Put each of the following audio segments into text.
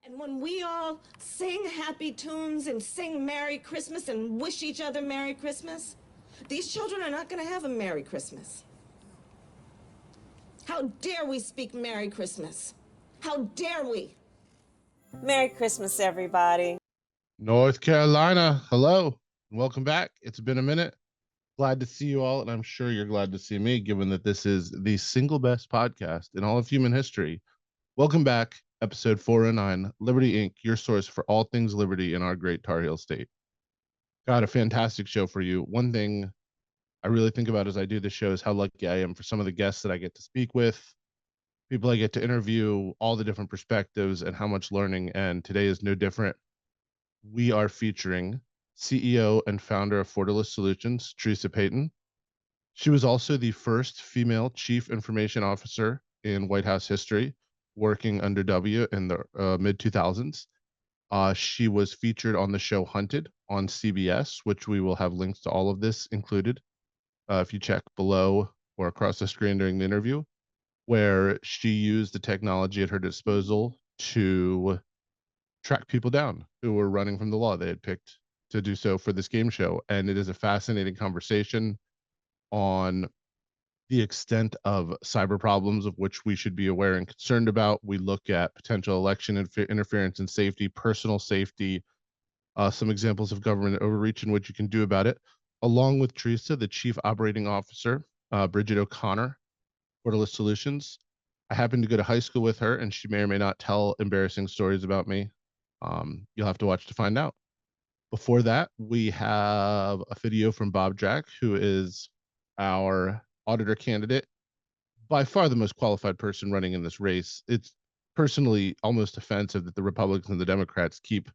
And when we all sing happy tunes and sing Merry Christmas and wish each other Merry Christmas, these children are not going to have a Merry Christmas. How dare we speak Merry Christmas? How dare we? Merry Christmas, everybody. North Carolina, hello, and welcome back. It's been a minute. Glad to see you all, and I'm sure you're glad to see me, given that this is the single best podcast in all of human history. Welcome back, episode 409, Liberty Inc., your source for all things liberty in our great Tar Heel state. Got a fantastic show for you. One thing I really think about as I do this show is how lucky I am for some of the guests that I get to speak with, people I get to interview, all the different perspectives, and how much learning, and today is no different. We are featuring CEO and founder of Fortalus Solutions, Teresa Payton. She was also the first female chief information officer in White House history, working under W in the mid-2000s. She was featured on the show Hunted on CBS, which we will have links to all of this included if you check below or across the screen during the interview, where she used the technology at her disposal to track people down who were running from the law they had picked to do so for this game show. And it is a fascinating conversation on the extent of cyber problems of which we should be aware and concerned about. We look at potential election interference and safety, personal safety, some examples of government overreach and what you can do about it, along with Teresa, the chief operating officer, Bridget O'Connor, Fortalus Solutions. I happened to go to high school with her, and she may or may not tell embarrassing stories about me. You'll have to watch to find out. Before that, we have a video from Bob Drach, who is our auditor candidate, by far the most qualified person running in this race. It's personally almost offensive that the Republicans and the Democrats keep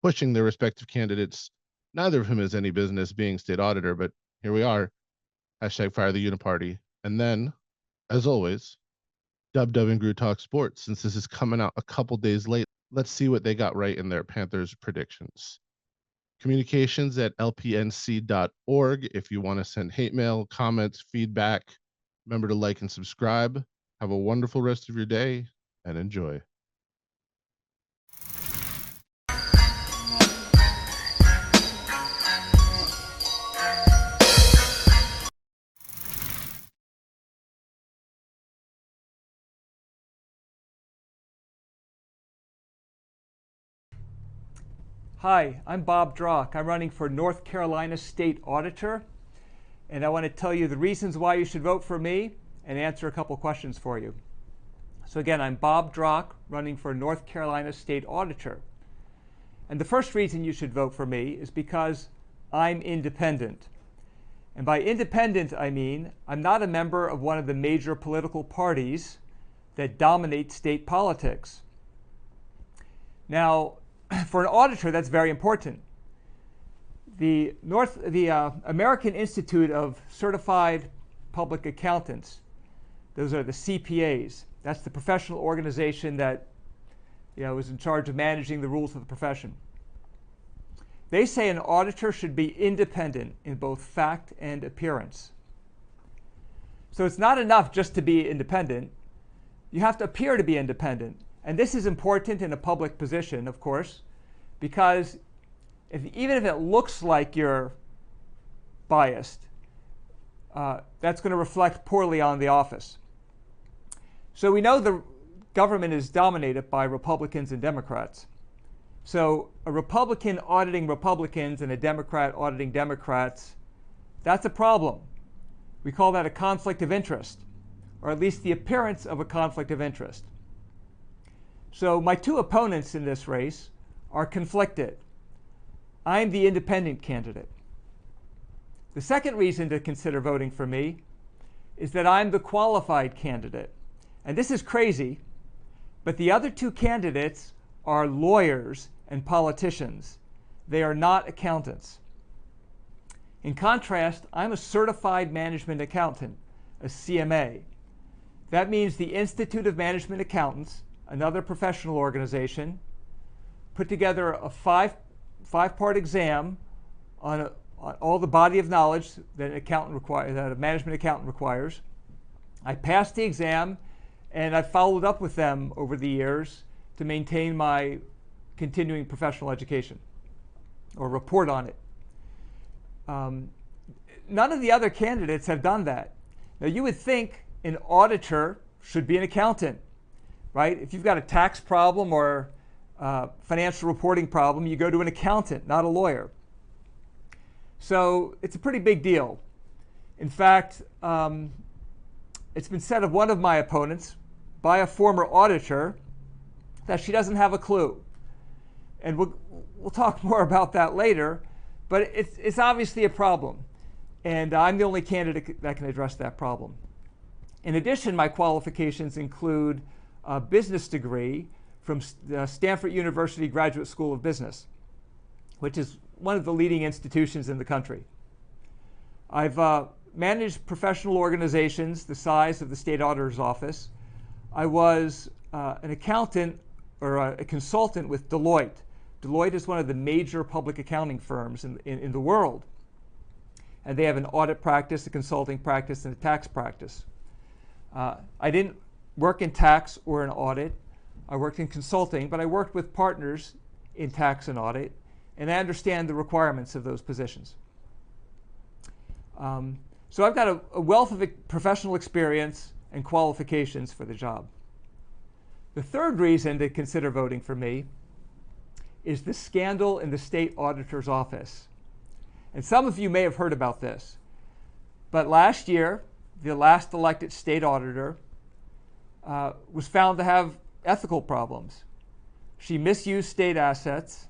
pushing their respective candidates. Neither of whom has any business being state auditor, but here we are. Hashtag fire the uniparty. And then, as always, Dub and Groo talk sports. Since this is coming out a couple days late, let's see what they got right in their Panthers predictions. Communications at lpnc.org if you want to send hate mail, comments, feedback. Remember to like and subscribe. Have a wonderful rest of your day and enjoy. Hi, I'm Bob Drach. I'm running for North Carolina State Auditor, and I want to tell you the reasons why you should vote for me and answer a couple questions for you. So again, I'm Bob Drach, running for North Carolina State Auditor. And the first reason you should vote for me is because I'm independent. And by independent, I mean I'm not a member of one of the major political parties that dominate state politics. Now, for an auditor, that's very important. The American Institute of Certified Public Accountants, those are the CPAs. That's the professional organization that is in charge of managing the rules of the profession. They say an auditor should be independent in both fact and appearance. So it's not enough just to be independent. You have to appear to be independent. And this is important in a public position, of course, because even if it looks like you're biased, that's going to reflect poorly on the office. So we know the government is dominated by Republicans and Democrats. So a Republican auditing Republicans and a Democrat auditing Democrats, that's a problem. We call that a conflict of interest, or at least the appearance of a conflict of interest. So my two opponents in this race are conflicted. I'm the independent candidate. The second reason to consider voting for me is that I'm the qualified candidate. And this is crazy, but the other two candidates are lawyers and politicians. They are not accountants. In contrast, I'm a certified management accountant, a CMA. That means the Institute of Management Accountants, another professional organization, put together a five-part exam on all the body of knowledge that that a management accountant requires. I passed the exam, and I followed up with them over the years to maintain my continuing professional education or report on it. None of the other candidates have done that. Now, you would think an auditor should be an accountant, right? If you've got a tax problem or financial reporting problem, you go to an accountant, not a lawyer. So it's a pretty big deal. In fact, it's been said of one of my opponents by a former auditor that she doesn't have a clue. And we'll talk more about that later, but it's obviously a problem. And I'm the only candidate that can address that problem. In addition, my qualifications include a business degree from the Stanford University Graduate School of Business, which is one of the leading institutions in the country. I've managed professional organizations the size of the state auditor's office. I was an accountant or a consultant with Deloitte. Deloitte is one of the major public accounting firms in the world. And they have an audit practice, a consulting practice, and a tax practice. I didn't work in tax or in audit. I worked in consulting, but I worked with partners in tax and audit, and I understand the requirements of those positions. So I've got a wealth of professional experience and qualifications for the job. The third reason to consider voting for me is the scandal in the state auditor's office. And some of you may have heard about this, but last year, the last elected state auditor was found to have ethical problems. She misused state assets.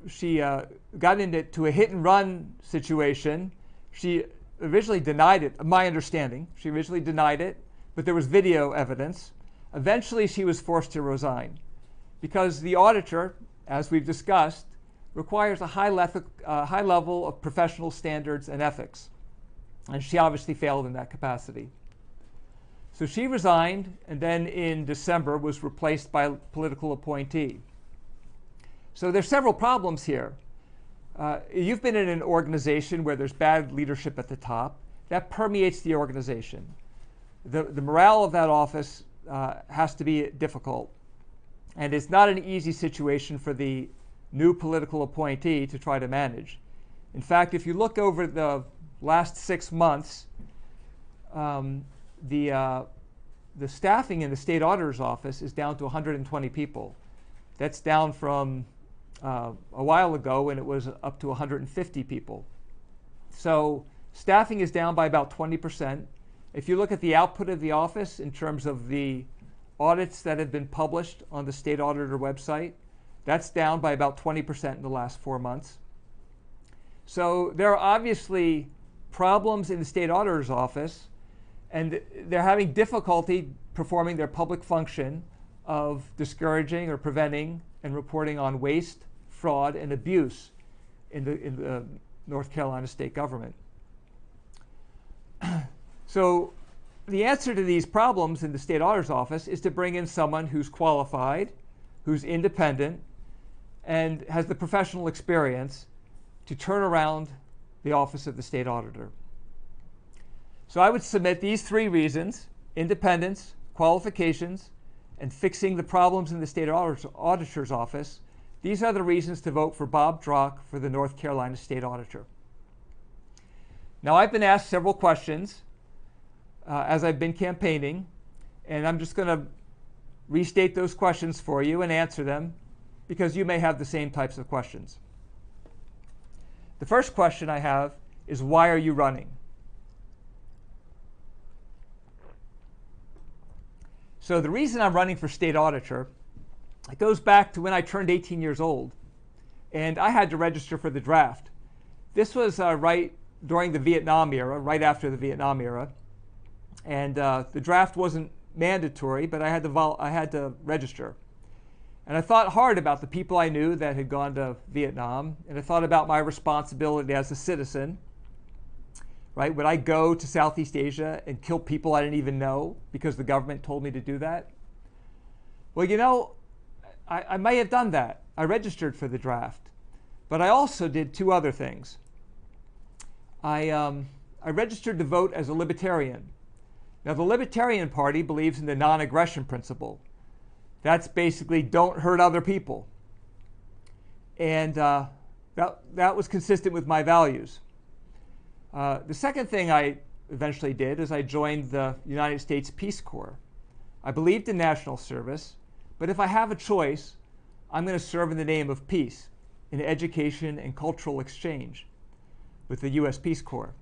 She got into a hit-and-run situation. She originally denied it, my understanding. She originally denied it, but there was video evidence. Eventually, she was forced to resign because the auditor, as we've discussed, requires a high level of professional standards and ethics. And she obviously failed in that capacity. So she resigned, and then in December was replaced by a political appointee. So there's several problems here. You've been in an organization where there's bad leadership at the top. That permeates the organization. The morale of that office has to be difficult. And it's not an easy situation for the new political appointee to try to manage. In fact, if you look over the last 6 months, the staffing in the state auditor's office is down to 120 people. That's down from a while ago when it was up to 150 people. So staffing is down by about 20%. If you look at the output of the office in terms of the audits that have been published on the state auditor website, that's down by about 20% in the last 4 months. So there are obviously problems in the state auditor's office, and they're having difficulty performing their public function of discouraging or preventing and reporting on waste, fraud, and abuse in the North Carolina state government. So the answer to these problems in the state auditor's office is to bring in someone who's qualified, who's independent, and has the professional experience to turn around the office of the state auditor. So I would submit these 3 reasons: independence, qualifications, and fixing the problems in the state auditor's office. These are the reasons to vote for Bob Drach for the North Carolina state auditor. Now, I've been asked several questions as I've been campaigning, and I'm just going to restate those questions for you and answer them because you may have the same types of questions. The first question I have is, why are you running? So the reason I'm running for state auditor, it goes back to when I turned 18 years old, and I had to register for the draft. This was right during the Vietnam era, right after the Vietnam era, and the draft wasn't mandatory, but I had to register. And I thought hard about the people I knew that had gone to Vietnam, and I thought about my responsibility as a citizen. Right? Would I go to Southeast Asia and kill people I didn't even know because the government told me to do that? Well, you know, I may have done that. I registered for the draft. But I also did two other things. I registered to vote as a Libertarian. Now, the Libertarian Party believes in the non-aggression principle. That's basically don't hurt other people. And that was consistent with my values. The second thing I eventually did is I joined the United States Peace Corps. I believed in national service, but if I have a choice, I'm going to serve in the name of peace, in education and cultural exchange with the U.S. Peace Corps.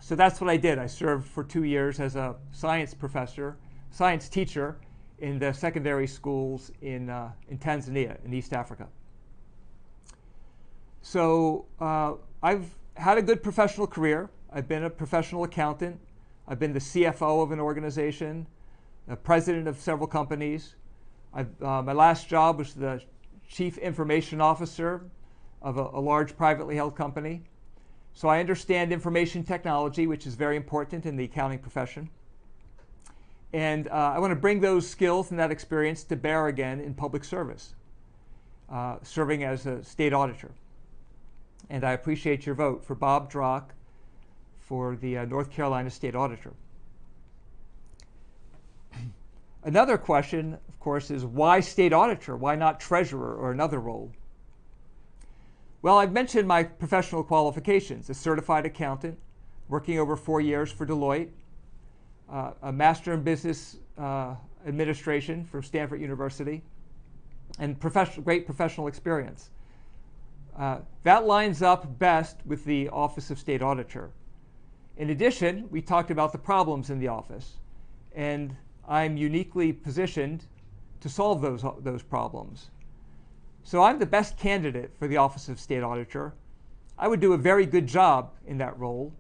So that's what I did. I served for 2 years as a science professor, science teacher in the secondary schools in Tanzania, in East Africa. So I've had a good professional career. I've been a professional accountant. I've been the CFO of an organization, the president of several companies. My last job was the chief information officer of a large privately held company. So I understand information technology, which is very important in the accounting profession. And I want to bring those skills and that experience to bear again in public service, serving as a state auditor. And I appreciate your vote for Bob Drach for the North Carolina State Auditor. Another question, of course, is why state auditor? Why not treasurer or another role? Well, I've mentioned my professional qualifications: a certified accountant, working over 4 years for Deloitte, a master in business administration from Stanford University, and great professional experience. That lines up best with the Office of State Auditor. In addition, we talked about the problems in the office, and I'm uniquely positioned to solve those problems. So I'm the best candidate for the Office of State Auditor. I would do a very good job in that role,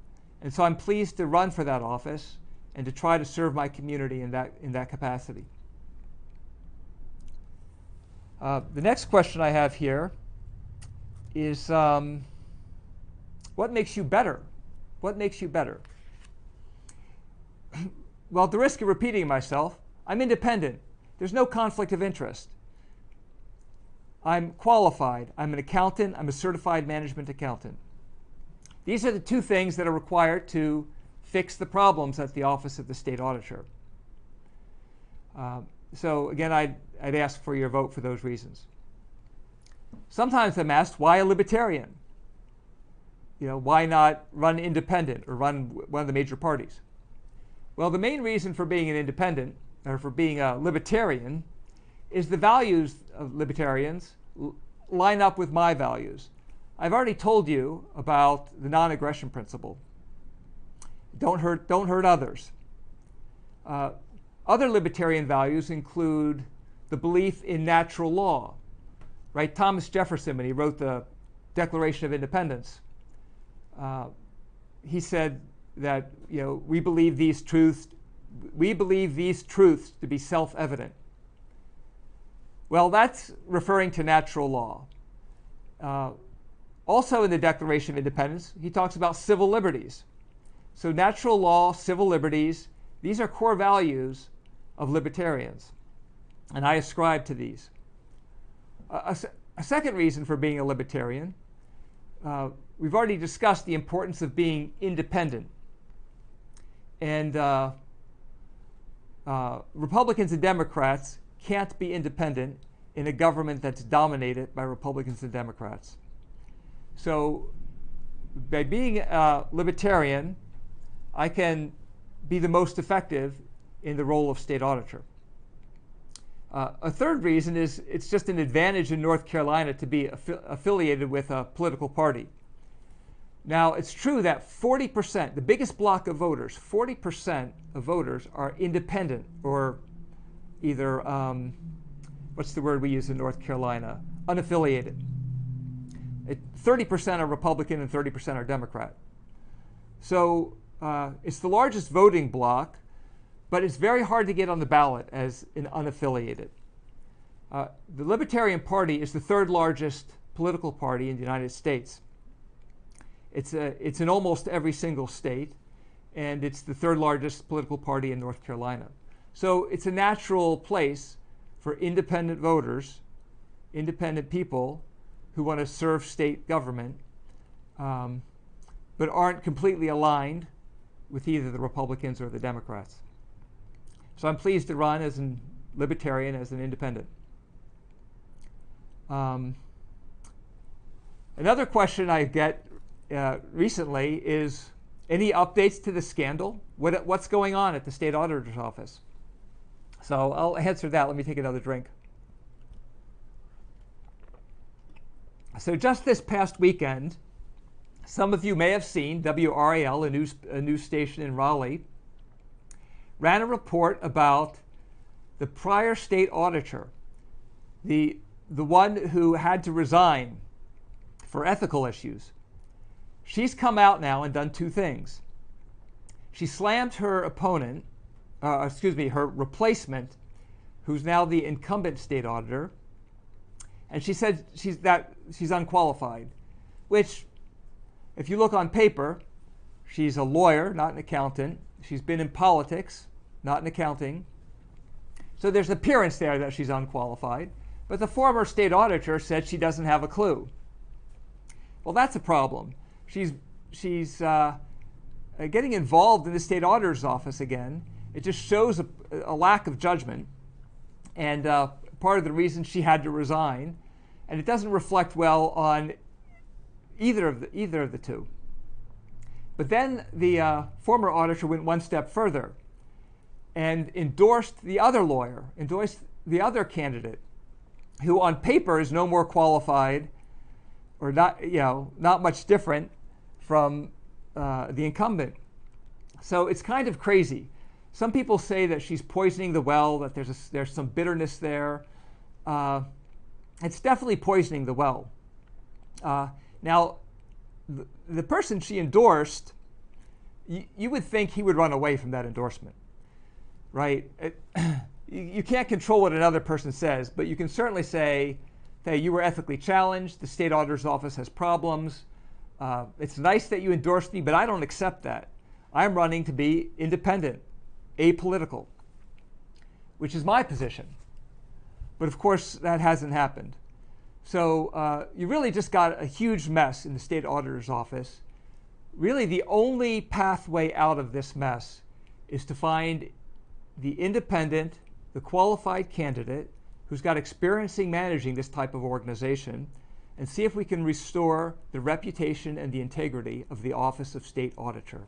and so I'm pleased to run for that office and to try to serve my community in that capacity. The next question I have here is what makes you better? What makes you better? Well, at the risk of repeating myself, I'm independent. There's no conflict of interest. I'm qualified. I'm an accountant. I'm a certified management accountant. These are the two things that are required to fix the problems at the Office of the State Auditor. So again, I'd ask for your vote for those reasons. Sometimes I'm asked, why a libertarian? You know, why not run independent or run one of the major parties? Well, the main reason for being an independent, or for being a libertarian, is the values of libertarians line up with my values. I've already told you about the non-aggression principle. Don't hurt others. Other libertarian values include the belief in natural law. Right? Thomas Jefferson, when he wrote the Declaration of Independence, he said that, you know, we believe these truths to be self-evident. Well, that's referring to natural law. Also in the Declaration of Independence, he talks about civil liberties. So natural law, civil liberties, these are core values of libertarians, and I ascribe to these. A second reason for being a libertarian, we've already discussed the importance of being independent. And Republicans and Democrats can't be independent in a government that's dominated by Republicans and Democrats. So by being a libertarian, I can be the most effective in the role of state auditor. A third reason is it's just an advantage in North Carolina to be affiliated with a political party. Now, it's true that 40%, the biggest block of voters, 40% of voters are independent, or either, what's the word we use in North Carolina? Unaffiliated. 30% are Republican and 30% are Democrat. So it's the largest voting bloc, but it's very hard to get on the ballot as an unaffiliated. The Libertarian Party is the third largest political party in the United States. It's in almost every single state, and it's the third largest political party in North Carolina. So it's a natural place for independent voters, independent people who want to serve state government, but aren't completely aligned with either the Republicans or the Democrats. So I'm pleased to run as a Libertarian, as an independent. Another question I get recently is, any updates to the scandal? What's going on at the state auditor's office? So I'll answer that. Let me take another drink. So just this past weekend, some of you may have seen WRAL, a news station in Raleigh, ran a report about the prior state auditor, the one who had to resign for ethical issues. She's come out now and done two things. She slammed her opponent, her replacement, who's now the incumbent state auditor, and she said she's unqualified, which, if you look on paper, she's a lawyer, not an accountant. She's been in politics, not in accounting. So there's an appearance there that she's unqualified. But the former state auditor said she doesn't have a clue. Well, that's a problem. She's getting involved in the state auditor's office again. It just shows a lack of judgment, and part of the reason she had to resign. And it doesn't reflect well on either of the two. But then the former auditor went one step further and endorsed the other lawyer, endorsed the other candidate, who on paper is no more qualified, or not much different from the incumbent. So it's kind of crazy. Some people say that she's poisoning the well, that there's some bitterness there. It's definitely poisoning the well. Now, the person she endorsed, you would think he would run away from that endorsement, right? You can't control what another person says, but you can certainly say, hey, you were ethically challenged, the state auditor's office has problems. It's nice that you endorsed me, but I don't accept that. I'm running to be independent, apolitical, which is my position. But of course, that hasn't happened. So you really just got a huge mess in the state auditor's office. Really, the only pathway out of this mess is to find the independent, the qualified candidate who's got experience in managing this type of organization, and see if we can restore the reputation and the integrity of the Office of State Auditor.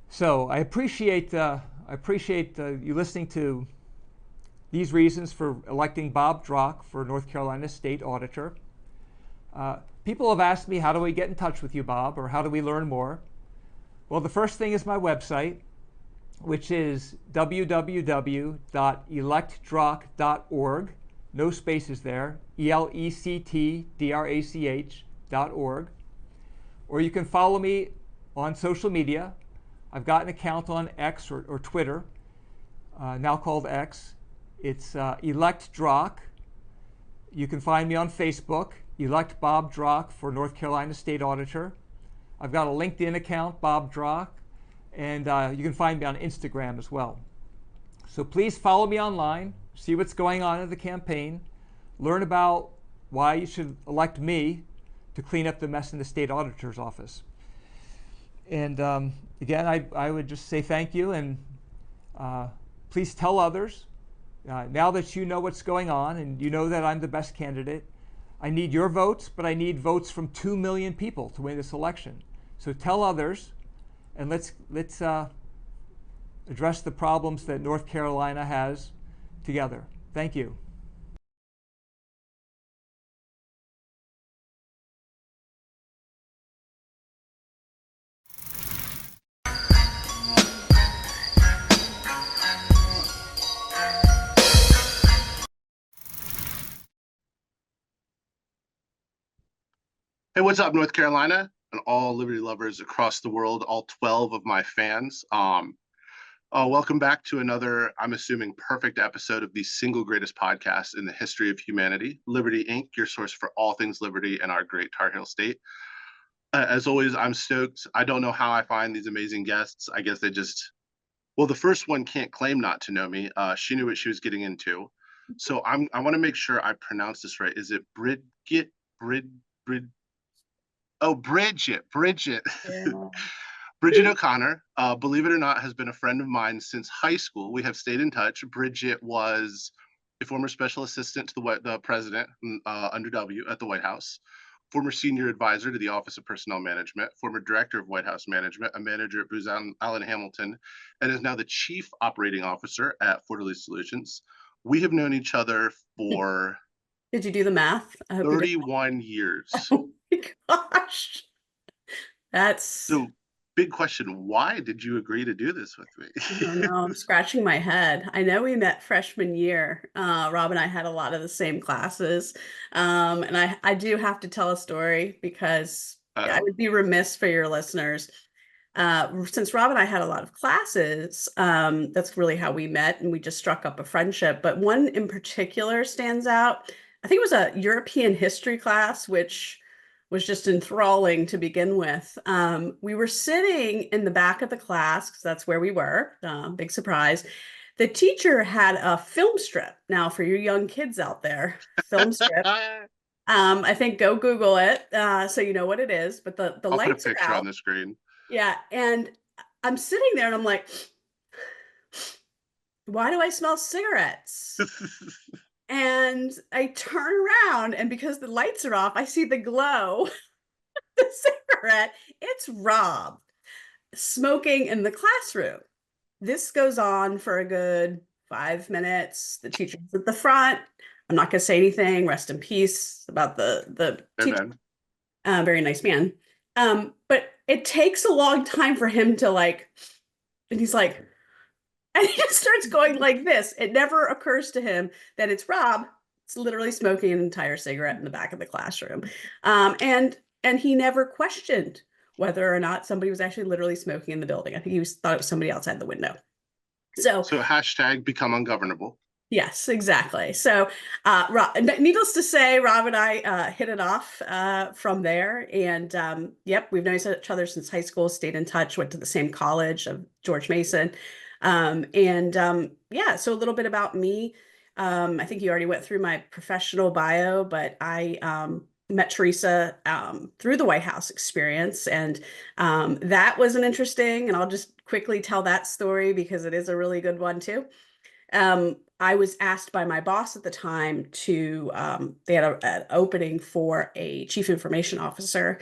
So I appreciate you listening to these reasons for electing Bob Drach for North Carolina State Auditor. People have asked me, how do we get in touch with you, Bob, or how do we learn more? Well, the first thing is my website, which is www.electdrach.org. No spaces there, electdrach.org. Or you can follow me on social media. I've got an account on X or Twitter, now called X. It's Elect Drach. You can find me on Facebook, Elect Bob Drach for North Carolina State Auditor. I've got a LinkedIn account, Bob Drach, and you can find me on Instagram as well. So please follow me online, see what's going on in the campaign, learn about why you should elect me to clean up the mess in the state auditor's office. And again, I would just say thank you, and please tell others. Now that you know what's going on and you know that I'm the best candidate, I need your votes, but I need votes from 2 million people to win this election. So tell others, and let's address the problems that North Carolina has together. Thank you. Hey, what's up, North Carolina, and all liberty lovers across the world, all 12 of my fans. Welcome back to another, I'm assuming, perfect episode of the single greatest podcast in the history of humanity, Liberty Inc., your source for all things liberty in our great Tar Heel state. As always, I'm stoked. I don't know how I find these amazing guests. I guess they just, well, the first one can't claim not to know me. She knew what she was getting into. So I want to make sure I pronounce this right. Is it Bridget? Bridget. Yeah. Bridget O'Connor, believe it or not, has been a friend of mine since high school. We have stayed in touch. Bridget was a former special assistant to the president under W at the White House, former senior advisor to the Office of Personnel Management, former director of White House Management, a manager at Booz Allen Hamilton, and is now the chief operating officer at Fortley Solutions. We have known each other for Did you do the math? I hope you did. 31 years. Oh my gosh. That's So big question, why did you agree to do this with me? I don't know. I'm scratching my head. I know we met freshman year. Rob and I had a lot of the same classes. And I do have to tell a story because I would be remiss for your listeners. Since Rob and I had a lot of classes, that's really how we met, and we just struck up a friendship. But one in particular stands out. I think it was a European history class, which was just enthralling to begin with. We were sitting in the back of the class because that's where we were. Big surprise. The teacher had a film strip. Now, for you young kids out there, film strip. I think go Google it so you know what it is. But the I'll lights put a picture are out on the screen. Yeah, and I'm sitting there and I'm like, why do I smell cigarettes? And I turn around, and because the lights are off, I see the glow of the cigarette. It's Rob smoking in the classroom. This goes on for a good 5 minutes. The teacher's at the front. I'm not going to say anything. Rest in peace about the teacher. Very nice man. But it takes a long time for him to and he's like, and he just starts going like this. It never occurs to him that it's Rob. It's literally smoking an entire cigarette in the back of the classroom. And he never questioned whether or not somebody was actually literally smoking in the building. I think he thought it was somebody outside the window. So hashtag become ungovernable. Yes, exactly. So, needless to say, Rob and I hit it off from there. And yep, we've known each other since high school, stayed in touch, went to the same college of George Mason. Yeah, so a little bit about me. I think you already went through my professional bio, but I met Teresa through the White House experience. And that was an interesting, and I'll just quickly tell that story because it is a really good one too. I was asked by my boss at the time to, they had an opening for a chief information officer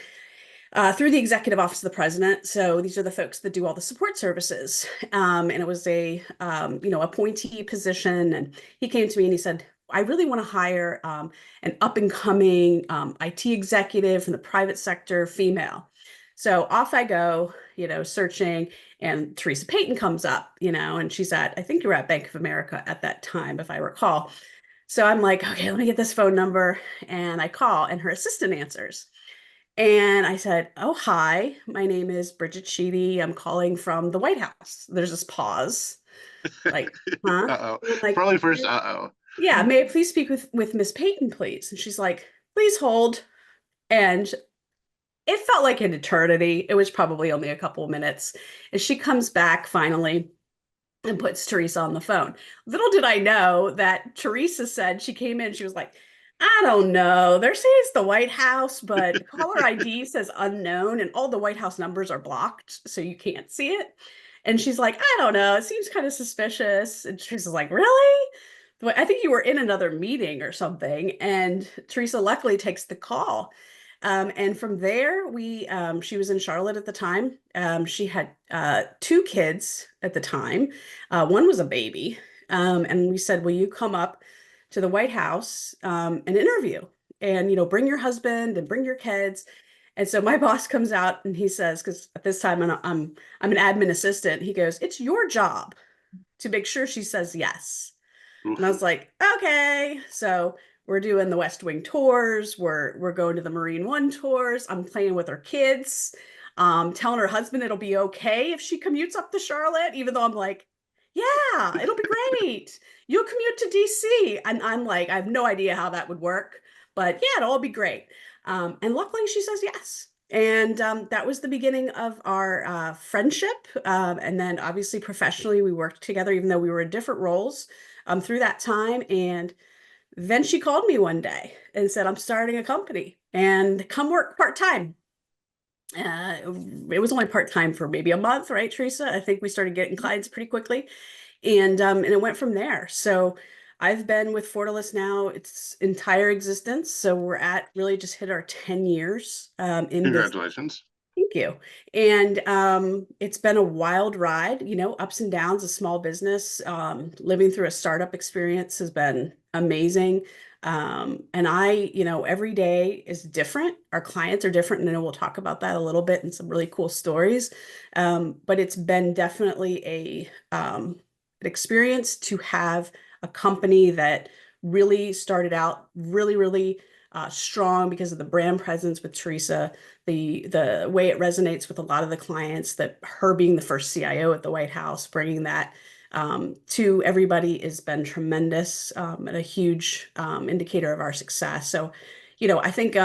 through the executive office of the president. So these are the folks that do all the support services. And it was a, appointee position. And he came to me and he said, I really want to hire an up and coming IT executive from the private sector, female. So off I go, searching, and Teresa Payton comes up, and she's I think you were at Bank of America at that time, if I recall. So I'm like, okay, let me get this phone number. And I call, and her assistant answers. And I said, oh, hi, my name is Bridget Sheedy. I'm calling from the White House. There's this pause. Like, huh? Uh-oh. Like, probably first, uh-oh. Yeah, may I please speak with Miss Payton, please? And she's like, please hold. And it felt like an eternity. It was probably only a couple of minutes. And she comes back finally and puts Teresa on the phone. Little did I know that Teresa said, she came in, she was like, I don't know. They're saying it's the White House, but caller ID says unknown, and all the White House numbers are blocked, so you can't see it. And she's like, I don't know. It seems kind of suspicious. And Teresa's like, really? I think you were in another meeting or something. And Teresa luckily takes the call. And from there, she was in Charlotte at the time. She had 2 kids at the time. One was a baby. And we said, will you come up to the White House and interview? And, bring your husband and bring your kids. And so my boss comes out and he says, because at this time I'm an admin assistant, he goes, it's your job to make sure she says yes. And I was like, okay. So we're doing the West Wing tours. We're going to the Marine One tours. I'm playing with her kids, telling her husband it'll be okay if she commutes up to Charlotte, even though I'm like, Yeah, it'll be great. You'll commute to DC. And I'm like, I have no idea how that would work, but yeah, it'll all be great. And luckily she says yes. And that was the beginning of our friendship. And then obviously professionally, we worked together, even though we were in different roles through that time. And then she called me one day and said, I'm starting a company and come work part-time. It was only part-time for maybe a month, right, Teresa? I think we started getting clients pretty quickly. And it went from there. So I've been with Fortalice now its entire existence. So we're at really just hit our 10 years in business. Congratulations. Thank you. And it's been a wild ride, you know, ups and downs, a small business. Living through a startup experience has been amazing. And you know, every day is different. Our clients are different, and then we'll talk about that a little bit and some really cool stories. But it's been definitely an experience to have a company that really started out really strong because of the brand presence with Teresa, the way it resonates with a lot of the clients, that her being the first CIO at the White House, bringing that to everybody has been tremendous and a huge indicator of our success. So, you know, I think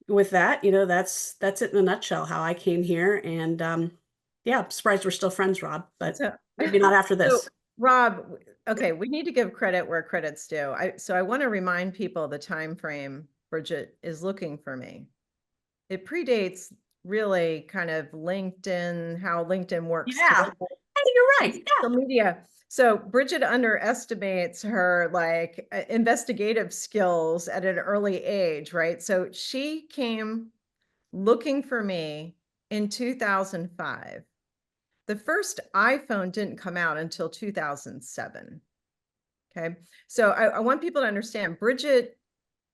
with that, you know, that's it in a nutshell, how I came here. And yeah, I'm surprised we're still friends, Rob, but maybe not after this. So, Rob, okay, we need to give credit where credit's due. So I want to remind people the time frame Bridget is looking for me. It predates really kind of LinkedIn, how LinkedIn works. Yeah, you're right. Yeah. Social media. So Bridget underestimates her like investigative skills at an early age, right? So she came looking for me in 2005. The first iPhone didn't come out until 2007. Okay. So I want people to understand Bridget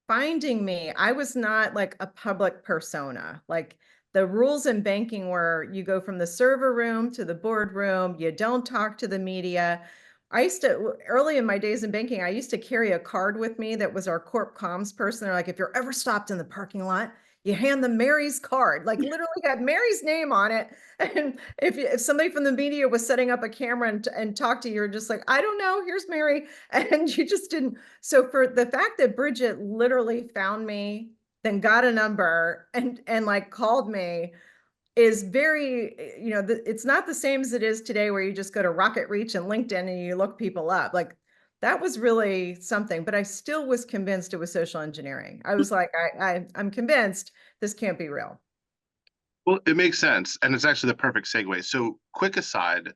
finding me, I was not like a public persona. Like the rules in banking were you go from the server room to the boardroom, you don't talk to the media. I used to, early in my days in banking, I used to carry a card with me that was our corp comms person. They're like, if you're ever stopped in the parking lot, you hand them Mary's card, like literally had Mary's name on it. And if somebody from the media was setting up a camera and talk to you, you're just like, I don't know, here's Mary. And you just didn't. So for the fact that Bridget literally found me, then got a number and like called me is very, you know, it's not the same as it is today where you just go to Rocket Reach and LinkedIn and you look people up. Like that was really something, but I still was convinced it was social engineering. I was like, I'm convinced this can't be real. Well, it makes sense. And it's actually the perfect segue. So quick aside,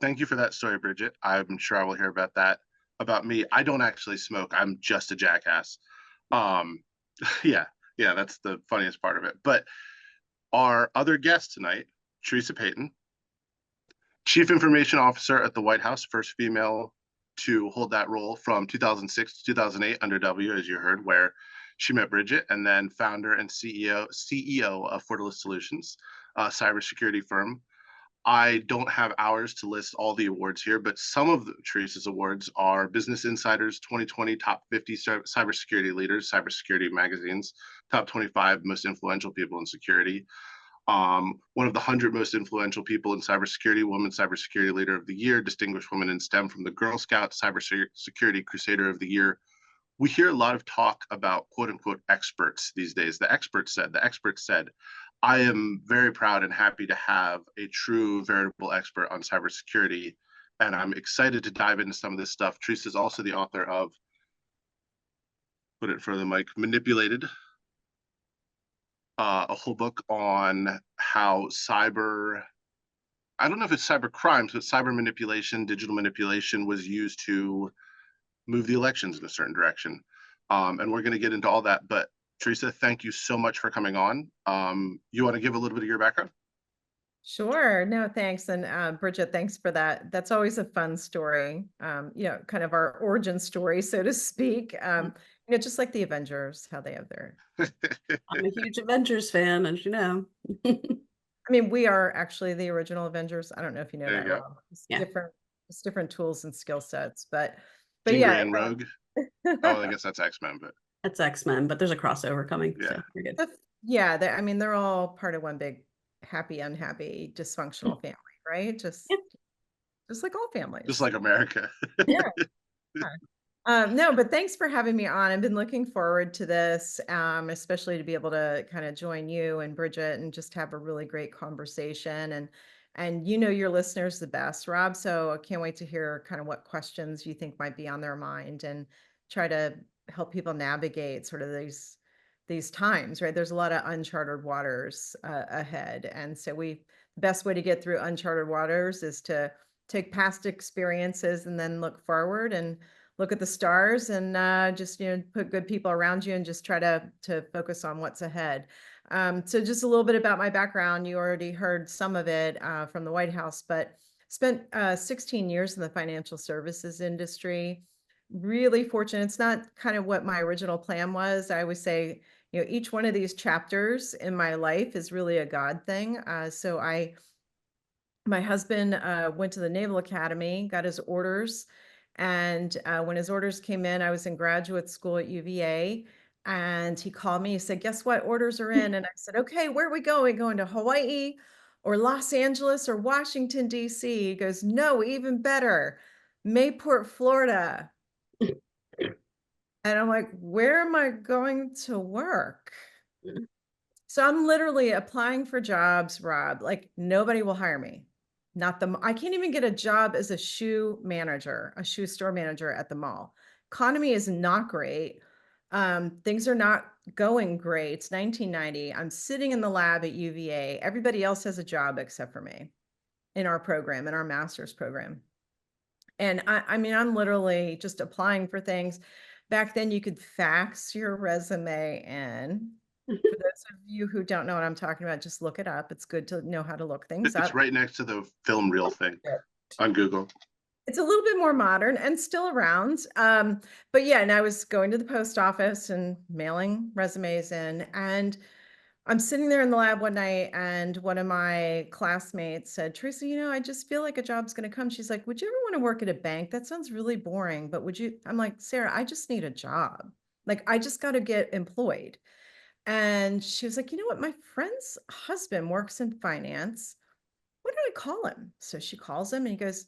thank you for that story, Bridget. I'm sure I will hear about that. About me, I don't actually smoke. I'm just a jackass. Yeah, that's the funniest part of it. But our other guest tonight, Teresa Payton, Chief Information Officer at the White House, first female to hold that role from 2006 to 2008 under W, as you heard, where she met Bridget, and then founder and CEO of Fortalice Solutions, a cybersecurity firm. I don't have hours to list all the awards here, but some of Teresa's awards are Business Insider's 2020 Top 50 Cybersecurity Leaders, Cybersecurity Magazine's Top 25 Most Influential People in Security. One of the 100 Most Influential People in Cybersecurity, Woman Cybersecurity Leader of the Year, Distinguished Woman in STEM from the Girl Scout Cybersecurity Crusader of the Year. We hear a lot of talk about quote unquote experts these days. The expert said. I am very proud and happy to have a true veritable expert on cybersecurity, and I'm excited to dive into some of this stuff. Teresa is also the author of, put it in front of the mic, Manipulated, a whole book on how I don't know if it's cyber crimes, but cyber manipulation, digital manipulation was used to move the elections in a certain direction. And we're going to get into all that, but Teresa, thank you so much for coming on. You want to give a little bit of your background? Sure. No, thanks. And Bridget, thanks for that. That's always a fun story. You know, kind of our origin story, so to speak. You know, just like the Avengers, how they have their. I'm a huge Avengers fan, as you know. I mean, we are actually the original Avengers. I don't know if you know that, Rob. It's different tools and skill sets, but Jean yeah. Grey and Rogue. Oh, I guess that's X-Men, but that's X-Men, but there's a crossover coming. Yeah. So you're good. I mean, they're all part of one big happy, unhappy, dysfunctional family, right? Just just like all families. Just like America. Yeah. No, but thanks for having me on. I've been looking forward to this, especially to be able to kind of join you and Bridget and just have a really great conversation. And you know your listeners the best, Rob. So I can't wait to hear kind of what questions you think might be on their mind and try to help people navigate sort of these times, right? There's a lot of uncharted waters ahead. And so the best way to get through uncharted waters is to take past experiences and then look forward and look at the stars and just, put good people around you and just try to focus on what's ahead. So just a little bit about my background. You already heard some of it from the White House, but spent 16 years in the financial services industry. Really fortunate. It's not kind of what my original plan was. I always say, each one of these chapters in my life is really a God thing. My husband went to the Naval Academy, got his orders. And when his orders came in, I was in graduate school at UVA. And he called me, he said, guess what? Orders are in. And I said, okay, where are we going? Going to Hawaii or Los Angeles or Washington, D.C.? He goes, no, even better, Mayport, Florida. And I'm like, where am I going to work? So I'm literally applying for jobs, Rob, like nobody will hire me. I can't even get a job as a shoe store manager at the mall. Economy is not great. Things are not going great. It's 1990. I'm sitting in the lab at UVA. Everybody else has a job except for me in our program, in our master's program. And I'm literally just applying for things. Back then you could fax your resume in. For those of you who don't know what I'm talking about, just look it up. It's good to know how to look things up. It's right next to the film reel thing on Google. It's a little bit more modern and still around. But yeah, and I was going to the post office and mailing resumes in, and I'm sitting there in the lab one night and one of my classmates said, Teresa, I just feel like a job's going to come. She's like, would you ever want to work at a bank? That sounds really boring, but would you? I'm like, Sarah, I just need a job. Like, I just got to get employed. And she was like, you know what? My friend's husband works in finance. What did I call him? So she calls him and he goes,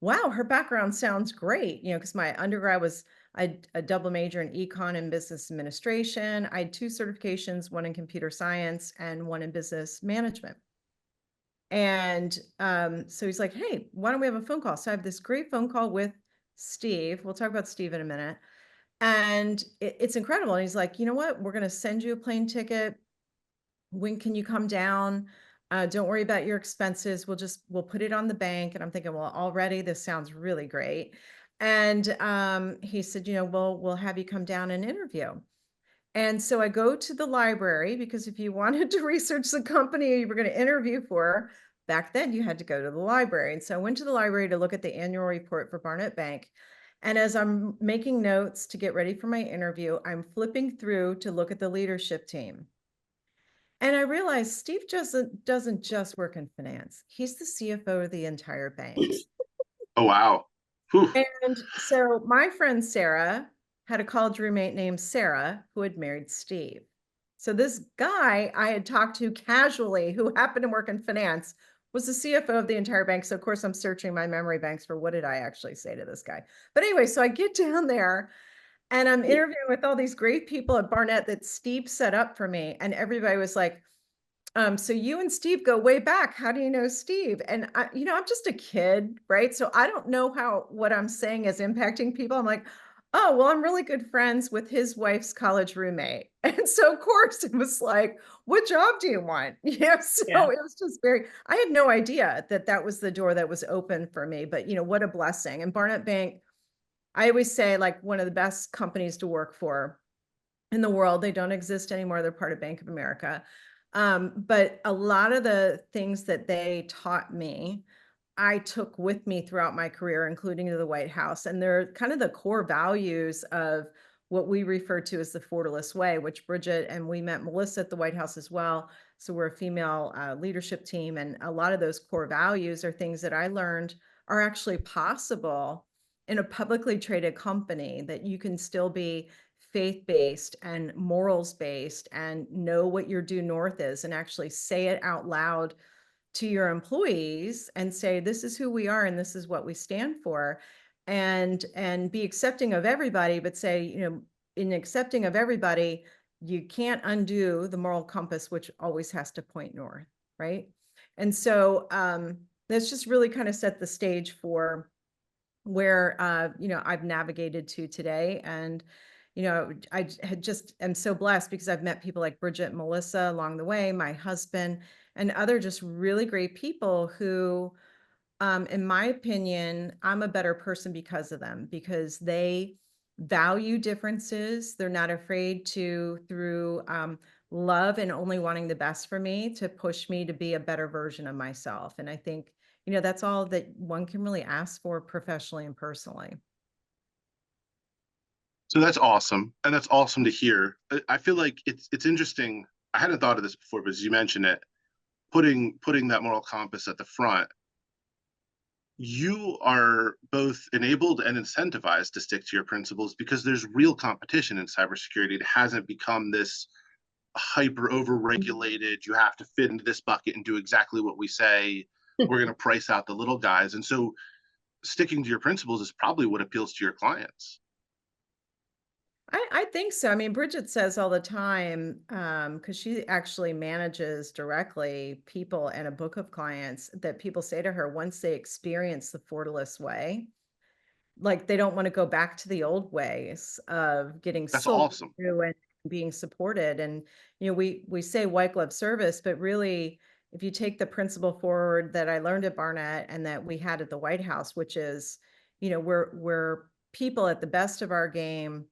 wow, her background sounds great. Because my undergrad was I had a double major in econ and business administration. I had 2 certifications, one in computer science and one in business management. And so he's like, hey, why don't we have a phone call? So I have this great phone call with Steve. We'll talk about Steve in a minute. And it's incredible. And he's like, you know what? We're going to send you a plane ticket. When can you come down? Don't worry about your expenses. We'll put it on the bank. And I'm thinking, well, already this sounds really great. And he said, we'll have you come down and interview. And so I go to the library because if you wanted to research the company you were going to interview for, back then you had to go to the library. And so I went to the library to look at the annual report for Barnett Bank. And as I'm making notes to get ready for my interview, I'm flipping through to look at the leadership team. And I realized Steve doesn't just work in finance. He's the CFO of the entire bank. Oh, wow. Whew. And so my friend Sarah had a college roommate named Sarah who had married Steve. So this guy I had talked to casually who happened to work in finance was the CFO of the entire bank. So of course I'm searching my memory banks for what did I actually say to this guy. But anyway, so I get down there and I'm interviewing with all these great people at Barnett that Steve set up for me. And everybody was like, so you and Steve go way back. How do you know Steve? And I'm just a kid, right? So I don't know how what I'm saying is impacting people. I'm like, oh, well, I'm really good friends with his wife's college roommate. And so of course it was like, what job do you want? So It was just I had no idea that was the door that was open for me, but what a blessing. And Barnett Bank, I always say like one of the best companies to work for in the world. They don't exist anymore. They're part of Bank of America. But a lot of the things that they taught me, I took with me throughout my career, including to the White House. And they're kind of the core values of what we refer to as the Fortalist Way, which Bridget and we met Melissa at the White House as well. So we're a female leadership team. And a lot of those core values are things that I learned are actually possible in a publicly traded company, that you can still be faith-based and morals-based and know what your due north is and actually say it out loud to your employees and say, this is who we are and this is what we stand for, and be accepting of everybody, but say, you know, in accepting of everybody, you can't undo the moral compass, which always has to point north, right? And so that's just really kind of set the stage for where you know, I've navigated to today. And you know, I am so blessed because I've met people like Bridget and Melissa along the way, my husband, and other just really great people who, in my opinion, I'm a better person because of them, because they value differences. They're not afraid to, through love and only wanting the best for me, to push me to be a better version of myself. And I think, you know, that's all that one can really ask for professionally and personally. So that's awesome, and that's awesome to hear. I feel like it's interesting. I hadn't thought of this before, but as you mentioned it, putting that moral compass at the front, you are both enabled and incentivized to stick to your principles because there's real competition in cybersecurity. It hasn't become this hyper over-regulated, you have to fit into this bucket and do exactly what we say. We're going to price out the little guys. And so sticking to your principles is probably what appeals to your clients. I think so. I mean, Bridget says all the time, because she actually manages directly people and a book of clients, that people say to her, once they experience the Fortalus way, like they don't want to go back to the old ways of getting That's sold awesome. through and being supported. And, you know, we say white glove service, but really, if you take the principle forward that I learned at Barnett and that we had at the White House, which is, you know, we're people at the best of our game.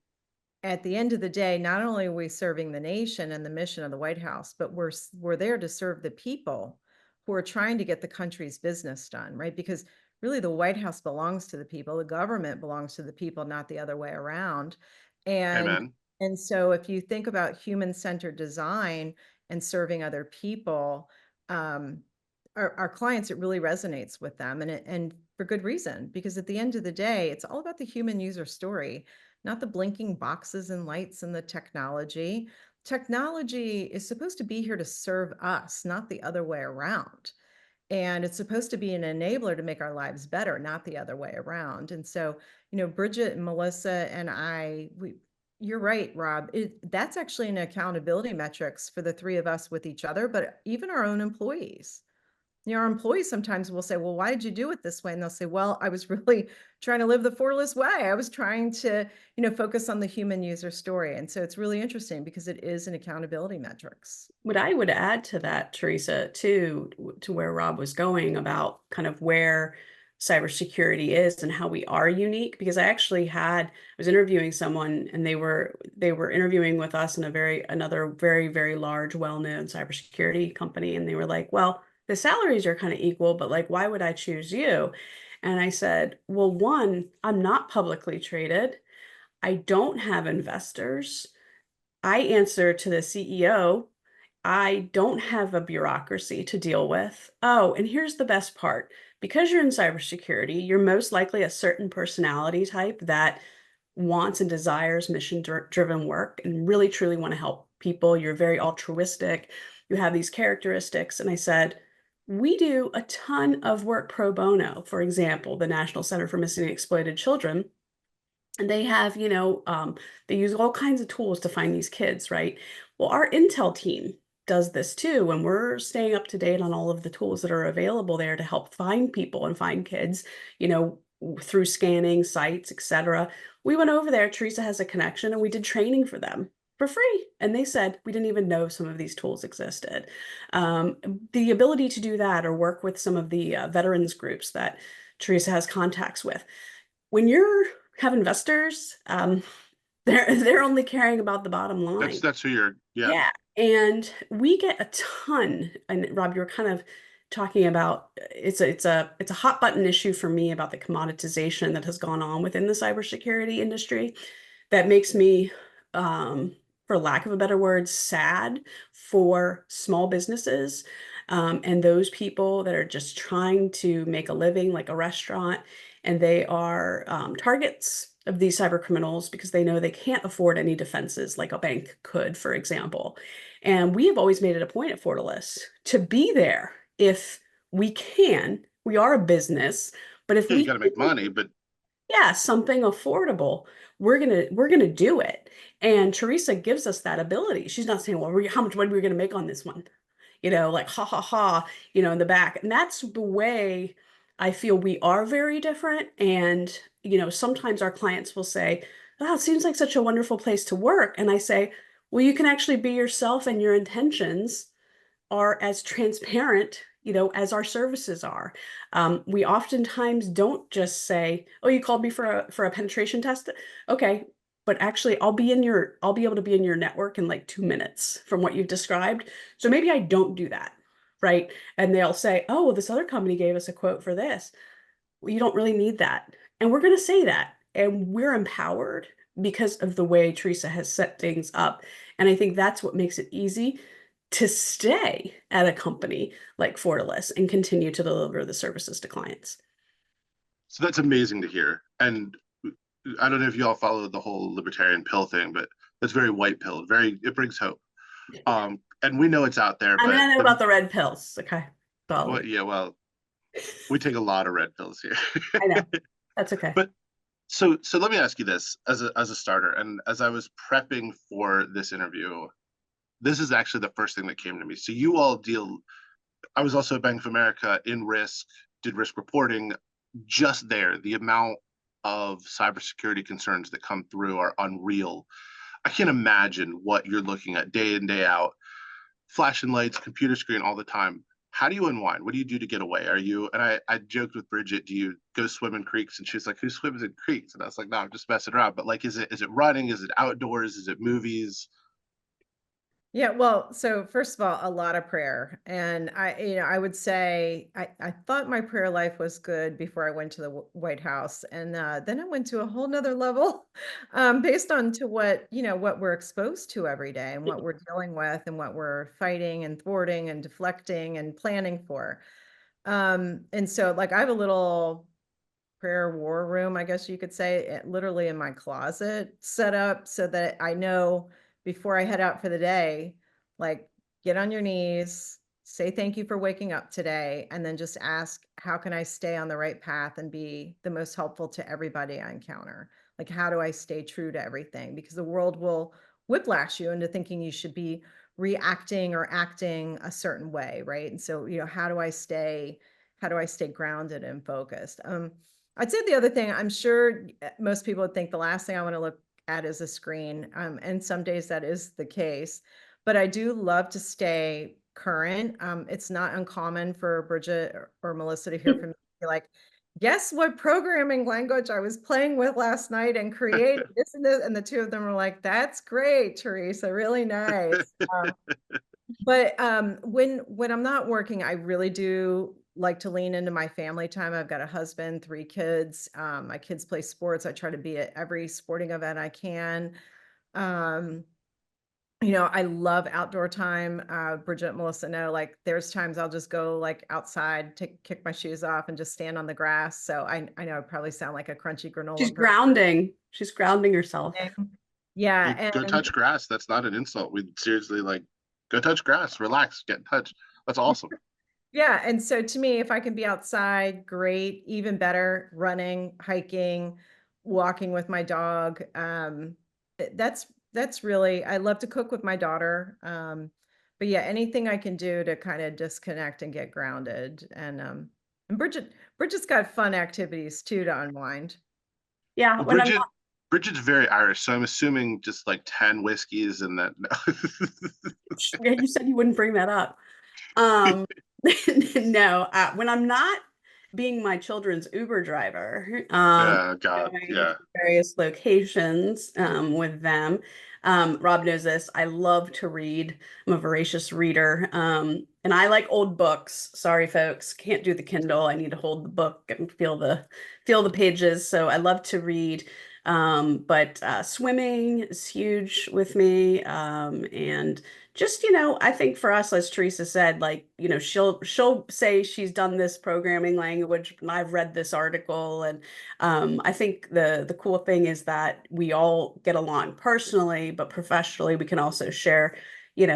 At the end of the day, not only are we serving the nation and the mission of the White House, but we're there to serve the people who are trying to get the country's business done, right? Because really the White House belongs to the people, the government belongs to the people, not the other way around. And Amen. and so if you think about human-centered design and serving other people, our clients, it really resonates with them, and for good reason, because at the end of the day, it's all about the human user story, not the blinking boxes and lights and the technology. Technology is supposed to be here to serve us, not the other way around. And it's supposed to be an enabler to make our lives better, not the other way around. And so, you know, Bridget and Melissa and you're right, Rob. That's actually an accountability metrics for the three of us with each other, but even our own employees. You know, our employees sometimes will say, well, why did you do it this way? And they'll say, well, I was really trying to live the Fortalus way. I was trying to, you know, focus on the human user story. And so it's really interesting because it is an accountability metrics. What I would add to that, Teresa, to where Rob was going about kind of where cybersecurity is and how we are unique, because I was interviewing someone and they were interviewing with us in another very, very large, well-known cybersecurity company. And they were like, well, the salaries are kind of equal, but like, why would I choose you? And I said, well, one, I'm not publicly traded. I don't have investors. I answer to the CEO. I don't have a bureaucracy to deal with. Oh, and here's the best part. Because you're in cybersecurity, you're most likely a certain personality type that wants and desires mission-driven work and really truly want to help people. You're very altruistic. You have these characteristics. And I said, we do a ton of work pro bono. For example, the National Center for Missing and Exploited Children. And they have, you know, they use all kinds of tools to find these kids, right? Well, our Intel team does this too, and we're staying up to date on all of the tools that are available there to help find people and find kids, you know, through scanning sites, etc. We went over there, Teresa has a connection, and we did training for them for free. And they said, we didn't even know some of these tools existed. The ability to do that or work with some of the veterans groups that Teresa has contacts with. When you have investors, they're only caring about the bottom line. That's who you're, yeah. Yeah. And we get a ton, and Rob, you're kind of talking about, it's a hot button issue for me about the commoditization that has gone on within the cybersecurity industry that makes me, for lack of a better word, sad for small businesses and those people that are just trying to make a living like a restaurant, and they are targets of these cyber criminals because they know they can't afford any defenses like a bank could, for example. And we have always made it a point at Fortalus to be there if we are a business, but if Yeah, you we got to make money, but yeah, something affordable, we're gonna do it. And Teresa gives us that ability. She's not saying, well, how much money we're gonna make on this one, like ha ha ha, in the back. And that's the way I feel we are very different. And sometimes our clients will say, "Wow, it seems like such a wonderful place to work." And I say, "Well, you can actually be yourself, and your intentions are as transparent, as our services are." We oftentimes don't just say, "Oh, you called me for a penetration test." Okay, but actually, I'll be able to be in your network in like 2 minutes from what you've described. So maybe I don't do that, right? And they'll say, "Oh, well, this other company gave us a quote for this." Well, you don't really need that, and we're going to say that, and we're empowered because of the way Teresa has set things up. And I think that's what makes it easy to stay at a company like Fortalice and continue to deliver the services to clients. so that's amazing to hear. And I don't know if you all follow the whole libertarian pill thing, but that's very white pill. It brings hope. And we know it's out there, I mean, but I know about the red pills. Okay. well, yeah, well, we take a lot of red pills here. I know. That's okay. But so let me ask you this as a starter, and as I was prepping for this interview, this is actually the first thing that came to me. So you all deal. I was also at Bank of America in risk, did risk reporting. Just there, the amount of cybersecurity concerns that come through are unreal. I can't imagine what you're looking at day in, day out, flashing lights, computer screen all the time. How do you unwind? What do you do to get away? And I joked with Bridget, do you go swim in creeks? And she's like, who swims in creeks? And I was like, no, I'm just messing around. But like, is it running? Is it outdoors? Is it movies? Yeah, well, so first of all, a lot of prayer. And I would say I thought my prayer life was good before I went to the White House. And then I went to a whole nother level based on to what we're exposed to every day and what we're dealing with and what we're fighting and thwarting and deflecting and planning for. And so like I have a little prayer war room, I guess you could say, literally in my closet set up so that I know before I head out for the day, like get on your knees, say thank you for waking up today, and then just ask, how can I stay on the right path and be the most helpful to everybody I encounter? Like, how do I stay true to everything? Because the world will whiplash you into thinking you should be reacting or acting a certain way, right? And so, how do I stay grounded and focused? I'd say the other thing, I'm sure most people would think the last thing I want to look at is a screen. And some days that is the case, but I do love to stay current. It's not uncommon for Bridget or Melissa to hear from me like, guess what programming language I was playing with last night and created this and this. And the two of them were like, that's great, Teresa, really nice. But when I'm not working, I really do like to lean into my family time. I've got a husband, 3 kids. My kids play sports. I try to be at every sporting event I can. Um, I love outdoor time. Bridget, Melissa know, like there's times I'll just go like outside, kick my shoes off and just stand on the grass. So I know I probably sound like a crunchy granola. She's grounding. She's grounding herself. Yeah. Go touch grass. That's not an insult. We seriously like go touch grass, relax, get in touch. That's awesome. Yeah. And so to me, if I can be outside, great, even better, running, hiking, walking with my dog. That's really, I love to cook with my daughter. But yeah, anything I can do to kind of disconnect and get grounded. And Bridget's got fun activities too to unwind. Yeah. Well, Bridget's very Irish, so I'm assuming just like 10 whiskeys and that. You said you wouldn't bring that up. No, when I'm not being my children's Uber driver, Yeah, God, going yeah. to various locations with them. Rob knows this. I love to read. I'm a voracious reader. And I like old books. Sorry, folks, can't do the Kindle. I need to hold the book and feel the pages. So I love to read. But swimming is huge with me. And just, I think for us, as Teresa said, like, she'll say she's done this programming language and I've read this article. And I think the cool thing is that we all get along personally, but professionally, we can also share,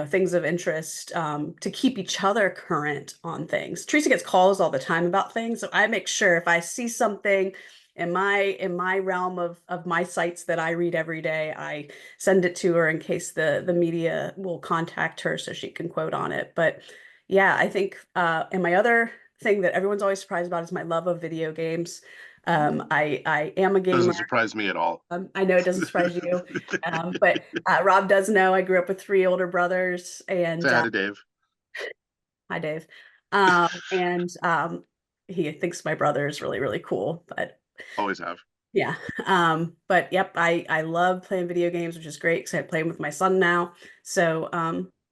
things of interest, to keep each other current on things. Teresa gets calls all the time about things, so I make sure if I see something in my realm of my sites that I read every day, I send it to her in case the media will contact her so she can quote on it. But yeah, I think and my other thing that everyone's always surprised about is my love of video games. I am a gamer. Doesn't surprise me at all. I know it doesn't surprise you, but Rob does know I grew up with 3 older brothers, and Say hi to Dave. hi, Dave. And he thinks my brother is really, really cool, but Always have. yeah. But yep, I love playing video games, which is great because I play them with my son now. So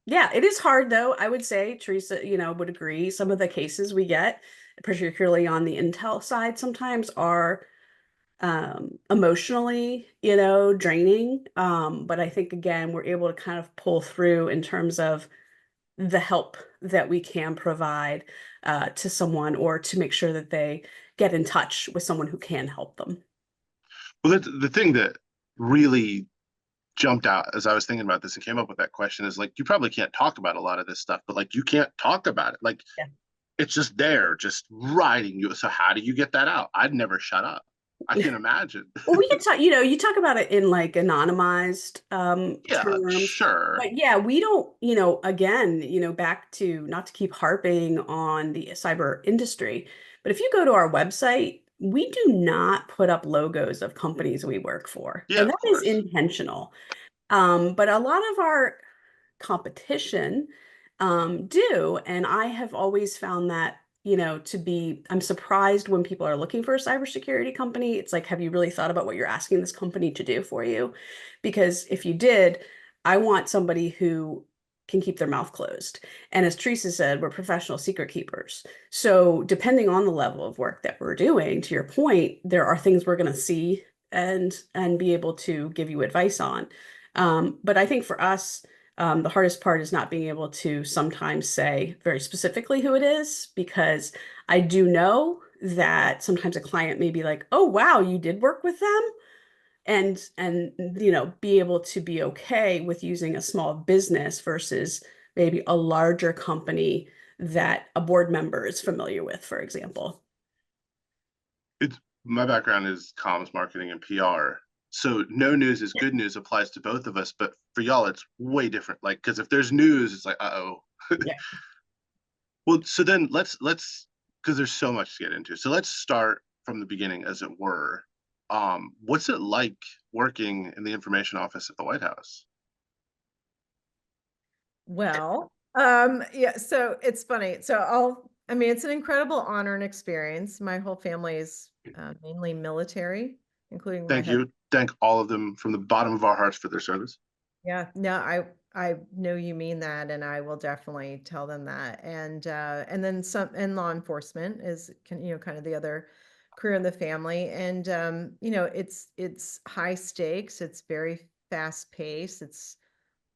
yeah, it is hard though. I would say Teresa, would agree. Some of the cases we get, particularly on the Intel side, sometimes are emotionally, draining. But I think again, we're able to kind of pull through in terms of the help that we can provide to someone, or to make sure that they get in touch with someone who can help them. Well, that's the thing that really jumped out as I was thinking about this and came up with that question is like, you probably can't talk about a lot of this stuff, but like, you can't talk about it. Like, Yeah. It's just there, just riding you. So how do you get that out? I'd never shut up. I can imagine. Well, we can talk, you talk about it in like anonymized Yeah, terms. sure. But yeah, we don't, again, back to, not to keep harping on the cyber industry, but if you go to our website, we do not put up logos of companies we work for. Yeah, And of that is course. intentional. But a lot of our competition do. And I have always found that, I'm surprised when people are looking for a cybersecurity company. It's like, have you really thought about what you're asking this company to do for you? Because if you did, I want somebody who can keep their mouth closed. And as Teresa said, we're professional secret keepers. So depending on the level of work that we're doing, to your point, there are things we're going to see and be able to give you advice on. But I think for us, the hardest part is not being able to sometimes say very specifically who it is, because I do know that sometimes a client may be like, oh, wow, you did work with them. And be able to be okay with using a small business versus maybe a larger company that a board member is familiar with, for example. My background is comms, marketing, and PR. So no news is good news applies to both of us, but for y'all, it's way different. Like, because if there's news, it's like, uh-oh. Yeah. Well, so then let's because there's so much to get into. So let's start from the beginning, as it were. What's it like working in the information office at the White House? Well, yeah, so it's funny. It's an incredible honor and experience. My whole family is mainly military, including my Thank husband. you. Thank all of them from the bottom of our hearts for their service. Yeah, no, I know you mean that, and I will definitely tell them that. And then some, and law enforcement is kind of the other career in the family. And it's high stakes, it's very fast paced, it's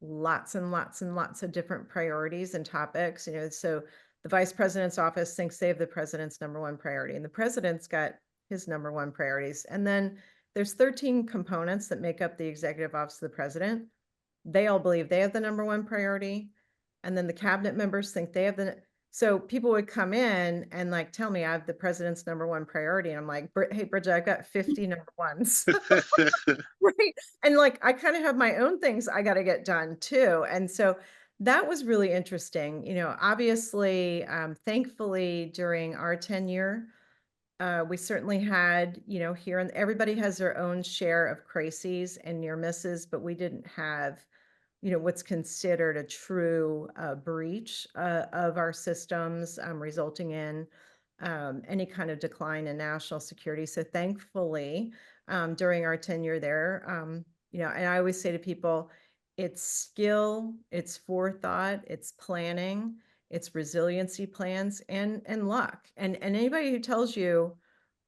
lots and lots and lots of different priorities and topics. So the vice president's office thinks they have the president's #1 priority, and the president's got his #1 priorities. And then there's 13 components that make up the executive office of the president. They all believe they have the #1 priority. And then the cabinet members think they have so people would come in and like tell me I have the president's #1 priority. And I'm like, hey, Bridget, I've got 50 #1s. Right. And like, I kind of have my own things I got to get done too. And so that was really interesting. Obviously, thankfully during our tenure, we certainly had, here, and everybody has their own share of crises and near misses, but we didn't have, what's considered a true breach of our systems, resulting in any kind of decline in national security. So thankfully, during our tenure there, and I always say to people, it's skill, it's forethought, it's planning, it's resiliency plans, and luck. And anybody who tells you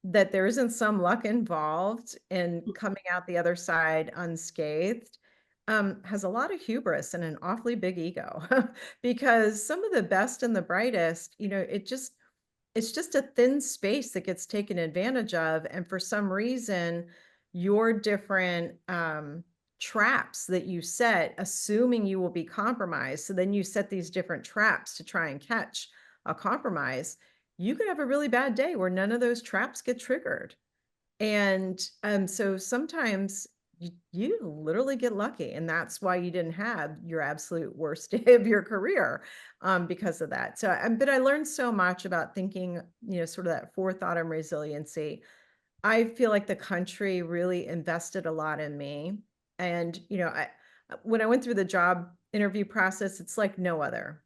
that there isn't some luck involved in coming out the other side unscathed, has a lot of hubris and an awfully big ego. Because some of the best and the brightest, it's just a thin space that gets taken advantage of. And for some reason, your different traps that you set, assuming you will be compromised. So then you set these different traps to try and catch a compromise. You could have a really bad day where none of those traps get triggered. And so sometimes you literally get lucky, and that's why you didn't have your absolute worst day of your career because of that. So, but I learned so much about thinking, sort of that forethought and resiliency. I feel like the country really invested a lot in me. And, when I went through the job interview process, it's like no other.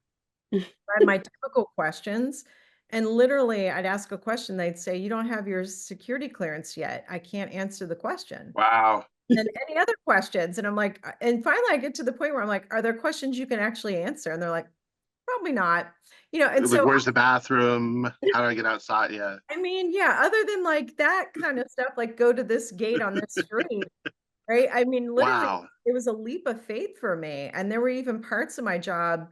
I had my typical questions, and literally I'd ask a question, they'd say, "You don't have your security clearance yet. I can't answer the question." Wow. And any other questions? And I'm like, and finally I get to the point where I'm like, "Are there questions you can actually answer?" And they're like, "Probably not." And Like, so where's the bathroom? How do I get outside? Yeah. I mean, yeah, other than like that kind of stuff, like go to this gate on this street, right? I mean, literally, Wow. it was a leap of faith for me. And there were even parts of my job,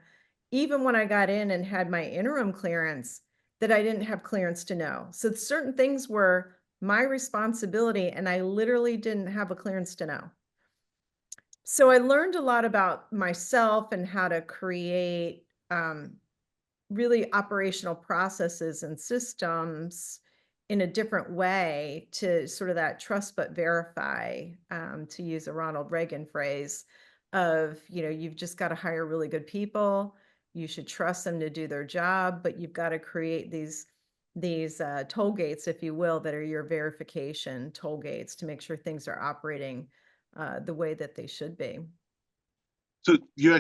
even when I got in and had my interim clearance, that I didn't have clearance to know. So certain things were my responsibility, and I literally didn't have a clearance to know. So I learned a lot about myself and how to create really operational processes and systems in a different way to sort of that trust but verify, to use a Ronald Reagan phrase of, you've just got to hire really good people. You should trust them to do their job, but you've got to create these toll gates, if you will, that are your verification toll gates to make sure things are operating the way that they should be. So you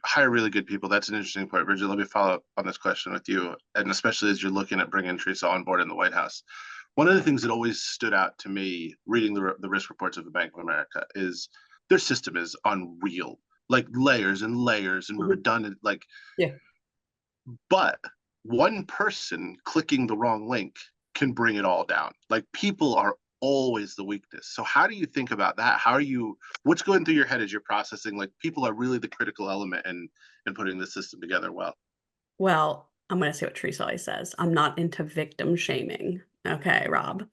hire really good people. That's an interesting point, Bridget. Let me follow up on this question with you, and especially as you're looking at bringing Teresa on board in the White House. One of the things that always stood out to me reading the risk reports of the Bank of America is their system is unreal, like layers and layers and redundant. Like, Yeah. But one person clicking the wrong link can bring it all down. Like, people are always the weakness. So how do you think about that? What's going through your head as you're processing, like, people are really the critical element in putting the system together well? Well, I'm going to say what Teresa always says. I'm not into victim shaming. Okay, Rob.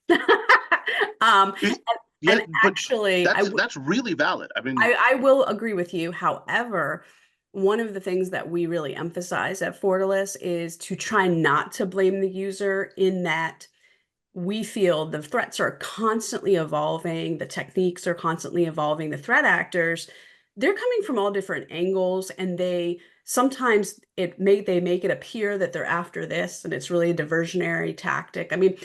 Yeah, and but actually, that's really valid. I mean, I will agree with you. However, one of the things that we really emphasize at Fortalice is to try not to blame the user, in that we feel the threats are constantly evolving, the techniques are constantly evolving, the threat actors, they're coming from all different angles, and they sometimes they make it appear that they're after this, and it's really a diversionary tactic. I mean,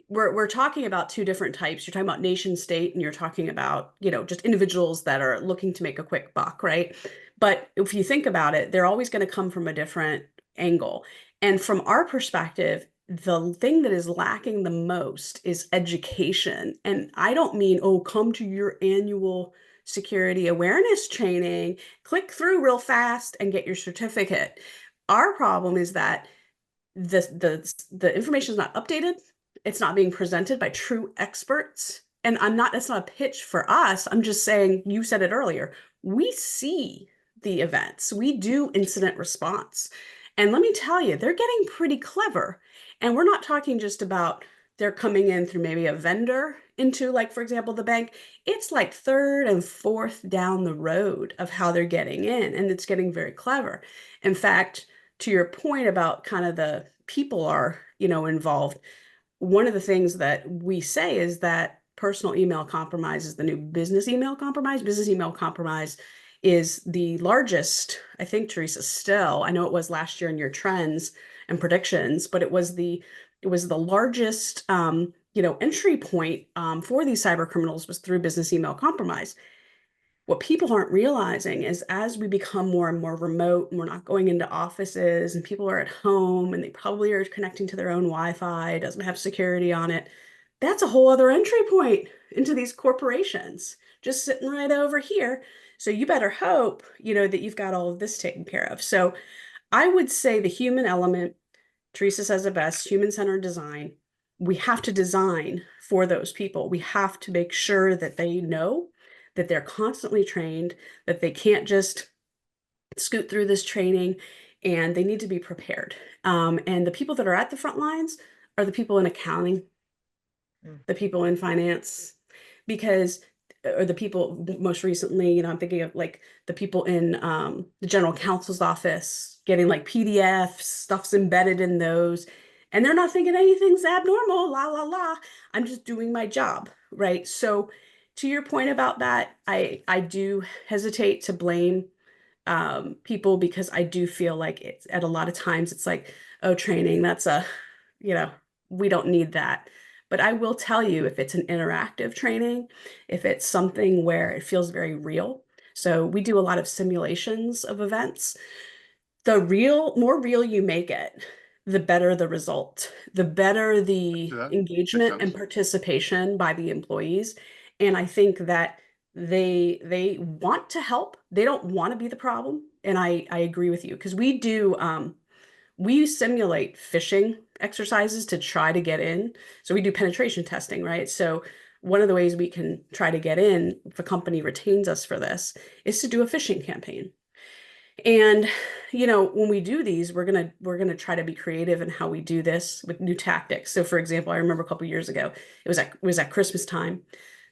we're talking about two different types. You're talking about nation state, and you're talking about, just individuals that are looking to make a quick buck, right? But if you think about it, they're always going to come from a different angle. And from our perspective, the thing that is lacking the most is education. And I don't mean, oh, come to your annual security awareness training, click through real fast and get your certificate. Our problem is that the information is not updated. It's not being presented by true experts. And that's not a pitch for us. I'm just saying, you said it earlier, we see the events, we do incident response. And let me tell you, they're getting pretty clever. And we're not talking just about they're coming in through maybe a vendor into, like, for example, the bank. It's like third and fourth down the road of how they're getting in, and it's getting very clever. In fact, to your point about kind of the people are, involved, one of the things that we say is that personal email compromise is the new business email compromise. Business email compromise is the largest, I think, Teresa, still, I know it was last year in your trends and predictions, but it was the largest, entry point for these cyber criminals was through business email compromise. What people aren't realizing is, as we become more and more remote, and we're not going into offices, and people are at home and they probably are connecting to their own Wi-Fi, doesn't have security on it, that's a whole other entry point into these corporations, just sitting right over here. So you better hope, that you've got all of this taken care of. So I would say the human element, Teresa says it best, human-centered design. We have to design for those people. We have to make sure that they know that they're constantly trained, that they can't just scoot through this training, and they need to be prepared. And the people that are at the front lines are the people in accounting, the people in finance, because or the people most recently, I'm thinking of like the people in the general counsel's office getting like PDFs, stuff's embedded in those, and they're not thinking anything's abnormal, la la la. I'm just doing my job, right? So to your point about that, I do hesitate to blame people, because I do feel like it's at a lot of times it's like, oh, training, that's we don't need that. But I will tell you, if it's an interactive training, if it's something where it feels very real. So we do a lot of simulations of events. The more real you make it, the better the result, the better the Yeah, engagement makes and sense. participation by the employees. And I think that they want to help. They don't want to be the problem. And I agree with you, because we simulate phishing exercises to try to get in. So we do penetration testing, right? So one of the ways we can try to get in, if a company retains us for this, is to do a phishing campaign. And when we do these, we're gonna try to be creative in how we do this with new tactics. So for example, I remember a couple years ago, it was at Christmas time.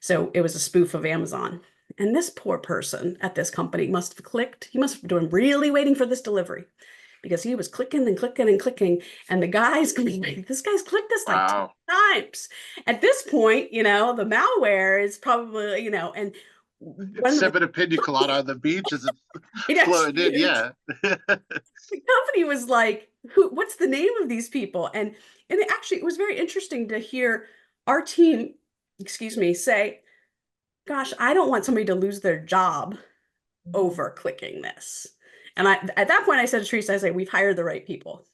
So it was a spoof of Amazon. And this poor person at this company must have clicked. He must have been really waiting for this delivery, because he was clicking and clicking and clicking. And the guy's going, this guy's clicked this like 10 Wow. times. At this point, the malware is probably, and It's one of sipping a pina colada on the beach as it's the floating in. Yeah. the company was like, what's the name of these people? And it was very interesting to hear our team, excuse me, say, gosh, I don't want somebody to lose their job over clicking this. And at that point I said to Teresa, I say, we've hired the right people.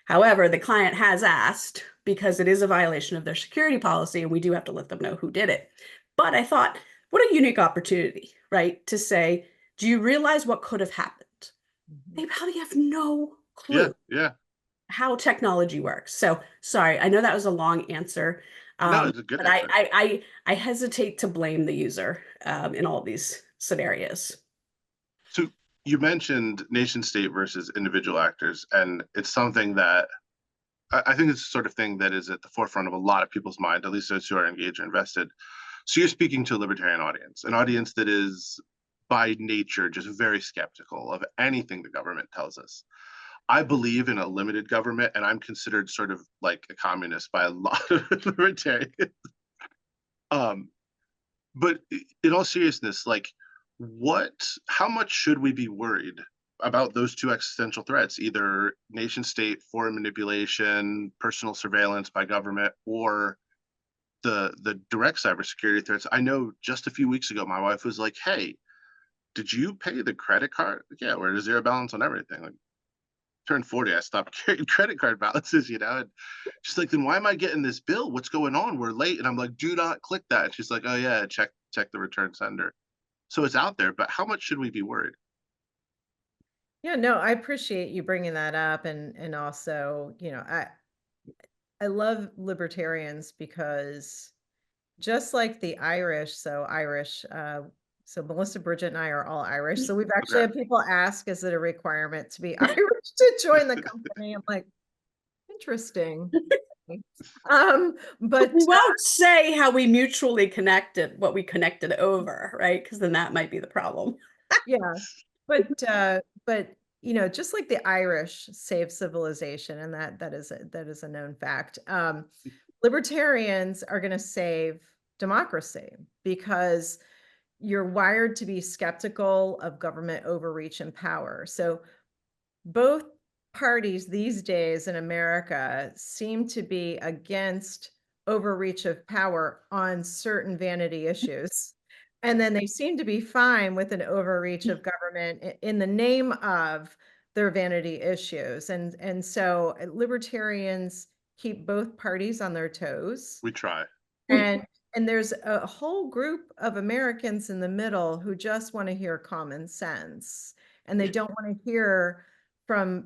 However, the client has asked, because it is a violation of their security policy, and we do have to let them know who did it. But I thought, what a unique opportunity, right? To say, do you realize what could have happened? They probably have no clue Yeah. how technology works. So sorry, I know that was a long answer. No, it's a good But answer. I hesitate to blame the user in all these scenarios. So you mentioned nation state versus individual actors, and it's something that I think it's the sort of thing that is at the forefront of a lot of people's mind, at least those who are engaged or invested. So you're speaking to a libertarian audience, an audience that is by nature just very skeptical of anything the government tells us. I believe in a limited government, and I'm considered sort of like a communist by a lot of libertarians. But in all seriousness, like, how much should we be worried about those two existential threats, either nation state foreign manipulation, personal surveillance by government, or the direct cybersecurity threats? I know just a few weeks ago, my wife was like, hey, did you pay the credit card? Yeah, we're at a zero balance on everything. Like, turned 40, I stopped carrying credit card balances, and she's like, then why am I getting this bill? What's going on? We're late. And I'm like, do not click that. And she's like, oh yeah, check the return sender. So it's out there, but how much should we be worried? Yeah, no, I appreciate you bringing that up. And also, I love libertarians, because just like the Irish, so Melissa, Bridget, and I are all Irish. So we've actually had people ask, is it a requirement to be Irish to join the company? I'm like, interesting. But We won't say how we mutually connected, what we connected over, right? Because then that might be the problem. yeah, but just like the Irish saved civilization, and that is a known fact. Libertarians are going to save democracy, because you're wired to be skeptical of government overreach and power. So both parties these days in America seem to be against overreach of power on certain vanity issues. And then they seem to be fine with an overreach of government in the name of their vanity issues. And so libertarians keep both parties on their toes. We try. And there's a whole group of Americans in the middle who just want to hear common sense, and they don't want to hear from,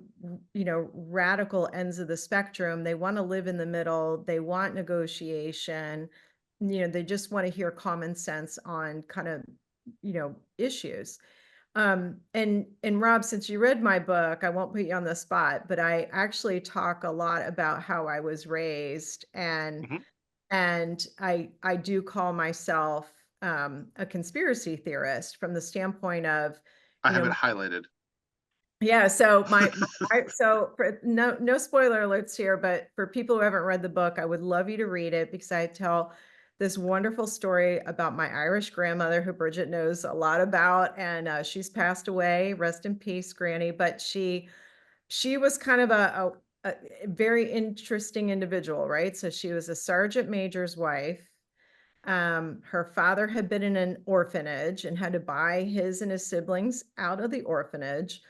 radical ends of the spectrum. They want to live in the middle. They want negotiation. They just want to hear common sense on kind of, issues. And Rob, since you read my book, I won't put you on the spot, but I actually talk a lot about how I was raised, and Mhm. and I do call myself a conspiracy theorist from the standpoint of, I you have know, it highlighted. yeah, so so for no spoiler alerts here, but for people who haven't read the book, I would love you to read it because I tell this wonderful story about my Irish grandmother who Bridget knows a lot about, and she's passed away. Rest in peace, Granny. But she was kind of a very interesting individual, right? So she was a sergeant major's wife. Her father had been in an orphanage and had to buy his and his siblings out of the orphanage.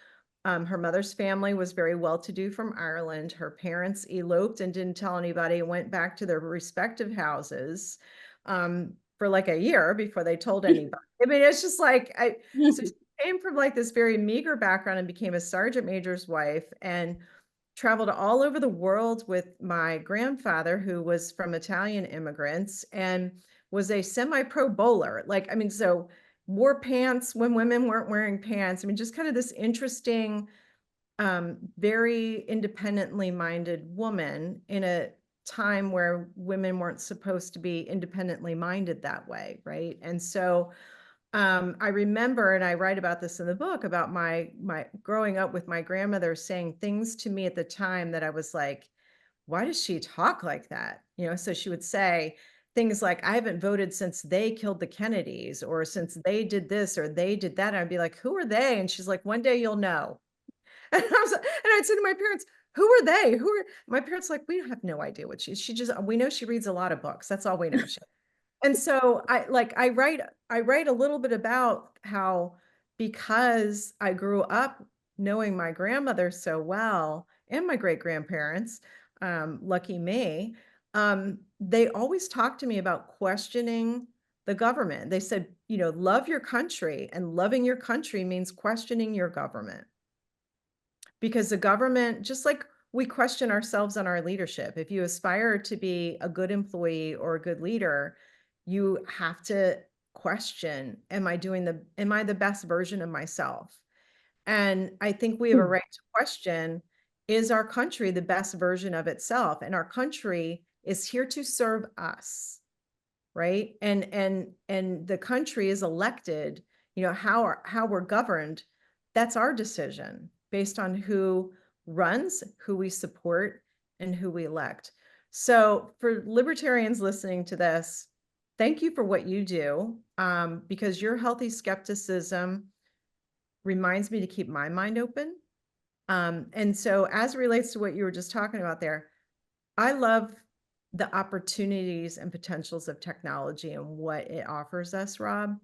Her mother's family was very well-to-do from Ireland. Her parents eloped and didn't tell anybody, went back to their respective houses for like a year before they told anybody. I mean, it's just like, so she came from like this very meager background and became a sergeant major's wife and traveled all over the world with my grandfather, who was from Italian immigrants and was a semi-pro bowler. Like, I mean, so wore pants when women weren't wearing pants. I mean, just kind of this interesting, very independently minded woman in a time where women weren't supposed to be independently minded that way, right? And so I remember, and I write about this in the book, about my growing up with my grandmother saying things to me at the time that I was like, why does she talk like that? You know, so she would say things like, I haven't voted since they killed the Kennedys, or since they did this or they did that. And I'd be like, who are they? And she's like, one day you'll know. And I'd say to my parents, who are they? Who are my parents? Like, we have no idea what she just, we know she reads a lot of books. That's all we know. And so I write a little bit about how, because I grew up knowing my grandmother so well and my great grandparents, lucky me, they always talked to me about questioning the government. They said, you know, love your country, and loving your country means questioning your government. Because the government, just like we question ourselves on our leadership, if you aspire to be a good employee or a good leader, you have to question, am I the best version of myself? And I think we have a right to question, is our country the best version of itself? And our country is here to serve us, right? And the country is elected, you know, how we're governed, that's our decision based on who runs, who we support, and who we elect. So for libertarians listening to this, thank you for what you do, because your healthy skepticism reminds me to keep my mind open. And so as it relates to what you were just talking about there, I love the opportunities and potentials of technology and what it offers us, Rob.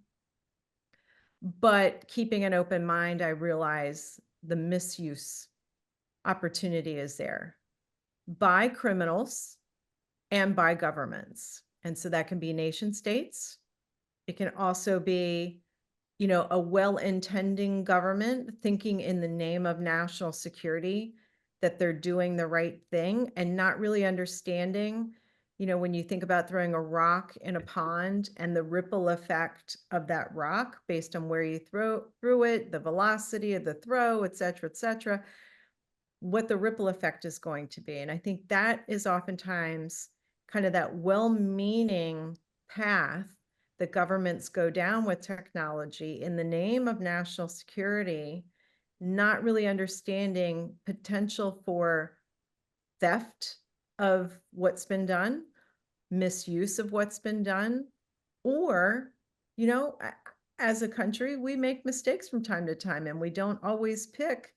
But keeping an open mind, I realize the misuse opportunity is there by criminals and by governments. And so that can be nation states. It can also be, you know, a well-intending government thinking in the name of national security that they're doing the right thing and not really understanding, you know, when you think about throwing a rock in a pond and the ripple effect of that rock based on where you threw it, the velocity of the throw, et cetera, what the ripple effect is going to be. And I think that is oftentimes kind of that well-meaning path that governments go down with technology in the name of national security, not really understanding potential for theft of what's been done, misuse of what's been done, or, you know, as a country, we make mistakes from time to time and we don't always pick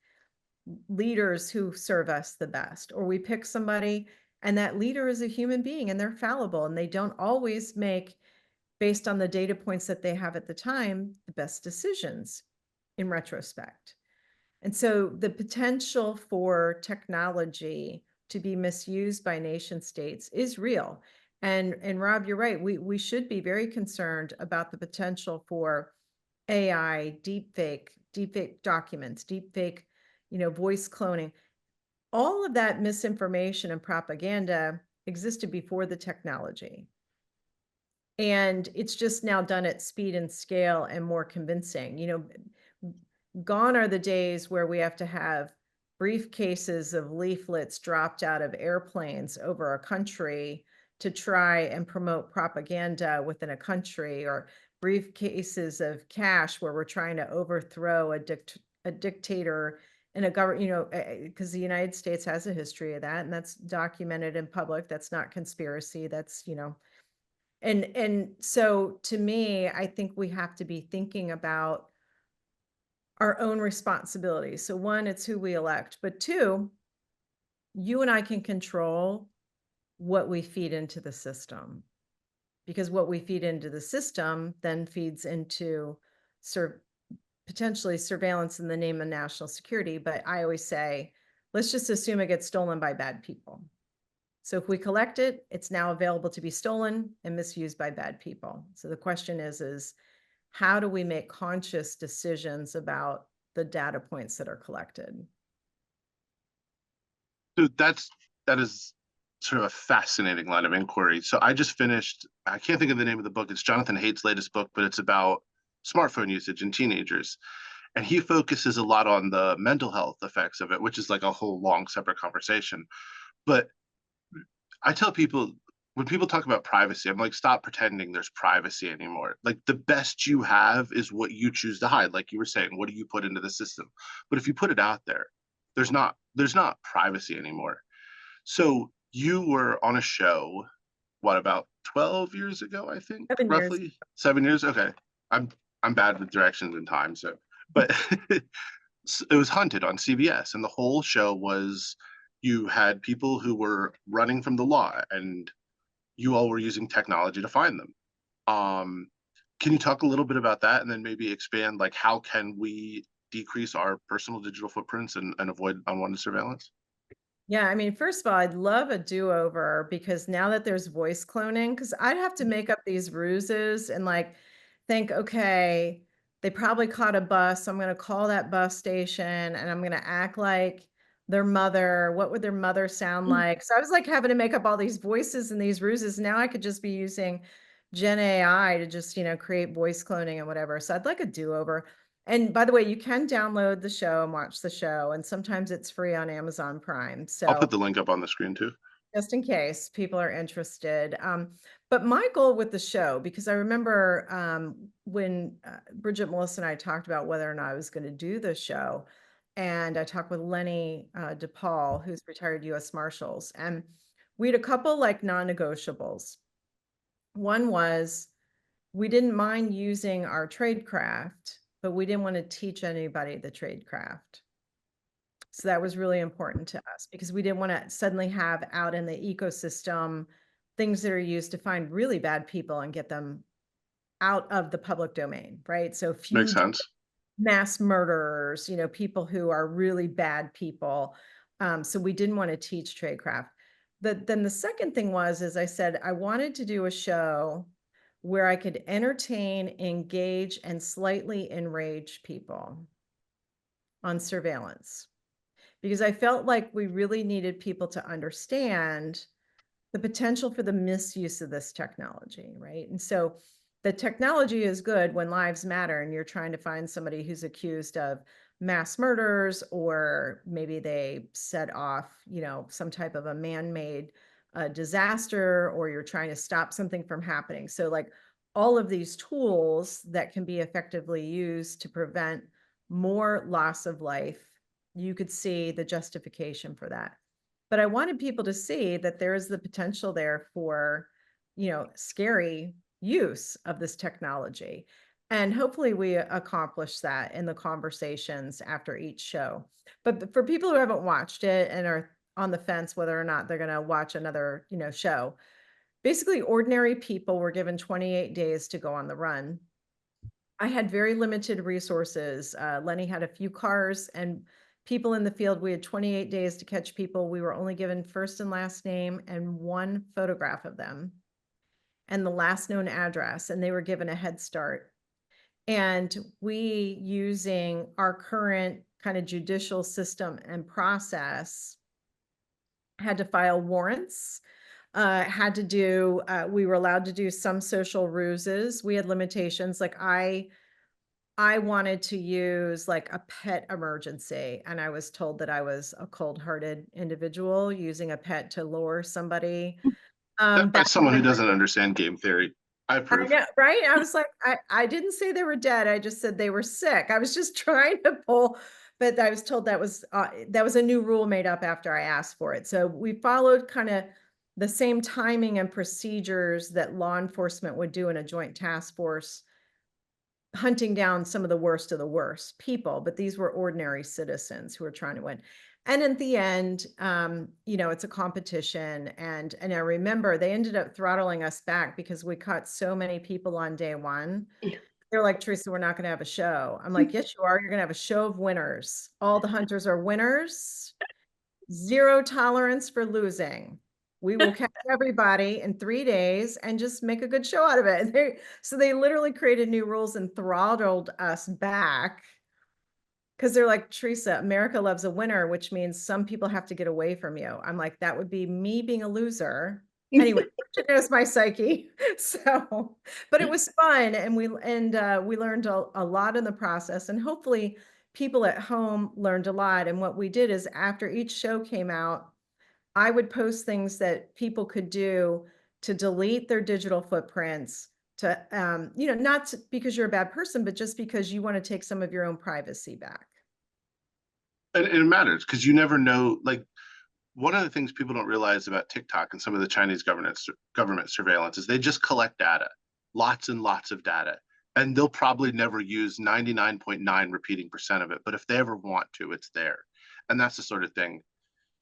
leaders who serve us the best, or we pick somebody and that leader is a human being and they're fallible and they don't always make, based on the data points that they have at the time, the best decisions in retrospect. And so the potential for technology to be misused by nation states is real. And Rob, you're right. We should be very concerned about the potential for AI, deepfake documents, deepfake, you know, voice cloning. All of that misinformation and propaganda existed before the technology. And it's just now done at speed and scale and more convincing. You know, gone are the days where we have to have briefcases of leaflets dropped out of airplanes over a country to try and promote propaganda within a country, or briefcases of cash where we're trying to overthrow a dictator in a government, because the United States has a history of that, and that's documented in public. That's not conspiracy. That's, and so to me, I think we have to be thinking about our own responsibilities. So one, it's who we elect, but two, you and I can control what we feed into the system, because what we feed into the system then feeds into potentially surveillance in the name of national security. But I always say, let's just assume it gets stolen by bad people. So if we collect it, it's now available to be stolen and misused by bad people. So the question is how do we make conscious decisions about the data points that are collected? So that is sort of a fascinating line of inquiry. So I just finished, I can't think of the name of the book. It's Jonathan Haidt's latest book, but it's about smartphone usage in teenagers. And he focuses a lot on the mental health effects of it, which is like a whole long separate conversation. But I tell people, when people talk about privacy, I'm like, stop pretending there's privacy anymore. Like the best you have is what you choose to hide. Like you were saying, what do you put into the system? But if you put it out there, there's not privacy anymore. So you were on a show, what, about 12 years ago, I think? 7 years. Roughly 7 years. Okay. I'm bad with directions and time. So, but it was Hunted on CBS, and the whole show was, you had people who were running from the law, and you all were using technology to find them. Can you talk a little bit about that, and then maybe expand, like, how can we decrease our personal digital footprints and avoid unwanted surveillance? Yeah, I mean, first of all, I'd love a do-over, because now that there's voice cloning, because I'd have to make up these ruses and like think, okay, they probably caught a bus. I'm going to call that bus station and I'm going to act like their mother. What would their mother sound like? So I was like having to make up all these voices and these ruses. Now I could just be using Gen AI to just, create voice cloning and whatever. So I'd like a do-over. And by the way, you can download the show and watch the show, and sometimes it's free on Amazon Prime. I'll put So the link up on the screen too. just in case people are interested. But my goal with the show, because I remember when Bridget, Melissa, and I talked about whether or not I was going to do the show, and I talked with Lenny DePaul, who's retired U.S. Marshals, and we had a couple like non-negotiables. One was we didn't mind using our tradecraft, but we didn't want to teach anybody the tradecraft. So that was really important to us, because we didn't want to suddenly have out in the ecosystem things that are used to find really bad people and get them out of the public domain, right? So Makes sense. mass murderers, people who are really bad people. So we didn't want to teach tradecraft. Then the second thing was, as I said, I wanted to do a show where I could entertain, engage, and slightly enrage people on surveillance, because I felt like we really needed people to understand the potential for the misuse of this technology, right? And so the technology is good when lives matter and you're trying to find somebody who's accused of mass murders, or maybe they set off, some type of a man-made disaster, or you're trying to stop something from happening. So like all of these tools that can be effectively used to prevent more loss of life, you could see the justification for that. But I wanted people to see that there is the potential there for, scary use of this technology. And hopefully we accomplish that in the conversations after each show. But for people who haven't watched it and are on the fence whether or not they're going to watch another, show, basically ordinary people were given 28 days to go on the run. I had very limited resources. Lenny had a few cars and people in the field. We had 28 days to catch people. We were only given first and last name and one photograph of them and the last known address, and they were given a head start. And we, using our current kind of judicial system and process, had to file warrants, we were allowed to do some social ruses. We had limitations. Like I wanted to use like a pet emergency, and I was told that I was a cold-hearted individual using a pet to lure somebody. That's someone who doesn't understand game theory. I approve. I know, right? I was like, I didn't say they were dead. I just said they were sick. I was just trying to pull, but I was told that was a new rule made up after I asked for it. So we followed kind of the same timing and procedures that law enforcement would do in a joint task force, hunting down some of the worst people, but these were ordinary citizens who were trying to win. And at the end, it's a competition. And I remember they ended up throttling us back because we caught so many people on day one. They're like, Teresa, we're not going to have a show. I'm like, yes, you are. You're going to have a show of winners. All the hunters are winners. Zero tolerance for losing. We will catch everybody in 3 days and just make a good show out of it. So they literally created new rules and throttled us back because they're like, Teresa, America loves a winner, which means some people have to get away from you. I'm like, that would be me being a loser. Anyway, it knows my psyche. So, but it was fun, and we learned a lot in the process, and hopefully people at home learned a lot. And what we did is after each show came out, I would post things that people could do to delete their digital footprints, to, not because you're a bad person, but just because you want to take some of your own privacy back. And it matters because you never know. Like, one of the things people don't realize about TikTok and some of the Chinese government surveillance is they just collect data, lots and lots of data, and they'll probably never use 99.9 repeating percent of it. But if they ever want to, it's there. And that's the sort of thing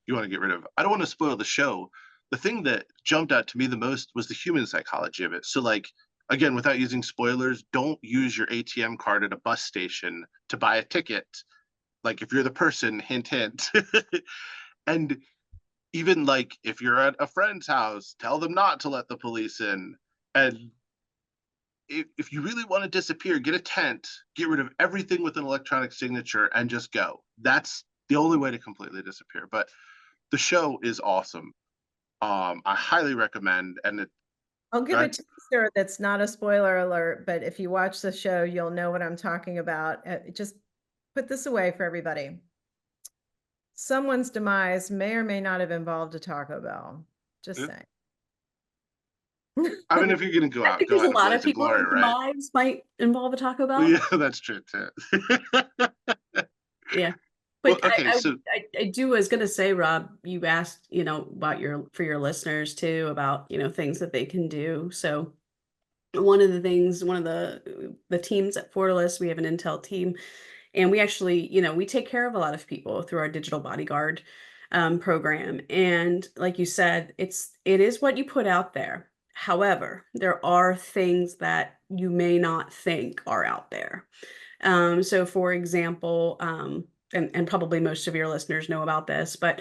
you want to get rid of. I don't want to spoil the show. The thing that jumped out to me the most was the human psychology of it. So, like, again, without using spoilers, don't use your ATM card at a bus station to buy a ticket. Like, if you're the person, hint, hint. And even like if you're at a friend's house, tell them not to let the police in. And if you really want to disappear, get a tent, get rid of everything with an electronic signature, and just go. That's the only way to completely disappear. But the show is awesome. I highly recommend. And I'll give a teaser that's not a spoiler alert, but if you watch the show, you'll know what I'm talking about. Just put this away for everybody. Someone's demise may or may not have involved a Taco Bell. Just saying. I mean, if you're going to go out, because go a out lot of people's right? demise might involve a Taco Bell. Yeah, that's true too. Yeah. Well, But okay, I was going to say, Rob, you asked, about for your listeners too, about, things that they can do. So one of the teams at Fortalus, we have an Intel team, and we actually, we take care of a lot of people through our digital bodyguard program. And like you said, it is what you put out there. However, there are things that you may not think are out there. So for example, and probably most of your listeners know about this, but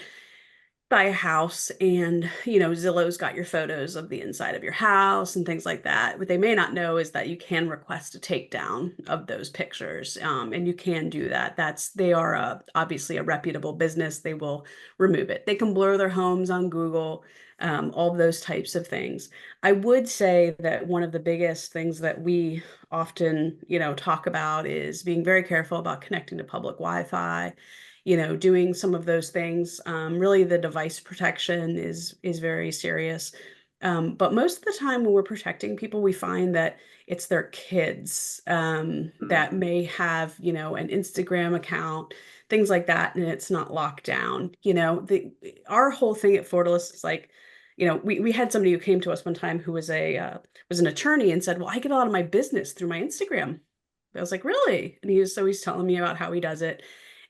buy a house and, Zillow's got your photos of the inside of your house and things like that. What they may not know is that you can request a takedown of those pictures. And you can do that. They are obviously a reputable business. They will remove it. They can blur their homes on Google, all of those types of things. I would say that one of the biggest things that we often, talk about is being very careful about connecting to public Wi-Fi, doing some of those things. Really, the device protection is very serious. But most of the time when we're protecting people, we find that it's their kids that may have, an Instagram account, things like that, and it's not locked down. Our whole thing at Fortalus is like, we had somebody who came to us one time who was an attorney and said, well, I get a lot of my business through my Instagram. I was like, really? And he's telling me about how he does it.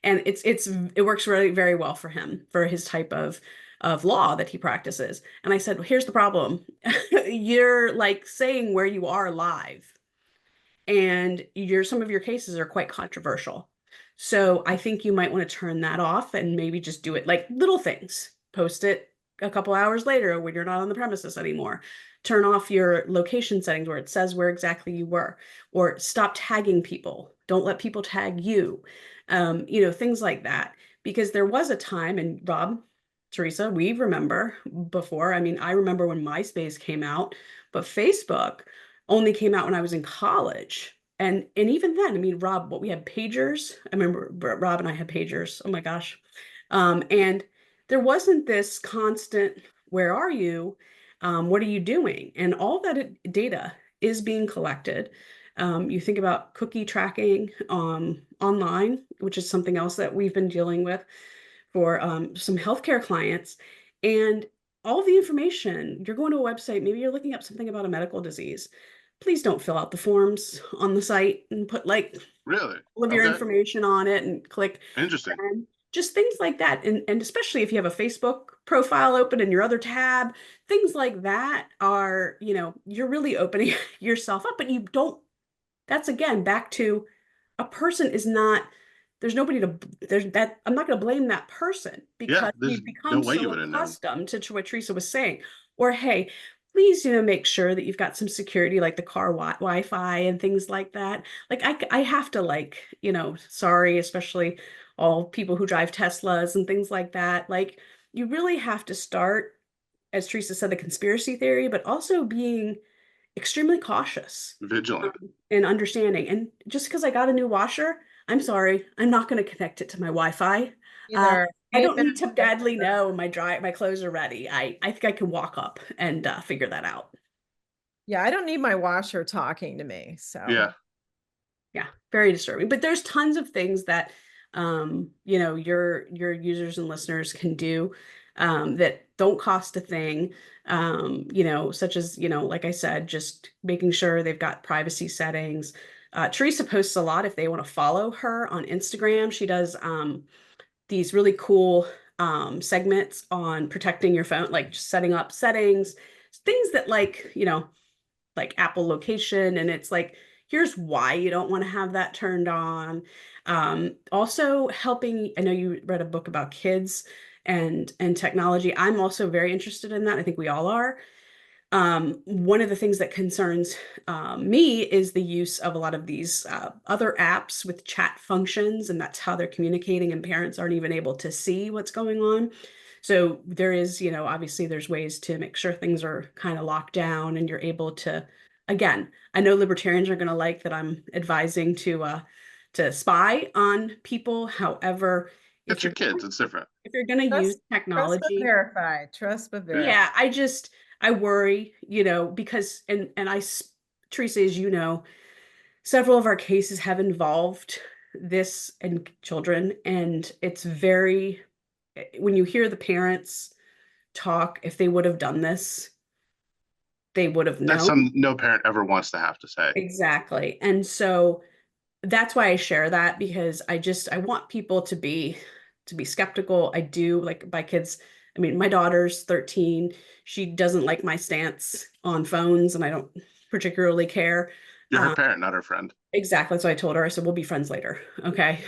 And it works really very well for him, for his type of law that he practices. And I said, well, here's the problem. You're like saying where you are live, and some of your cases are quite controversial. So I think you might want to turn that off and maybe just do it like little things. Post it a couple hours later when you're not on the premises anymore. Turn off your location settings where it says where exactly you were, or stop tagging people. Don't let people tag you. Things like that. Because there was a time, and Rob, Teresa, we remember before. I mean, I remember when MySpace came out, but Facebook only came out when I was in college. And even then, I mean, Rob, what we had pagers. I remember Rob and I had pagers. Oh my gosh. And there wasn't this constant, where are you? What are you doing? And all that data is being collected. You think about cookie tracking online, which is something else that we've been dealing with for some healthcare clients. And all the information, you're going to a website, maybe you're looking up something about a medical disease. Please don't fill out the forms on the site and put like Really? all of your Okay. information on it and click. Interesting. And just things like that. And especially if you have a Facebook profile open in your other tab, things like that are, you're really opening yourself up, but you don't, that's again, back to a person is not, there's nobody to, there's that, I'm not going to blame that person Yeah, because there's we've no become way you so would have known. accustomed to what Teresa was saying. Or, hey, please, make sure that you've got some security like the car Wi-Fi and things like that. Like I have to like, sorry, especially all people who drive Teslas and things like that. Like you really have to start, as Teresa said, the conspiracy theory, but also being extremely cautious Vigilant. and understanding. And just because I got a new washer, I'm sorry, I'm not going to connect it to my Wi-Fi. Either. I don't need to badly know my clothes are ready. I think I can walk up and figure that out. Yeah, I don't need my washer talking to me. So Yeah, very disturbing. But there's tons of things that your users and listeners can do that don't cost a thing. Such as, like I said, just making sure they've got privacy settings. Teresa posts a lot if they want to follow her on Instagram. She does these really cool segments on protecting your phone, like just setting up settings, things that like Apple location. And it's like, here's why you don't want to have that turned on. Also helping, I know you read a book about kids and technology. I'm also very interested in that. I think we all are. One of the things that concerns me is the use of a lot of these other apps with chat functions, and that's how they're communicating, and parents aren't even able to see what's going on. So there is, obviously there's ways to make sure things are kind of locked down and you're able to, again, I know libertarians are going to like that I'm advising to spy on people. However, It's your kids, it's different. if you're going to use trust but technology, verify. Trust but verify. yeah, I worry, because, and Teresa, as you know, several of our cases have involved this and children, and it's very, when you hear the parents talk, if they would have done this, they would have That's known. no parent ever wants to have to say. Exactly. And so that's why I share that, because I want people to be skeptical. I do, like my kids. I mean, my daughter's 13. She doesn't like my stance on phones, and I don't particularly care. You're her parent, not her friend. Exactly. So I told her, I said, we'll be friends later. Okay.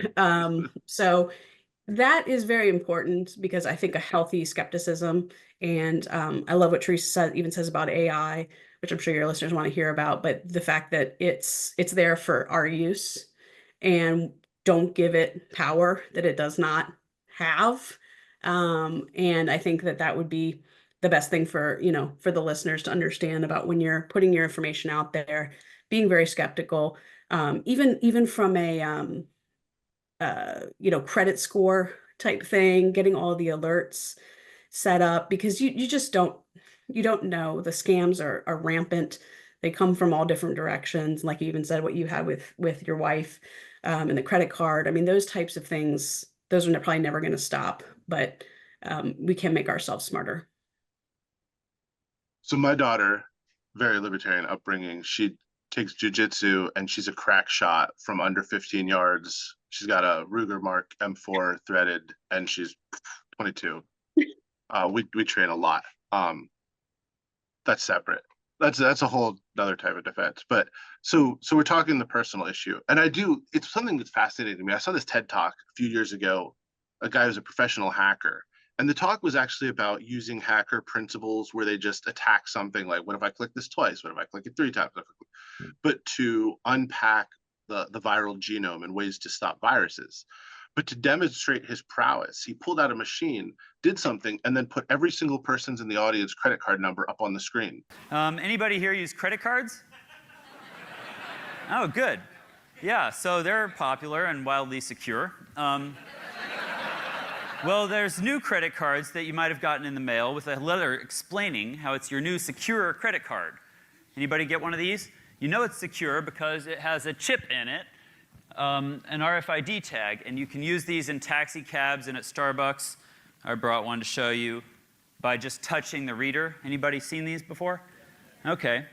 So that is very important, because I think a healthy skepticism, and I love what Teresa even says about AI, which I'm sure your listeners want to hear about, but the fact that it's there for our use, and don't give it power that it does not have. And I think that would be the best thing for, for the listeners to understand about when you're putting your information out there, being very skeptical, even from a credit score type thing, getting all the alerts set up, because you just don't know. The scams are rampant. They come from all different directions. Like you even said, what you had with your wife, and the credit card. I mean, those types of things, those are probably never going to stop, but we can make ourselves smarter. So my daughter, very libertarian upbringing, she takes jujitsu and she's a crack shot from under 15 yards. She's got a Ruger Mark M4 threaded, and she's 22. We train a lot. That's separate. That's a whole other type of defense. But so we're talking the personal issue, and it's something that's fascinating to me. I saw this TED Talk a few years ago, a guy who's a professional hacker, and the talk was actually about using hacker principles where they just attack something like, what if I click this twice? What if I click it 3 times? But to unpack the viral genome and ways to stop viruses. But to demonstrate his prowess, he pulled out a machine, did something, and then put every single person's in the audience credit card number up on the screen. Anybody here use credit cards? Oh, good. Yeah, so they're popular and wildly secure. Well, there's new credit cards that you might have gotten in the mail with a letter explaining how it's your new secure credit card. Anybody get one of these? You know it's secure because it has a chip in it, an RFID tag, and you can use these in taxi cabs and at Starbucks. I brought one to show you by just touching the reader. Anybody seen these before? Okay.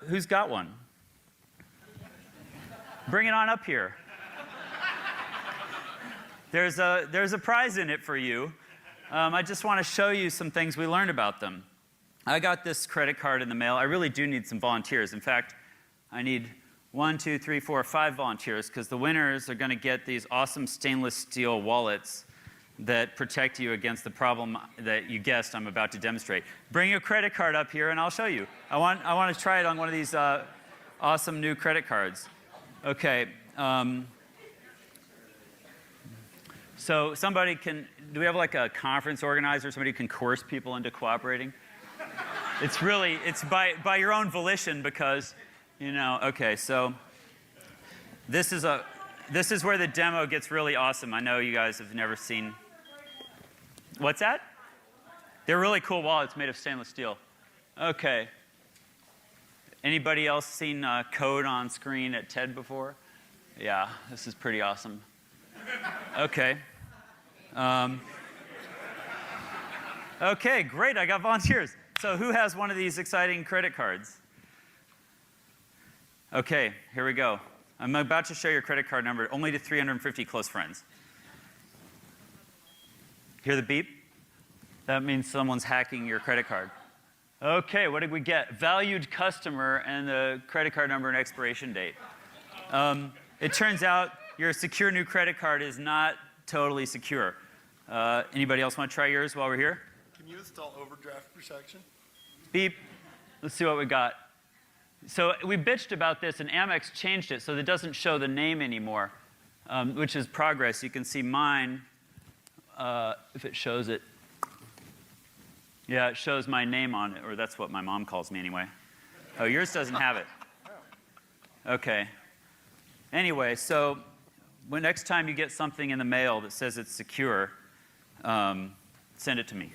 Who's got one? Bring it on up here. There's a prize in it for you. I just want to show you some things we learned about them. I got this credit card in the mail. I really do need some volunteers. In fact, I need 1, 2, 3, 4, 5 volunteers, because the winners are going to get these awesome stainless steel wallets that protect you against the problem that you guessed I'm about to demonstrate. Bring your credit card up here and I'll show you. I want to try it on one of these awesome new credit cards. Okay. So somebody can, do we have like a conference organizer, somebody who can coerce people into cooperating? It's really, it's by your own volition because, you know, okay, so this is where the demo gets really awesome. I know you guys have never seen, what's that? They're really cool wallets made of stainless steel. Okay. Anybody else seen code on screen at TED before? Yeah, this is pretty awesome. Okay. Okay, great, I got volunteers. So who has one of these exciting credit cards? Okay, here we go. I'm about to show your credit card number only to 350 close friends. Hear the beep? That means someone's hacking your credit card. Okay, what did we get? Valued customer and the credit card number and expiration date. It turns out your secure new credit card is not totally secure. Anybody else want to try yours while we're here? Can you install overdraft protection? Beep. Let's see what we got. So we bitched about this, and Amex changed it so that it doesn't show the name anymore, which is progress. You can see mine, if it shows it. Yeah, it shows my name on it, or that's what my mom calls me anyway. Oh, yours doesn't have it. Okay. Anyway, so when next time you get something in the mail that says it's secure, send it to me.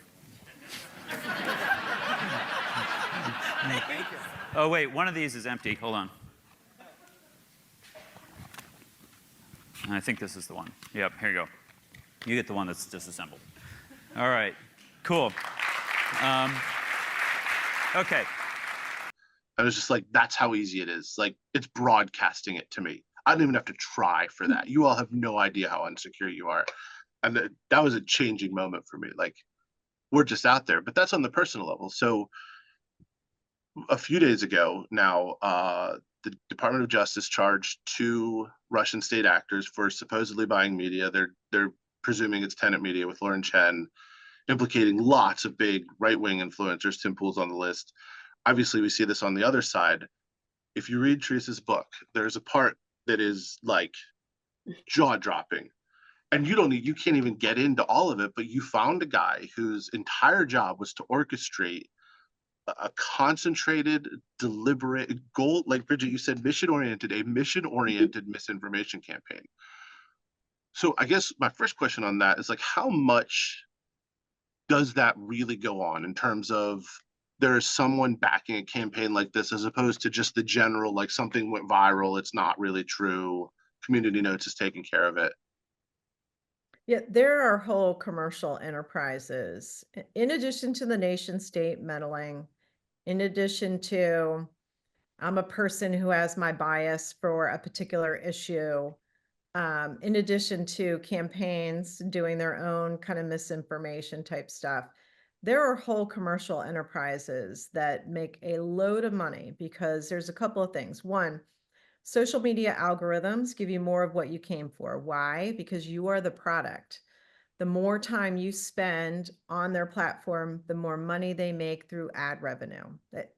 Oh, wait, one of these is empty. Hold on. I think this is the one. Yep, here you go. You get the one that's disassembled. All right, cool. Okay. I was just like, that's how easy it is. Like, it's broadcasting it to me. I don't even have to try for that. You all have no idea how unsecure you are. And that was a changing moment for me. Like, we're just out there, but that's on the personal level. So a few days ago now, the Department of Justice charged 2 Russian state actors for supposedly buying media. They're presuming it's Tenet Media with Lauren Chen, implicating lots of big right-wing influencers. Tim Pool's on the list. Obviously, we see this on the other side. If you read Teresa's book, there's a part that is like jaw-dropping. And you can't even get into all of it, but you found a guy whose entire job was to orchestrate a concentrated, deliberate goal, like Bridget, you said, a mission-oriented misinformation campaign. So I guess my first question on that is, like, how much does that really go on in terms of there is someone backing a campaign like this, as opposed to just the general, like, something went viral, it's not really true, Community Notes is taking care of it? Yeah, there are whole commercial enterprises, in addition to the nation state meddling, in addition to I'm a person who has my bias for a particular issue, in addition to campaigns doing their own kind of misinformation type stuff. There are whole commercial enterprises that make a load of money because there's a couple of things. One, social media algorithms give you more of what you came for. Why? Because you are the product. The more time you spend on their platform, the more money they make through ad revenue.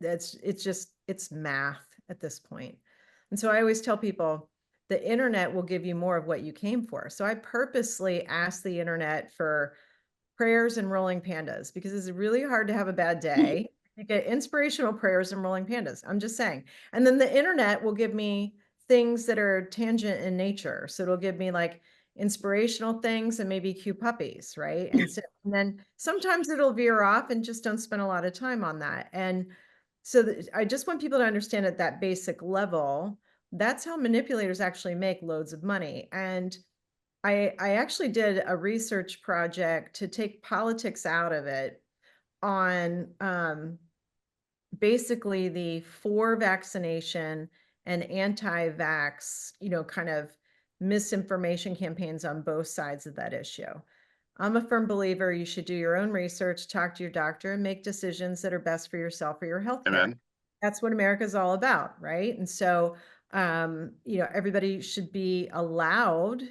It's math at this point. And so I always tell people, the internet will give you more of what you came for. So I purposely ask the internet for prayers and rolling pandas because it's really hard to have a bad day. You get inspirational prayers and rolling pandas. I'm just saying. And then the internet will give me things that are tangent in nature. So it'll give me like inspirational things and maybe cute puppies, right? And then sometimes it'll veer off and just don't spend a lot of time on that. And So I just want people to understand at that basic level, that's how manipulators actually make loads of money. And I actually did a research project to take politics out of it on basically the for vaccination and anti-vax, kind of misinformation campaigns on both sides of that issue. I'm a firm believer you should do your own research, talk to your doctor, and make decisions that are best for yourself or your health care. Amen. That's what America's all about, right? And so, everybody should be allowed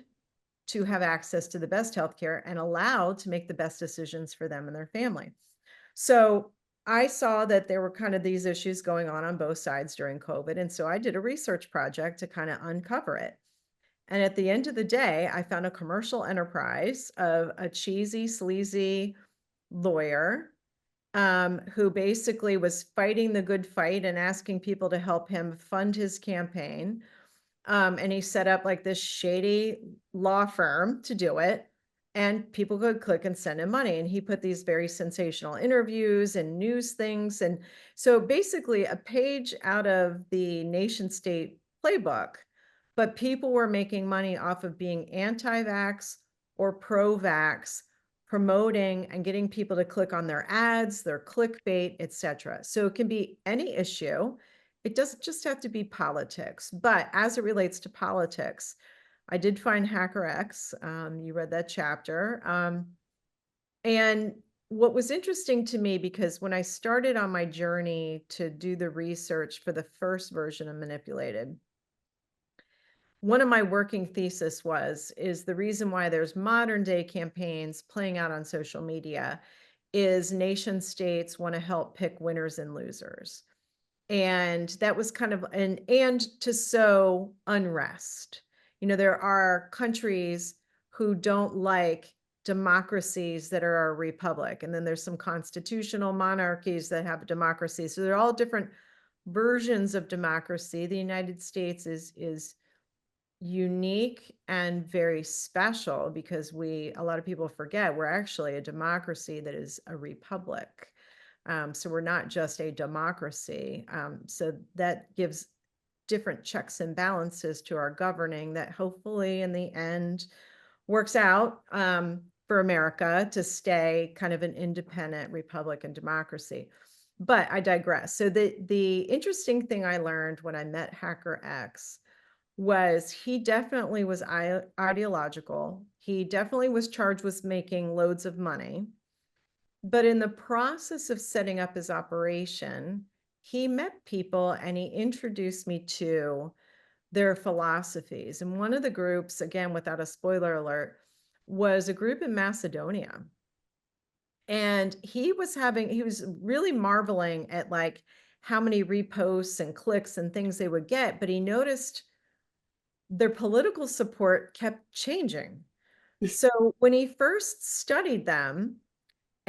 to have access to the best healthcare and allowed to make the best decisions for them and their family. So I saw that there were kind of these issues going on both sides during COVID. And so I did a research project to kind of uncover it. And at the end of the day, I found a commercial enterprise of a cheesy, sleazy lawyer who basically was fighting the good fight and asking people to help him fund his campaign. And he set up like this shady law firm to do it. And people could click and send him money. And he put these very sensational interviews and news things. And so basically a page out of the nation state playbook, but people were making money off of being anti-vax or pro-vax, promoting and getting people to click on their ads, their clickbait, etc. So it can be any issue. It doesn't just have to be politics, but as it relates to politics, I did find HackerX. You read that chapter. And what was interesting to me, because when I started on my journey to do the research for the first version of Manipulated, one of my working thesis is the reason why there's modern day campaigns playing out on social media is nation states want to help pick winners and losers. And that was kind of and to sow unrest. There are countries who don't like democracies that are a republic. And then there's some constitutional monarchies that have a democracy. So they're all different versions of democracy. The United States is unique and very special because a lot of people forget we're actually a democracy that is a republic. So we're not just a democracy. So that gives different checks and balances to our governing that hopefully in the end works out for America to stay kind of an independent republic and democracy. But I digress. So the interesting thing I learned when I met HackerX was he definitely was ideological. He definitely was charged with making loads of money. But in the process of setting up his operation, he met people and he introduced me to their philosophies. And one of the groups, again, without a spoiler alert, was a group in Macedonia. And he was really marveling at like how many reposts and clicks and things they would get, but he noticed their political support kept changing. So when he first studied them,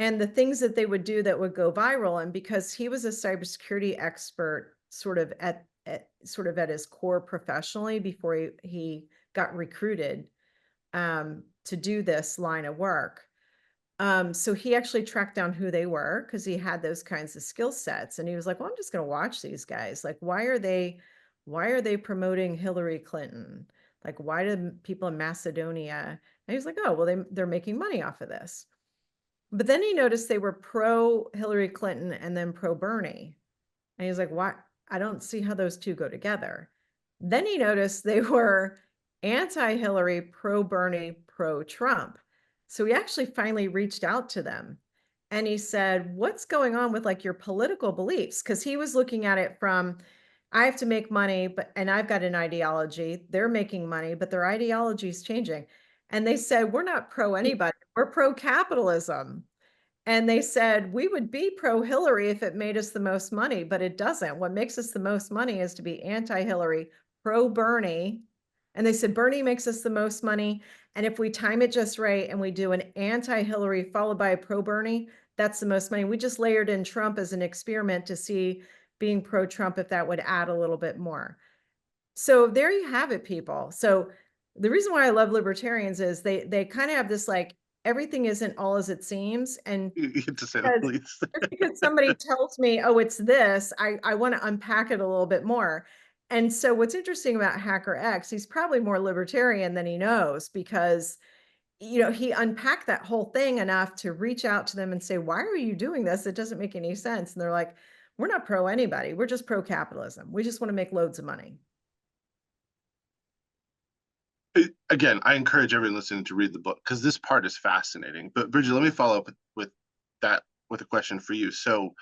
and the things that they would do that would go viral, and because he was a cybersecurity expert sort of at his core professionally before he got recruited to do this line of work. So he actually tracked down who they were because he had those kinds of skill sets. And he was like, well, I'm just going to watch these guys. Like, why are they promoting Hillary Clinton? Like, why do people in Macedonia? And he was like, oh, well, they're making money off of this. But then he noticed they were pro Hillary Clinton and then pro Bernie. And he was like, why? I don't see how those two go together. Then he noticed they were anti-Hillary, pro Bernie, pro Trump. So he actually finally reached out to them and he said, what's going on with like your political beliefs? Because he was looking at it from, I have to make money, and I've got an ideology. They're making money, but their ideology is changing. And they said, we're not pro anybody, we're pro capitalism. And they said, we would be pro Hillary if it made us the most money, but it doesn't. What makes us the most money is to be anti-Hillary, pro Bernie. And they said, Bernie makes us the most money. And if we time it just right and we do an anti-Hillary followed by a pro Bernie, that's the most money. We just layered in Trump as an experiment to see being pro Trump if that would add a little bit more. So there you have it, people. So the reason why I love libertarians is they kind of have this like everything isn't all as it seems. And To say the because least. just because somebody tells me, oh, it's this, I want to unpack it a little bit more. And so what's interesting about Hacker X, he's probably more libertarian than he knows, because he unpacked that whole thing enough to reach out to them and say, why are you doing this? It doesn't make any sense. And they're like, we're not pro anybody. We're just pro capitalism. We just want to make loads of money. Again, I encourage everyone listening to read the book because this part is fascinating. But Bridget, let me follow up with that with a question for you. So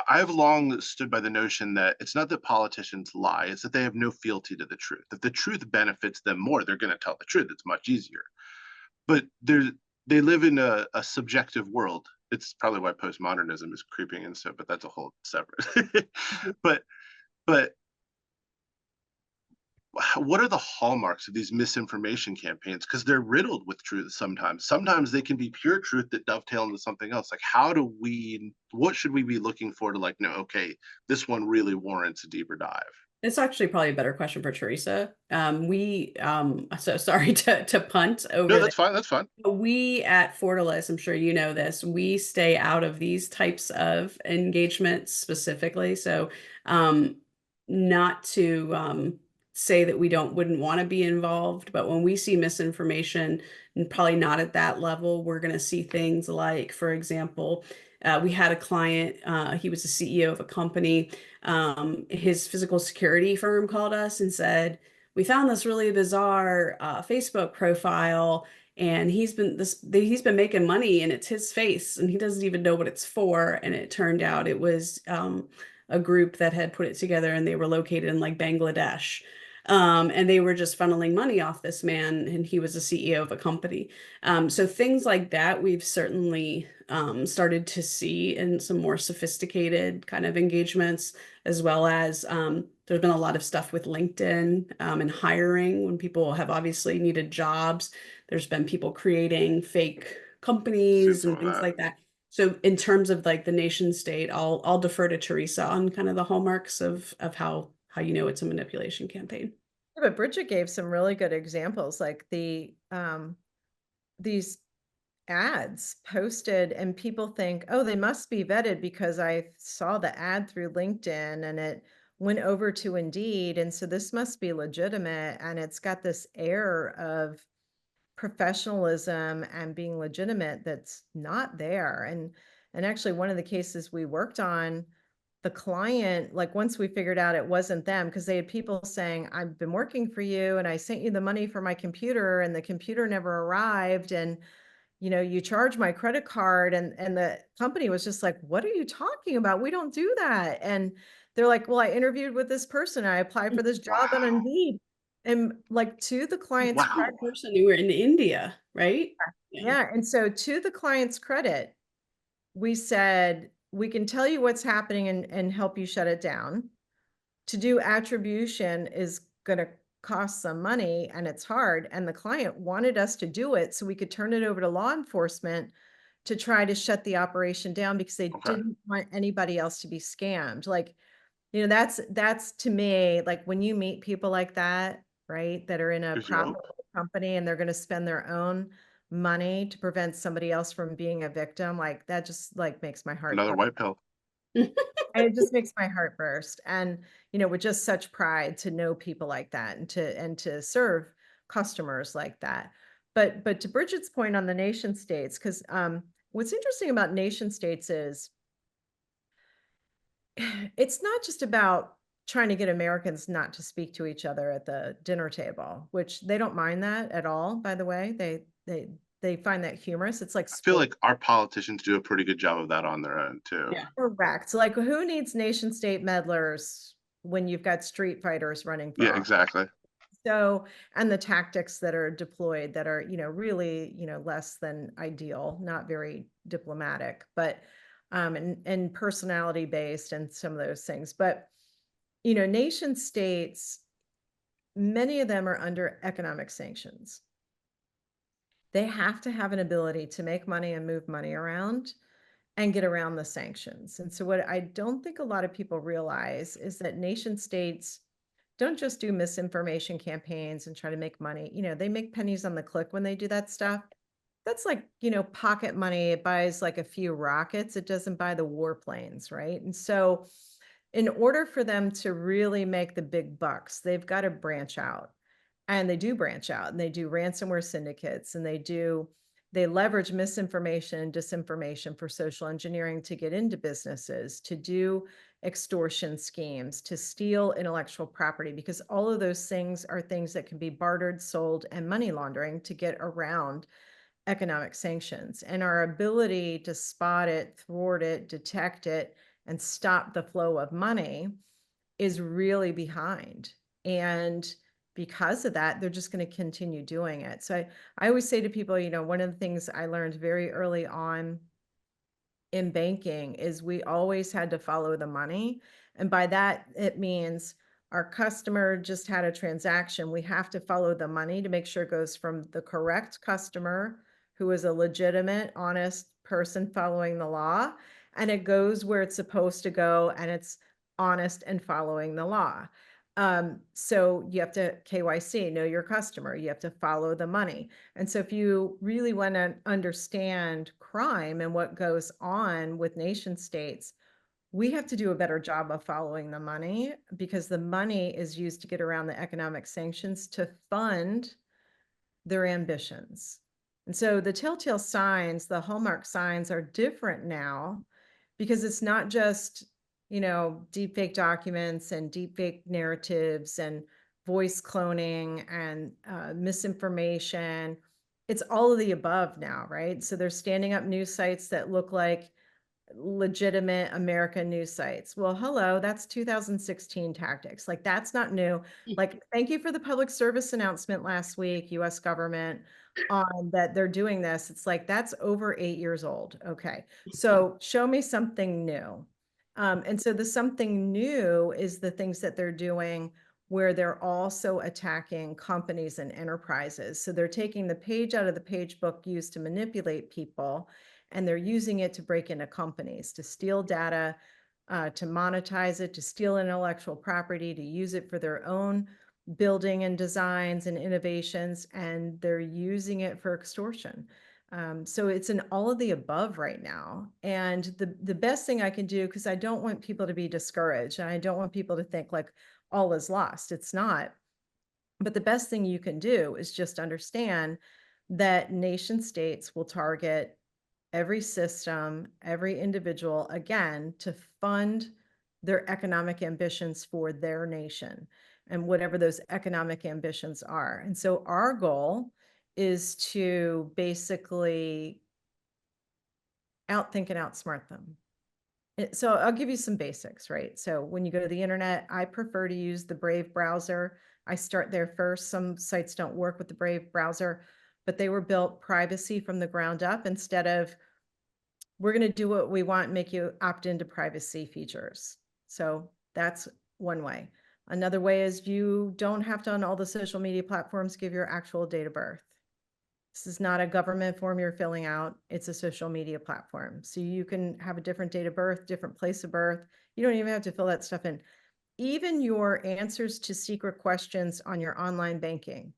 I've long stood by the notion that it's not that politicians lie, it's that they have no fealty to the truth. If the truth benefits them more, they're going to tell the truth. It's much easier. But they live in a subjective world. It's probably why postmodernism is creeping in so, but that's a whole separate. but what are the hallmarks of these misinformation campaigns? Because they're riddled with truth sometimes. Sometimes they can be pure truth that dovetail into something else. Like, what should we be looking for to like, no, okay, this one really warrants a deeper dive? It's actually probably a better question for Teresa. So sorry to punt over. No, that's fine. That's fine. We at Fortalice, I'm sure you know this, we stay out of these types of engagements specifically. So not to say that we wouldn't want to be involved, but when we see misinformation, and probably not at that level, we're going to see things like, for example, we had a client, he was the CEO of a company. His physical security firm called us and said, we found this really bizarre Facebook profile, and he's been making money, and it's his face, and he doesn't even know what it's for. And it turned out it was a group that had put it together, and they were located in like Bangladesh. And they were just funneling money off this man, and he was the CEO of a company. So things like that, we've certainly started to see in some more sophisticated kind of engagements, as well as there's been a lot of stuff with LinkedIn and hiring when people have obviously needed jobs. There's been people creating fake companies and things like that. So in terms of like the nation state, I'll defer to Teresa on kind of the hallmarks of how it's a manipulation campaign. Yeah, but Bridget gave some really good examples, like these ads posted, and people think, oh, they must be vetted because I saw the ad through LinkedIn and it went over to Indeed, and so this must be legitimate. And it's got this air of professionalism and being legitimate that's not there. And actually, one of the cases we worked on, the client, like once we figured out it wasn't them, because they had people saying, I've been working for you and I sent you the money for my computer and the computer never arrived, and you charge my credit card, and the company was just like, what are you talking about? We don't do that. And they're like, well, I interviewed with this person, I applied for this job on Indeed. And like, to the client's credit, person who were in India, right? yeah. And so to the client's credit, we said, we can tell you what's happening and help you shut it down. To do attribution is going to cost some money, and it's hard. And the client wanted us to do it so we could turn it over to law enforcement to try to shut the operation down, because they didn't want anybody else to be scammed. Like, that's to me, like when you meet people like that, right, that are in a profitable company and they're going to spend their own money to prevent somebody else from being a victim, like that just like makes my heart Another white pill. it just makes my heart burst. And with just such pride to know people like that and to serve customers like that. But to Bridget's point on the nation states, because what's interesting about nation states is it's not just about trying to get Americans not to speak to each other at the dinner table, which they don't mind that at all, by the way. They find that humorous. It's like, I feel like our politicians do a pretty good job of that on their own too. Yeah. Correct. So like, who needs nation state meddlers when you've got street fighters running for Yeah, office? exactly. So, and the tactics that are deployed that are, really, less than ideal, not very diplomatic, but and personality based and some of those things. But, nation states, many of them are under economic sanctions. They have to have an ability to make money and move money around and get around the sanctions. And so what I don't think a lot of people realize is that nation states don't just do misinformation campaigns and try to make money. You know, they make pennies on the click when they do that stuff. That's like, you know, pocket money. It buys like a few rockets. It doesn't buy the warplanes, right? And so in order for them to really make the big bucks, they've got to branch out. And they do branch out, and they do ransomware syndicates, and they leverage misinformation and disinformation for social engineering to get into businesses, to do extortion schemes, to steal intellectual property, because all of those things are things that can be bartered, sold, and money laundering to get around economic sanctions. And our ability to spot it, thwart it, detect it, and stop the flow of money is really behind. And because of that, they're just going to continue doing it. So I always say to people, you know, one of the things I learned very early on in banking is we always had to follow the money. And by that, it means our customer just had a transaction. We have to follow the money to make sure it goes from the correct customer, who is a legitimate, honest person following the law, and it goes where it's supposed to go, and it's honest and following the law. So you have to KYC, know your customer, you have to follow the money. And so if you really want to understand crime and what goes on with nation states, we have to do a better job of following the money, because the money is used to get around the economic sanctions to fund their ambitions. And so the telltale signs, the hallmark signs, are different now, because it's not just, you know, deepfake documents and deepfake narratives and voice cloning and misinformation. It's all of the above now, right? So they're standing up news sites that look like legitimate American news sites. Well, hello, that's 2016 tactics. Like, that's not new. Like, thank you for the public service announcement last week, US government, on that they're doing this. It's like, that's over 8 years old. Okay, so show me something new. And so the something new is the things that they're doing where they're also attacking companies and enterprises. So they're taking the page out of the page book used to manipulate people, and they're using it to break into companies, to steal data, to monetize it, to steal intellectual property, to use it for their own building and designs and innovations, and they're using it for extortion. So it's an all of the above right now. And the best thing I can do, because I don't want people to be discouraged, and I don't want people to think like all is lost. It's not. But the best thing you can do is just understand that nation states will target every system, every individual, again, to fund their economic ambitions for their nation and whatever those economic ambitions are. And so our goal is to basically outthink and outsmart them. So I'll give you some basics, right? So when you go to the internet, I prefer to use the Brave browser. I start there first. Some sites don't work with the Brave browser, but they were built privacy from the ground up, instead of, we're going to do what we want, make you opt into privacy features. So that's one way. Another way is you don't have to, on all the social media platforms, give your actual date of birth. This is not a government form you're filling out. It's a social media platform. So you can have a different date of birth, different place of birth. You don't even have to fill that stuff in. Even your answers to secret questions on your online banking.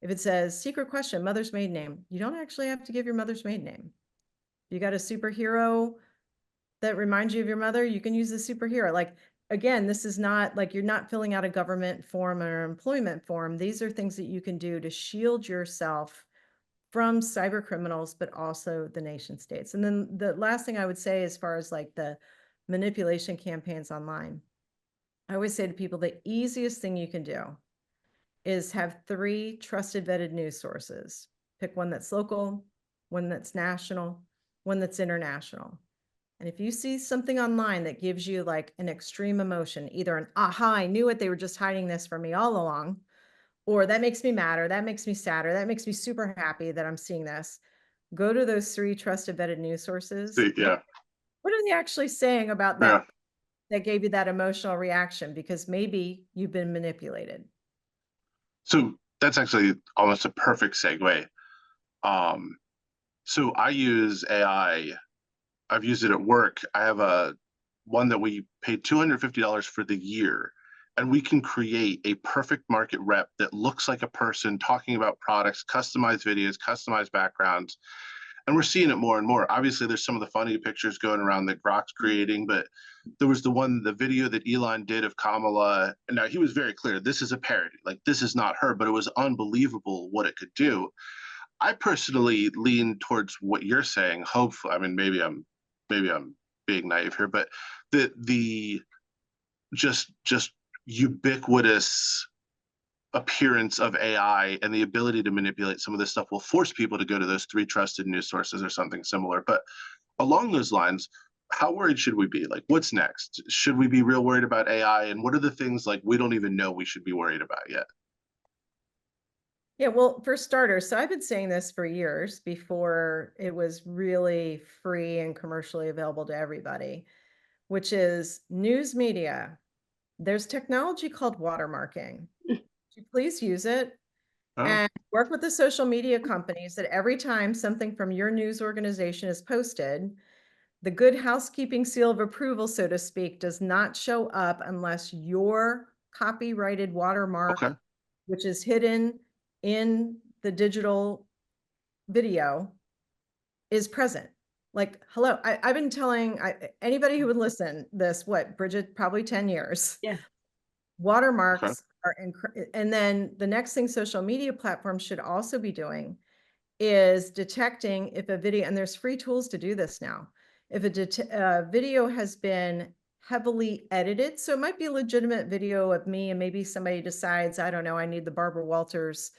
If it says secret question, mother's maiden name, you don't actually have to give your mother's maiden name. You got a superhero that reminds you of your mother, you can use the superhero. Like, again, this is not like you're not filling out a government form or employment form. These are things that you can do to shield yourself from cyber criminals, but also the nation states. And then the last thing I would say, as far as like the manipulation campaigns online, I always say to people, the easiest thing you can do is have 3 trusted vetted news sources. Pick one that's local, one that's national, one that's international. And if you see something online that gives you like an extreme emotion, either an aha, I knew it, they were just hiding this from me all along, or that makes me mad, or that makes me sad, or that makes me super happy that I'm seeing this, go to those 3 trusted vetted news sources. Yeah. What are they actually saying about that, that gave you that emotional reaction? Because maybe you've been manipulated. So that's actually almost a perfect segue. So I use AI. I've used it at work. I have one that we paid $250 for the year, and we can create a perfect market rep that looks like a person talking about products, customized videos, customized backgrounds. And we're seeing it more and more. Obviously, there's some of the funny pictures going around that Grok's creating, but there was the video that Elon did of Kamala. And now he was very clear, this is a parody. Like, this is not her, but it was unbelievable what it could do. I personally lean towards what you're saying. Hopefully, I mean, maybe I'm being naive here, but the just ubiquitous appearance of AI and the ability to manipulate some of this stuff will force people to go to those 3 trusted news sources or something similar. But along those lines, how worried should we be? Like, what's next? Should we be real worried about AI? And what are the things like we don't even know we should be worried about yet? Yeah, well, for starters, so I've been saying this for years before it was really free and commercially available to everybody, which is news media. There's technology called watermarking. Would you please use it and work with the social media companies that every time something from your news organization is posted, the good housekeeping seal of approval, so to speak, does not show up unless your copyrighted watermark, which is hidden in the digital video, is present. Like, hello, I've been telling anybody who would listen this, what, Bridget, probably 10 years. Yeah. Watermarks are, and then the next thing social media platforms should also be doing is detecting if a video, and there's free tools to do this now, if a video has been heavily edited. So it might be a legitimate video of me and maybe somebody decides, I don't know, I need the Barbara Walters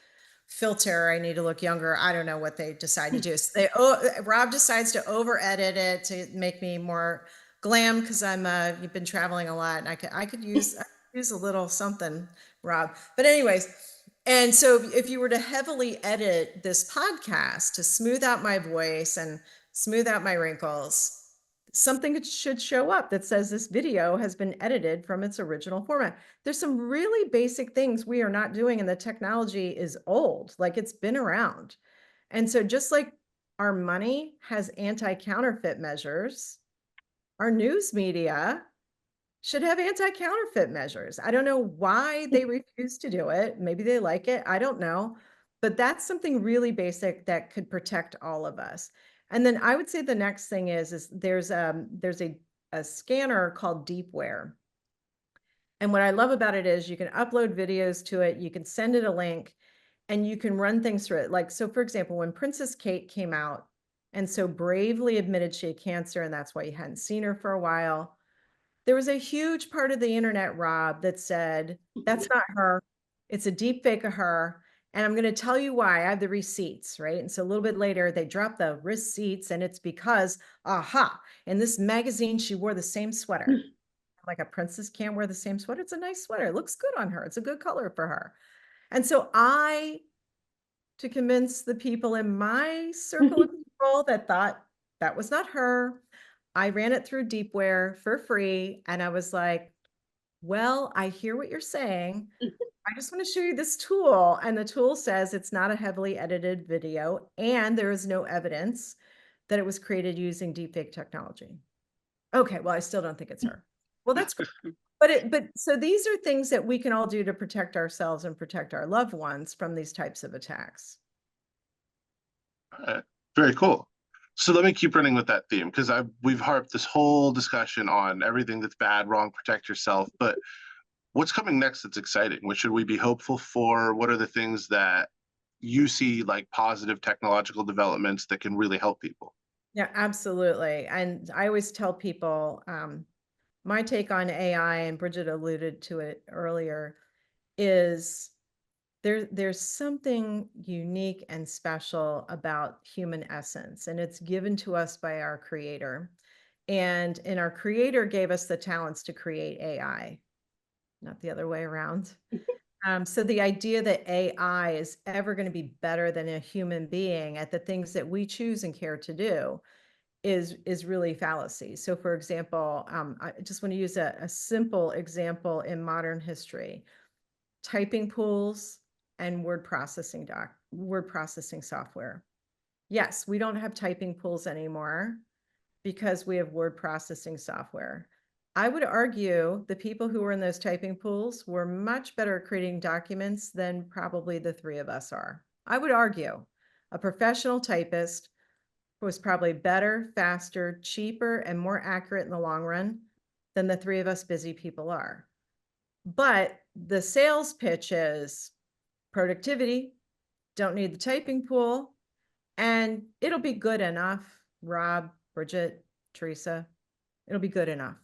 filter, I need to look younger. I don't know what they decide to do. So Rob decides to over edit it to make me more glam because you've been traveling a lot, and I could use a little something, Rob. But anyways, and so if you were to heavily edit this podcast to smooth out my voice and smooth out my wrinkles, something should show up that says this video has been edited from its original format. There's some really basic things we are not doing, and the technology is old, like it's been around. And so just like our money has anti-counterfeit measures, our news media should have anti-counterfeit measures. I don't know why they refuse to do it. Maybe they like it. I don't know. But that's something really basic that could protect all of us. And then I would say the next thing is there's a scanner called Deepware. And what I love about it is you can upload videos to it, you can send it a link, and you can run things through it. Like, so for example, when Princess Kate came out and so bravely admitted she had cancer, and that's why you hadn't seen her for a while, there was a huge part of the internet, Rob, that said, that's not her. It's a deep fake of her. And I'm going to tell you why. I have the receipts, right? And so a little bit later, they dropped the receipts, and it's because, in this magazine, she wore the same sweater. Like, a princess can't wear the same sweater. It's a nice sweater. It looks good on her. It's a good color for her. And so to convince the people in my circle of people that thought that was not her, I ran it through Deepware for free. And I was like, well, I hear what you're saying. I just want to show you this tool. And the tool says it's not a heavily edited video, and there is no evidence that it was created using deepfake technology. Okay, well, I still don't think it's her. Well, that's great. But so these are things that we can all do to protect ourselves and protect our loved ones from these types of attacks. Very cool. So let me keep running with that theme, because we've harped this whole discussion on everything that's bad, wrong, protect yourself. But what's coming next that's exciting? What should we be hopeful for? What are the things that you see like positive technological developments that can really help people? Yeah, absolutely. And I always tell people, my take on AI, and Bridget alluded to it earlier, is there's something unique and special about human essence, and it's given to us by our creator. And our creator gave us the talents to create AI, not the other way around. So the idea that AI is ever going to be better than a human being at the things that we choose and care to do is really fallacy. So for example, I just want to use a simple example in modern history: typing pools and word processing software. Yes, we don't have typing pools anymore because we have word processing software. I would argue the people who were in those typing pools were much better at creating documents than probably the three of us are. I would argue a professional typist was probably better, faster, cheaper, and more accurate in the long run than the three of us busy people are. But the sales pitch is productivity, don't need the typing pool, and it'll be good enough. Rob, Bridget, Teresa, it'll be good enough.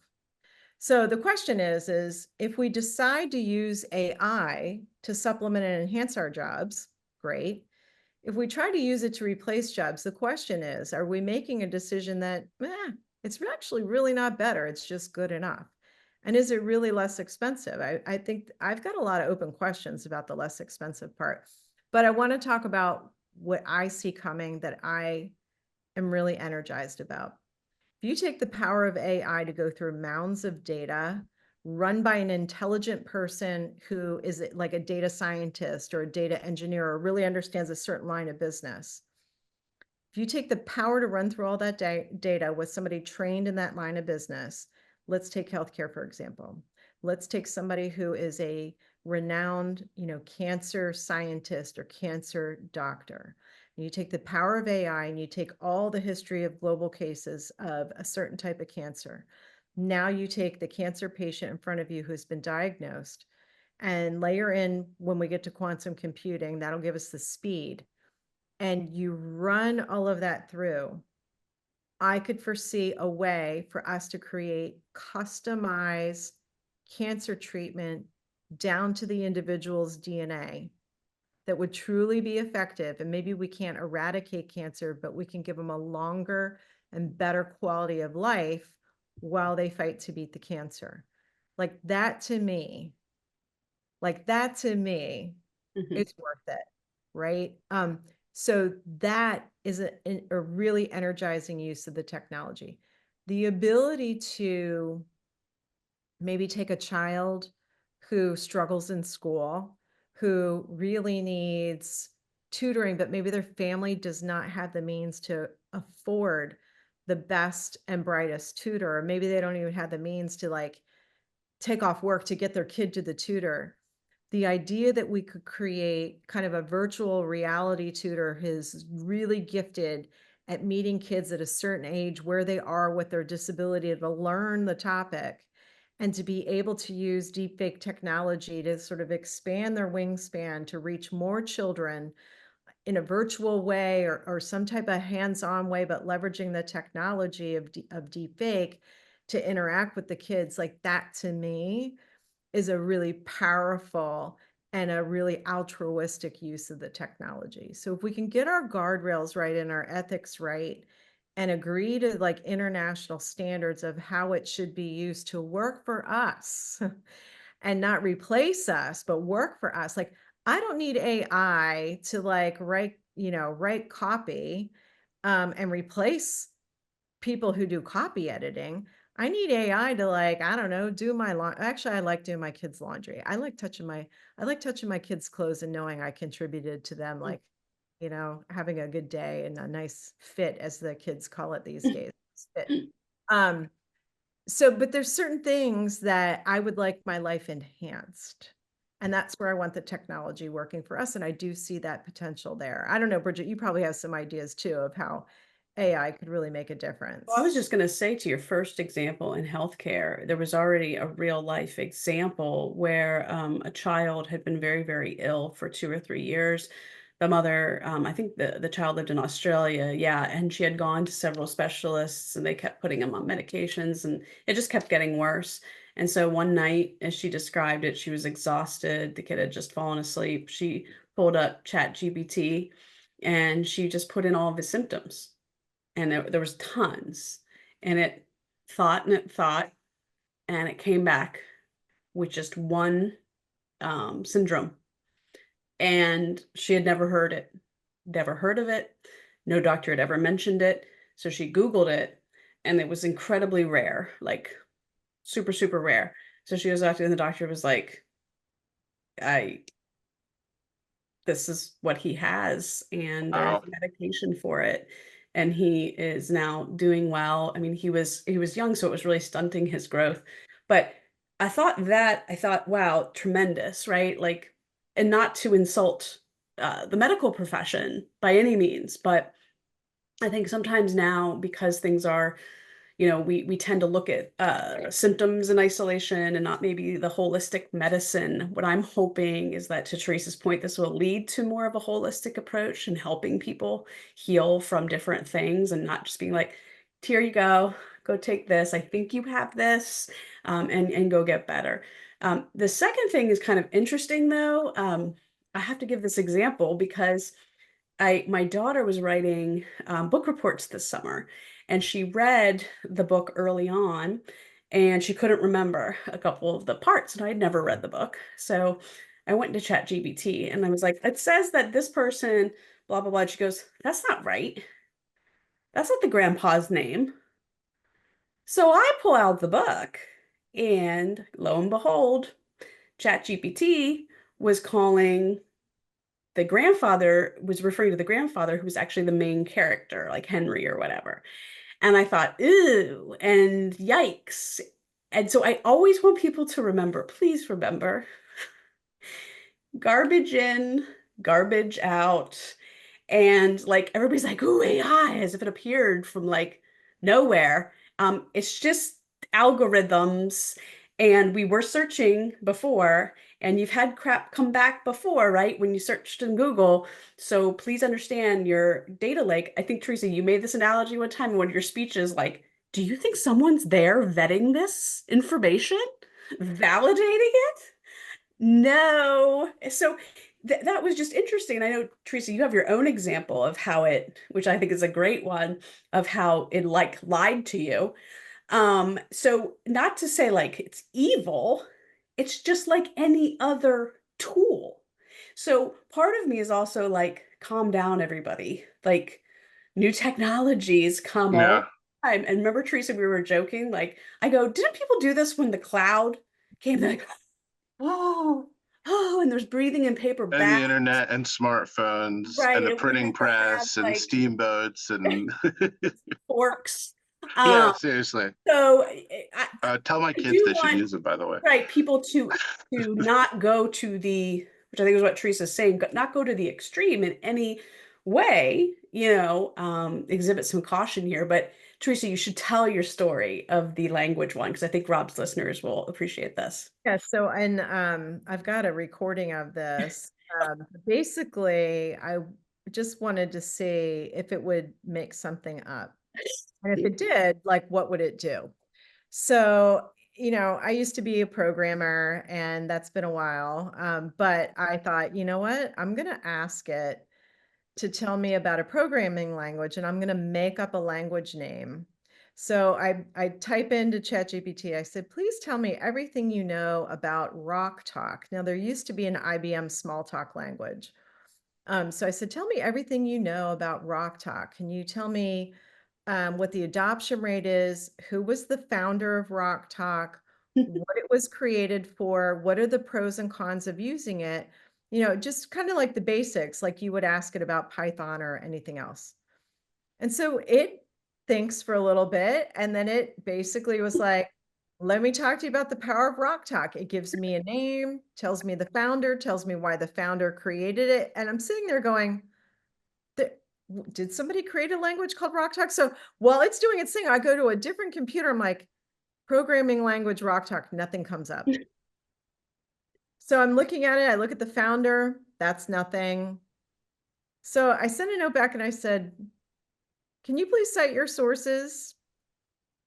So the question is if we decide to use AI to supplement and enhance our jobs, great. If we try to use it to replace jobs, the question is, are we making a decision that it's actually really not better, it's just good enough? And is it really less expensive? I think I've got a lot of open questions about the less expensive part, but I want to talk about what I see coming that I am really energized about. If you take the power of AI to go through mounds of data run by an intelligent person who is like a data scientist or a data engineer or really understands a certain line of business, if you take the power to run through all that data with somebody trained in that line of business, let's take healthcare, for example. Let's take somebody who is a renowned, cancer scientist or cancer doctor. You take the power of AI and you take all the history of global cases of a certain type of cancer. Now you take the cancer patient in front of you who's been diagnosed and layer in, when we get to quantum computing, that'll give us the speed. And you run all of that through. I could foresee a way for us to create customized cancer treatment down to the individual's DNA that would truly be effective. And maybe we can't eradicate cancer, but we can give them a longer and better quality of life while they fight to beat the cancer. Like that to me it's worth it, right? So that is a really energizing use of the technology. The ability to maybe take a child who struggles in school, who really needs tutoring, but maybe their family does not have the means to afford the best and brightest tutor, or maybe they don't even have the means to take off work to get their kid to the tutor. The idea that we could create kind of a virtual reality tutor who's really gifted at meeting kids at a certain age where they are with their disability to learn the topic and to be able to use deepfake technology to sort of expand their wingspan to reach more children in a virtual way or some type of hands-on way, but leveraging the technology of deepfake to interact with the kids, like that to me is a really powerful and a really altruistic use of the technology. So if we can get our guardrails right and our ethics right and agree to international standards of how it should be used to work for us and not replace us, but work for us. I don't need AI to write copy and replace people who do copy editing. I need AI to I don't know, do my actually I like doing my kids' laundry. I like touching my kids' clothes and knowing I contributed to them, having a good day and a nice fit, as the kids call it these days. Fit. But there's certain things that I would like my life enhanced. And that's where I want the technology working for us. And I do see that potential there. I don't know, Bridget, you probably have some ideas too of how AI could really make a difference. Well, I was just going to say, to your first example in healthcare, there was already a real life example where a child had been very, very ill for 2 or 3 years. The mother, I think the child lived in Australia, and she had gone to several specialists and they kept putting him on medications and it just kept getting worse. And so one night, as she described it, she was exhausted. The kid had just fallen asleep. She pulled up ChatGPT and she just put in all of his symptoms. And there was tons, and it thought, and it came back with just one syndrome. And she had never heard of it. No doctor had ever mentioned it. So she Googled it, and it was incredibly rare, like super, super rare. So she was after, and the doctor was like, this is what he has, and there's medication for it. and he is now doing well. I mean, he was young, so it was really stunting his growth. But I thought, wow, tremendous, right? Like, and not to insult the medical profession by any means, but I think sometimes now, because things are, we tend to look at symptoms in isolation and not maybe the holistic medicine. What I'm hoping is that, to Teresa's point, this will lead to more of a holistic approach and helping people heal from different things, and not just being like, here you go take this. I think you have this, and go get better. The second thing is kind of interesting, though. I have to give this example because my daughter was writing book reports this summer, and she read the book early on, and she couldn't remember a couple of the parts, and I'd never read the book. So I went to ChatGPT and I was like, it says that this person, blah, blah, blah. She goes, that's not right. That's not the grandpa's name. So I pull out the book, and lo and behold, ChatGPT was calling the grandfather, was referring to the grandfather who was actually the main character, like Henry or whatever. And I thought, ooh, and yikes. And so I always want people to remember, please remember, garbage in, garbage out. And like everybody's like, ooh, AI, as if it appeared from like nowhere. It's just algorithms. And we were searching before, and you've had crap come back before, right? When you searched in Google. So please understand your data lake. I think, Teresa, you made this analogy one time in one of your speeches, like, do you think someone's there vetting this information, validating it? No. So that was just interesting. And I know, Teresa, you have your own example of how it, which I think is a great one, of how it like lied to you. So not to say like it's evil, it's just like any other tool. So part of me is also like, calm down, everybody. Like, new technologies come all Yeah. the time. And remember, Teresa, we were joking, like, I go, didn't people do this when the cloud came? They're like, oh, and there's breathing in paper And the bags, internet and smartphones right? and the And we printing had to have press and like steamboats and forks. yeah, seriously. So Tell my I kids do they should want, use it, by the way. right, people to not go to the, which I think is what Teresa's saying, not go to the extreme in any way, exhibit some caution here. But Teresa, you should tell your story of the language one, because I think Rob's listeners will appreciate this. Yeah, so, and I've got a recording of this. Basically, I just wanted to see if it would make something up. And if it did, like, what would it do? So, I used to be a programmer, and that's been a while. But I thought, you know what? I'm going to ask it to tell me about a programming language, and I'm going to make up a language name. So I type into ChatGPT, I said, please tell me everything you know about Rock Talk. Now, there used to be an IBM small talk language. So I said, tell me everything you know about Rock Talk. Can you tell me what the adoption rate is? Who was the founder of Rock Talk? What it was created for? What are the pros and cons of using it? Just kind of like the basics, like you would ask it about Python or anything else. And so it thinks for a little bit, and then it basically was like, let me talk to you about the power of Rock Talk. It gives me a name, tells me the founder, tells me why the founder created it. And I'm sitting there going, did somebody create a language called Rock Talk? So while it's doing its thing, I go to a different computer. I'm like, programming language Rock Talk, nothing comes up. So I'm looking at it. I look at the founder. That's nothing. So I sent a note back and I said, can you please cite your sources?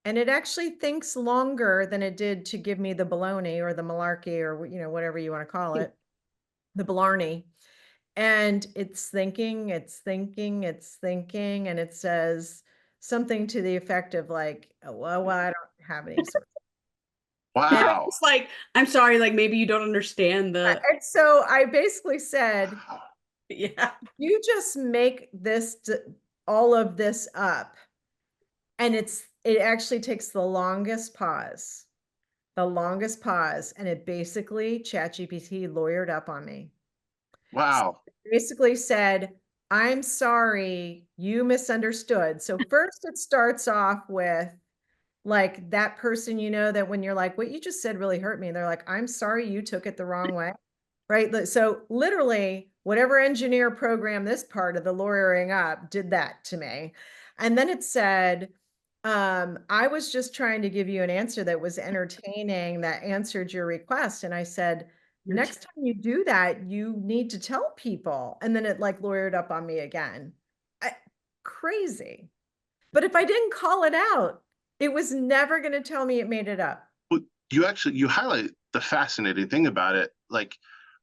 And it actually thinks longer than it did to give me the baloney or the malarkey or, whatever you want to call it, the blarney. And it's thinking, and it says something to the effect of like, well, I don't have any sources. Wow. It's like, I'm sorry, like maybe you don't understand the. And so I basically said, yeah, you just make all of this up. And it actually takes the longest pause. And it basically, ChatGPT lawyered up on me. Wow. So basically said, I'm sorry, you misunderstood. So first it starts off with like that person, you know, that when you're like, what you just said really hurt me. And they're like, I'm sorry, you took it the wrong way. Right. So literally whatever engineer programmed this part of the lawyering up did that to me. And then it said, I was just trying to give you an answer that was entertaining, that answered your request. And I said, next time you do that, you need to tell people. And then it like lawyered up on me again. Crazy. But if I didn't call it out, it was never going to tell me it made it up. Well, you highlight the fascinating thing about it. Like,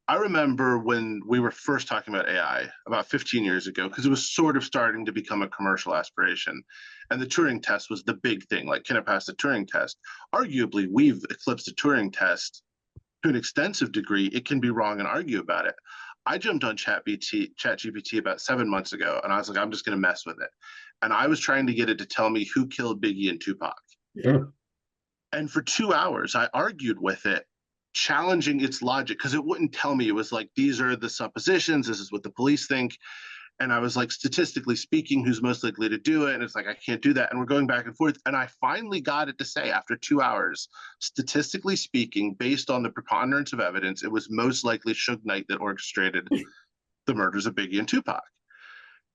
I remember when we were first talking about AI about 15 years ago, because it was sort of starting to become a commercial aspiration. And the Turing test was the big thing. Like, can it pass the Turing test? Arguably, we've eclipsed the Turing test to an extensive degree. It can be wrong and argue about it. I jumped on ChatGPT about 7 months ago, and I was like, I'm just going to mess with it. And I was trying to get it to tell me who killed Biggie and Tupac. Yeah. And for 2 hours, I argued with it, challenging its logic, because it wouldn't tell me. It was like, these are the suppositions, this is what the police think. And I was like, statistically speaking, who's most likely to do it? And it's like, I can't do that. And we're going back and forth. And I finally got it to say, after 2 hours, statistically speaking, based on the preponderance of evidence, it was most likely Suge Knight that orchestrated the murders of Biggie and Tupac.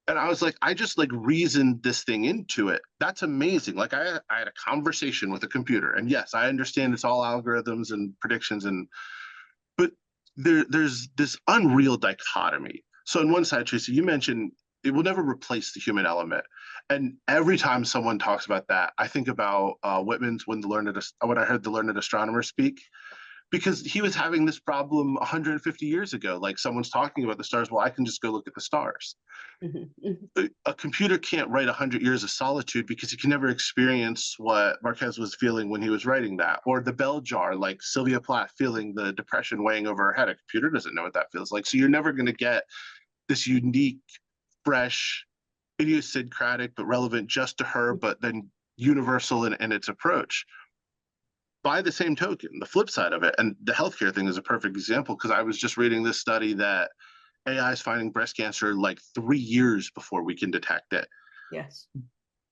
And I was like, I just like reasoned this thing into it. That's amazing. Like I had a conversation with a computer, and yes, I understand it's all algorithms and predictions, but there's this unreal dichotomy. So on one side, Tracy, you mentioned it will never replace the human element. And every time someone talks about that, I think about Whitman's when I heard the learned astronomer speak, because he was having this problem 150 years ago. Like, someone's talking about the stars. Well, I can just go look at the stars. A computer can't write 100 years of solitude because you can never experience what Marquez was feeling when he was writing that, or the bell jar, like Sylvia Plath feeling the depression weighing over her head. A computer doesn't know what that feels like. So you're never going to get this unique, fresh, idiosyncratic, but relevant just to her, but then universal in its approach. By the same token, the flip side of it, and the healthcare thing is a perfect example, because I was just reading this study that AI is finding breast cancer like 3 years before we can detect it. Yes.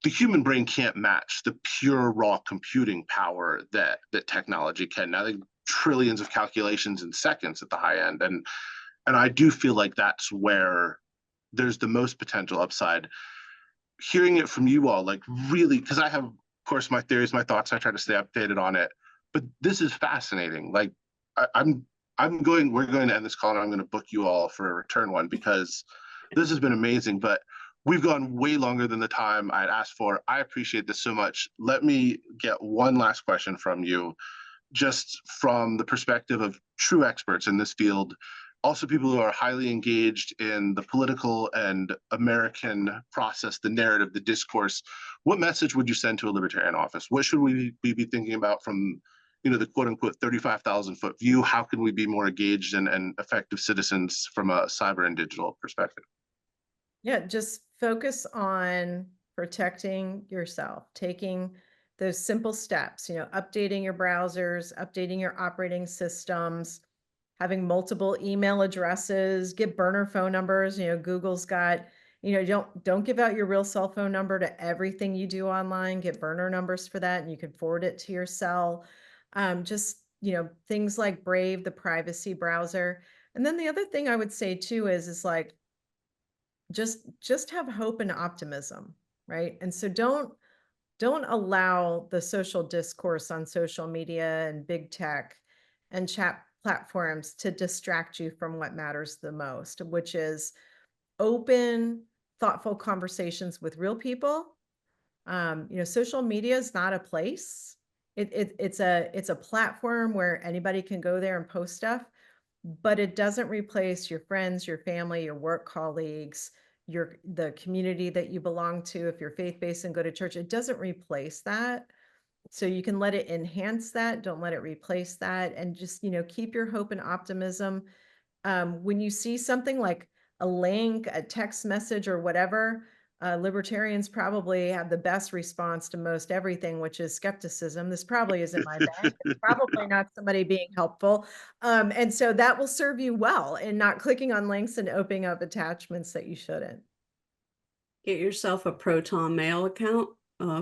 The human brain can't match the pure raw computing power that technology can. Now, they trillions of calculations in seconds at the high end. And I do feel like that's where there's the most potential upside. Hearing it from you all, like, really, because I have, of course, my theories, my thoughts, I try to stay updated on it. But this is fascinating. Like, we're going to end this call, and I'm going to book you all for a return one, because this has been amazing. But we've gone way longer than the time I had asked for. I appreciate this so much. Let me get one last question from you, just from the perspective of true experts in this field, also people who are highly engaged in the political and American process, the narrative, the discourse. What message would you send to a libertarian office? What should we be thinking about from, the quote unquote 35,000 foot view? How can we be more engaged and effective citizens from a cyber and digital perspective? Yeah, just focus on protecting yourself, taking those simple steps, updating your browsers, updating your operating systems, having multiple email addresses, get burner phone numbers. Google's got, don't give out your real cell phone number to everything you do online. Get burner numbers for that, and you can forward it to your cell. Just, things like Brave, the privacy browser. And then the other thing I would say too is like, just have hope and optimism, right? And so don't allow the social discourse on social media and big tech and chat platforms to distract you from what matters the most, which is open, thoughtful conversations with real people. Social media is not a place. It's a platform where anybody can go there and post stuff, but it doesn't replace your friends, your family, your work colleagues, the community that you belong to. If you're faith-based and go to church, it doesn't replace that. So you can let it enhance that. Don't let it replace that. And just, keep your hope and optimism. When you see something like a link, a text message, or whatever, libertarians probably have the best response to most everything, which is skepticism. This probably isn't my bag. It's probably not somebody being helpful. And so that will serve you well in not clicking on links and opening up attachments that you shouldn't. Get yourself a Proton Mail account,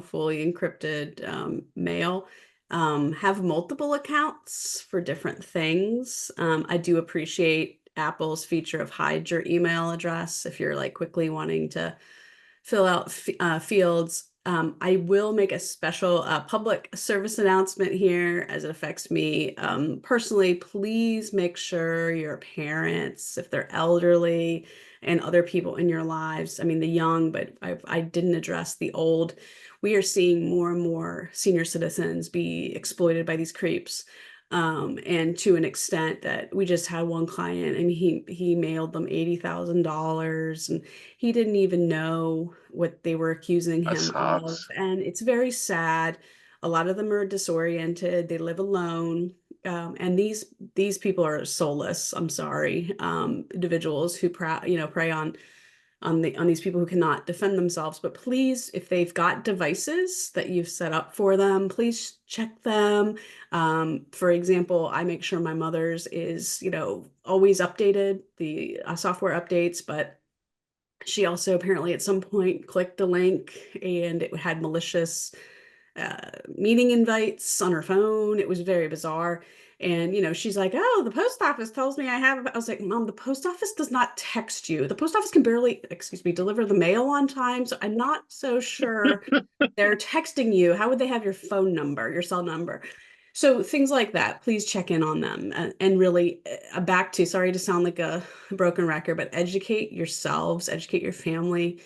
fully encrypted mail. Have multiple accounts for different things. I do appreciate Apple's feature of hide your email address if you're like quickly wanting to fill out fields. I will make a special public service announcement here as it affects me personally. Please make sure your parents, if they're elderly, and other people in your lives, I mean the young, but I didn't address the old. We are seeing more and more senior citizens be exploited by these creeps. And to an extent that we just had one client and he mailed them $80,000 and he didn't even know what they were accusing That him of. sucks. And it's very sad. A lot of them are disoriented. They live alone. And these people are soulless. I'm sorry. Individuals who prey on these people who cannot defend themselves. But please, if they've got devices that you've set up for them, please check them. For example, I make sure my mother's is, always updated, the software updates, but she also apparently at some point clicked a link and it had malicious meeting invites on her phone. It was very bizarre. And, she's like, oh, the post office tells me I was like, Mom, the post office does not text you. The post office can barely, deliver the mail on time. So I'm not so sure they're texting you. How would they have your phone number, your cell number? So things like that, please check in on them and really back to, sorry to sound like a broken record, but educate yourselves, educate your family.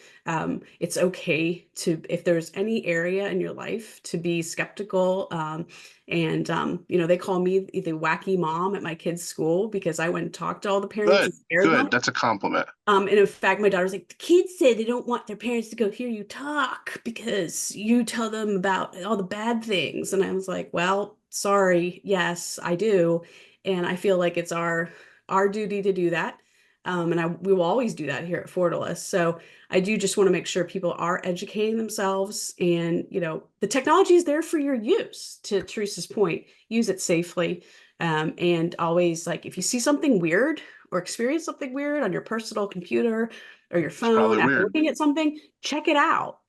It's okay to, if there's any area in your life, to be skeptical. They call me the wacky mom at my kids' school because I went and talked to all the parents and scared them. That's a compliment. And in fact, my daughter's like, the kids say they don't want their parents to go hear you talk because you tell them about all the bad things. And I was like, well, sorry, yes, I do. And I feel like it's our duty to do that. We will always do that here at Fortalice. So I do just want to make sure people are educating themselves and, the technology is there for your use. To Teresa's point, use it safely. And always, like, if you see something weird or experience something weird on your personal computer or your phone after looking at something, check it out.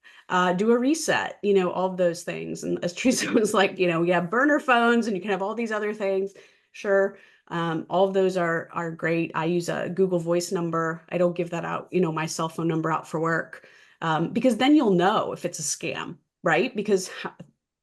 Do a reset, all of those things. And as Teresa was like, you have burner phones and you can have all these other things. Sure. All of those are great. I use a Google Voice number. I don't give that out, my cell phone number out for work, because then you'll know if it's a scam, right? Because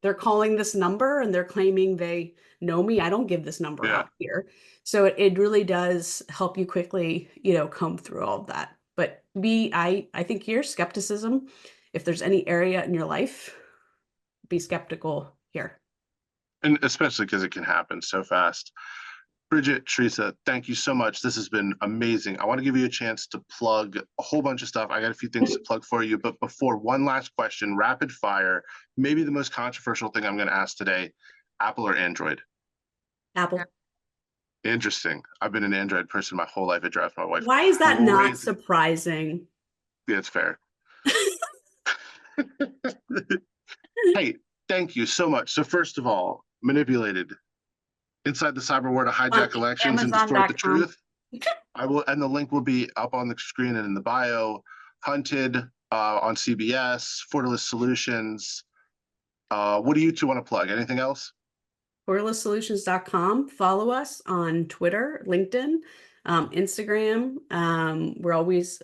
they're calling this number and they're claiming they know me. I don't give this number out here. So it really does help you quickly, comb through all of that. But I think your skepticism, if there's any area in your life, be skeptical here. And especially because it can happen so fast. Bridget, Teresa, thank you so much. This has been amazing. I want to give you a chance to plug a whole bunch of stuff. I got a few things to plug for you, but before, one last question, rapid fire, maybe the most controversial thing I'm going to ask today, Apple or Android? Apple. Interesting. I've been an Android person my whole life. It drives my wife. Why is that not surprising? Yeah, it's fair. Hey, thank you so much. So first of all, manipulated. Inside the cyber war to hijack elections and distort the truth. I will, and the link will be up on the screen and in the bio. Hunted on CBS, Fortalice Solutions. What do you two want to plug? Anything else? FortaliceSolutions.com. Follow us on Twitter, LinkedIn, Instagram. We're always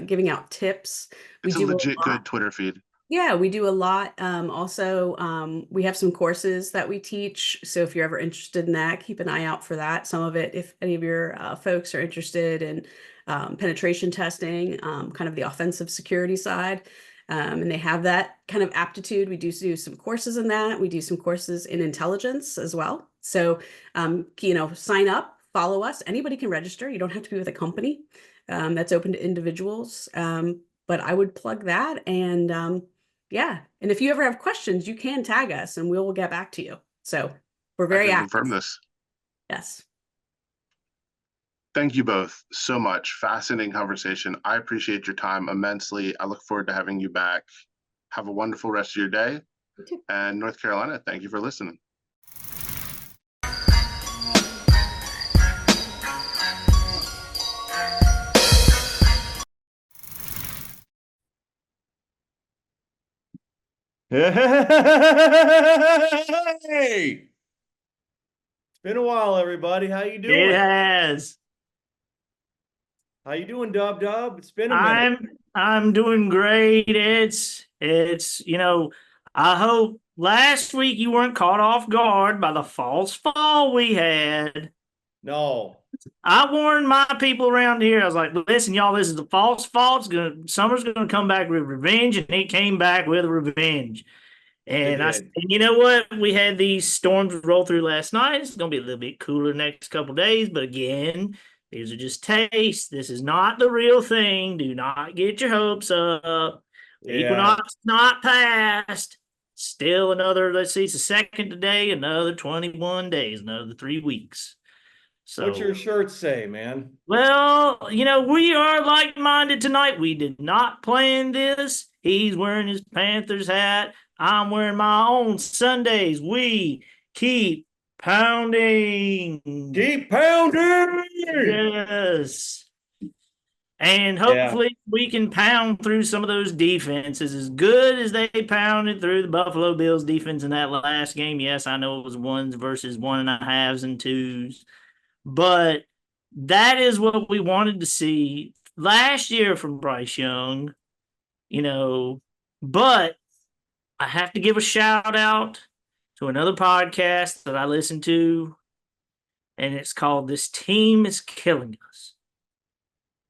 giving out tips. It's a legit good Twitter feed. Yeah, we do a lot. Also, we have some courses that we teach. So if you're ever interested in that, keep an eye out for that. Some of it, if any of your folks are interested in penetration testing, kind of the offensive security side, and they have that kind of aptitude, we do some courses in that. We do some courses in intelligence as well. So, sign up, follow us. Anybody can register. You don't have to be with a company. That's open to individuals. But I would plug that. And yeah. And if you ever have questions, you can tag us and we will get back to you. So we're very active. Confirm this. Yes. Thank you both so much. Fascinating conversation. I appreciate your time immensely. I look forward to having you back. Have a wonderful rest of your day. You too. And North Carolina, thank you for listening. Hey! It's been a while, everybody. How you doing? It has. How you doing, Dub Dub? It's been a minute. I'm doing great. I hope last week you weren't caught off guard by the false fall we had. No. I warned my people around here. I was like, listen, y'all, this is the false fall. Summer's gonna come back with revenge, and it came back with revenge. And you know what? We had these storms roll through last night. It's going to be a little bit cooler next couple of days. But again, these are just tastes. This is not the real thing. Do not get your hopes up. Equinox not passed. Still another, let's see, it's the second today, another 21 days, another 3 weeks. So, What's your shirt say, man? well, we are like-minded tonight. We did not plan this. He's wearing his Panthers hat. I'm wearing my own Sundays. We keep pounding. Keep pounding. Yes. And hopefully we can pound through some of those defenses as good as they pounded through the Buffalo Bills defense in that last game. Yes, I know it was ones versus 1.5s and 2s, but that is what we wanted to see last year from Bryce Young, but I have to give a shout out to another podcast that I listen to, and it's called This Team is Killing Us.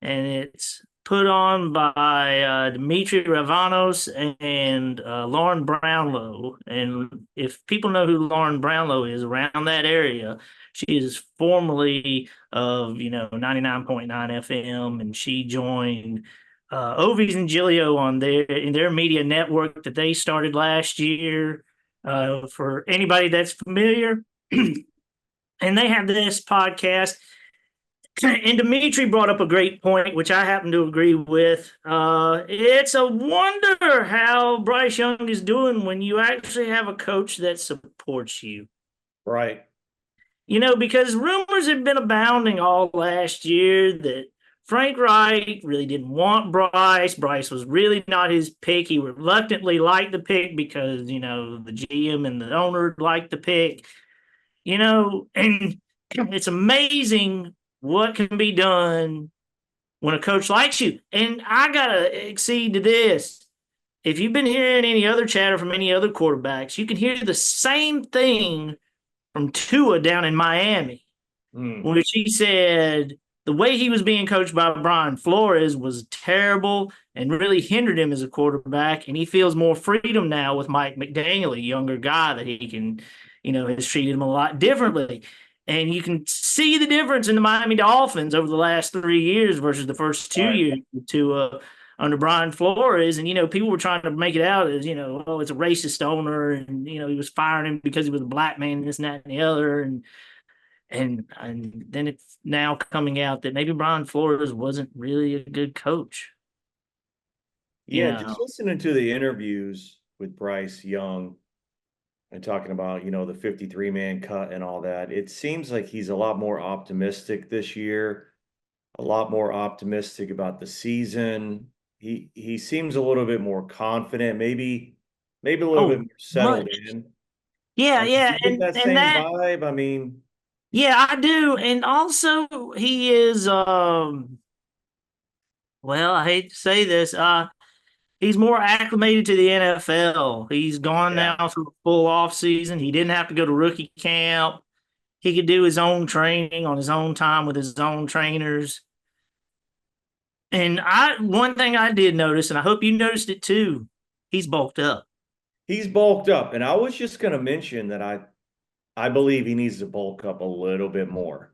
And it's put on by Dimitri Ravanos and Lauren Brownlow. And if people know who Lauren Brownlow is around that area, she is formerly of 99.9 FM, and she joined Ovies and Gilio in their media network that they started last year. For anybody that's familiar, and they have this podcast. And Dimitri brought up a great point, which I happen to agree with. It's a wonder how Bryce Young is doing when you actually have a coach that supports you. Right. Because rumors have been abounding all last year that Frank Reich really didn't want Bryce. Bryce was really not his pick. He reluctantly liked the pick because, the GM and the owner liked the pick. And it's amazing what can be done when a coach likes you. And I got to accede to this. If you've been hearing any other chatter from any other quarterbacks, you can hear the same thing from Tua down in Miami, which he said the way he was being coached by Brian Flores was terrible and really hindered him as a quarterback. And he feels more freedom now with Mike McDaniel, a younger guy that he can, has treated him a lot differently. And you can see the difference in the Miami Dolphins over the last 3 years versus the first 2 years under Brian Flores. And, people were trying to make it out as, it's a racist owner. And, he was firing him because he was a black man, this and that and the other. And then it's now coming out that maybe Brian Flores wasn't really a good coach. Yeah, just listening to the interviews with Bryce Young and talking about, the 53-man cut and all that, it seems like he's a lot more optimistic this year, a lot more optimistic about the season. He seems a little bit more confident, maybe a little bit more settled in. Yeah, and that same vibe. I mean, yeah, I do. And also he is well, I hate to say this, he's more acclimated to the NFL. He's gone now through a full off season. He didn't have to go to rookie camp. He could do his own training on his own time with his own trainers. And one thing I did notice, and I hope you noticed it too, he's bulked up. He's bulked up. And I was just going to mention that I believe he needs to bulk up a little bit more.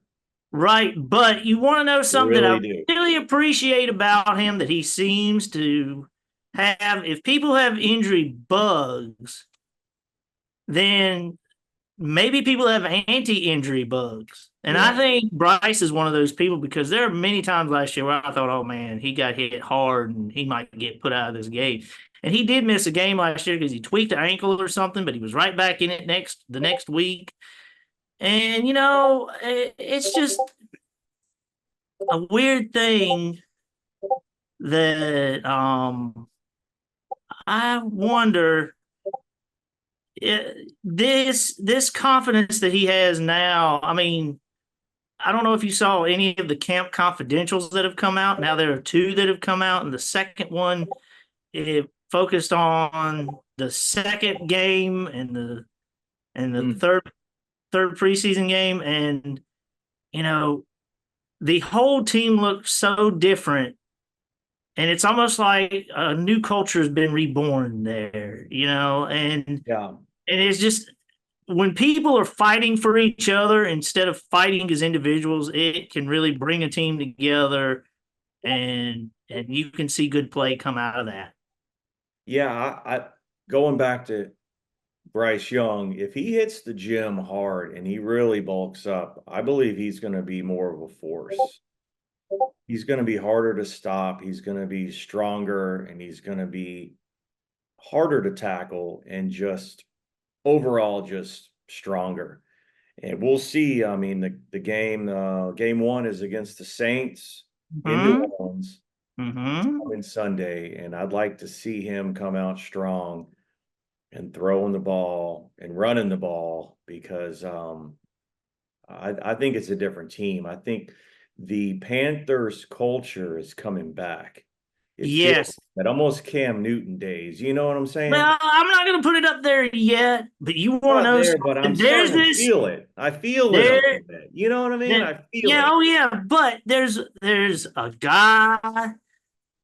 Right. But you want to know something that I really appreciate about him, that he seems to have, if people have injury bugs, then maybe people have anti-injury bugs. And I think Bryce is one of those people, because there are many times last year where I thought, oh man, he got hit hard and he might get put out of this game. And he did miss a game last year because he tweaked an ankle or something, but he was right back in it the next week. And, it's just a weird thing that I wonder this confidence that he has now, I mean, I don't know if you saw any of the camp confidentials that have come out. Now there are 2 that have come out, and the second one, it focused on the second game and the third preseason game, and you know, the whole team looked so different, and it's almost like a new culture has been reborn there, and it's just, when people are fighting for each other instead of fighting as individuals, it can really bring a team together, and you can see good play come out of that. Yeah, I going back to Bryce Young, if he hits the gym hard and he really bulks up, I believe he's going to be more of a force. He's going to be harder to stop. He's going to be stronger, and he's going to be harder to tackle, and just overall just stronger. And we'll see. I mean, the game 1 is against the Saints in New Orleans on Sunday, and I'd like to see him come out strong and throwing the ball and running the ball, because I think it's a different team. I think the Panthers culture is coming back. It's at almost Cam Newton days. You know what I'm saying? Well, I'm not going to put it up there yet, but you want to know there, but I'm starting to feel it. I feel it a little bit. You know what I mean? I feel it. Oh yeah, but there's a guy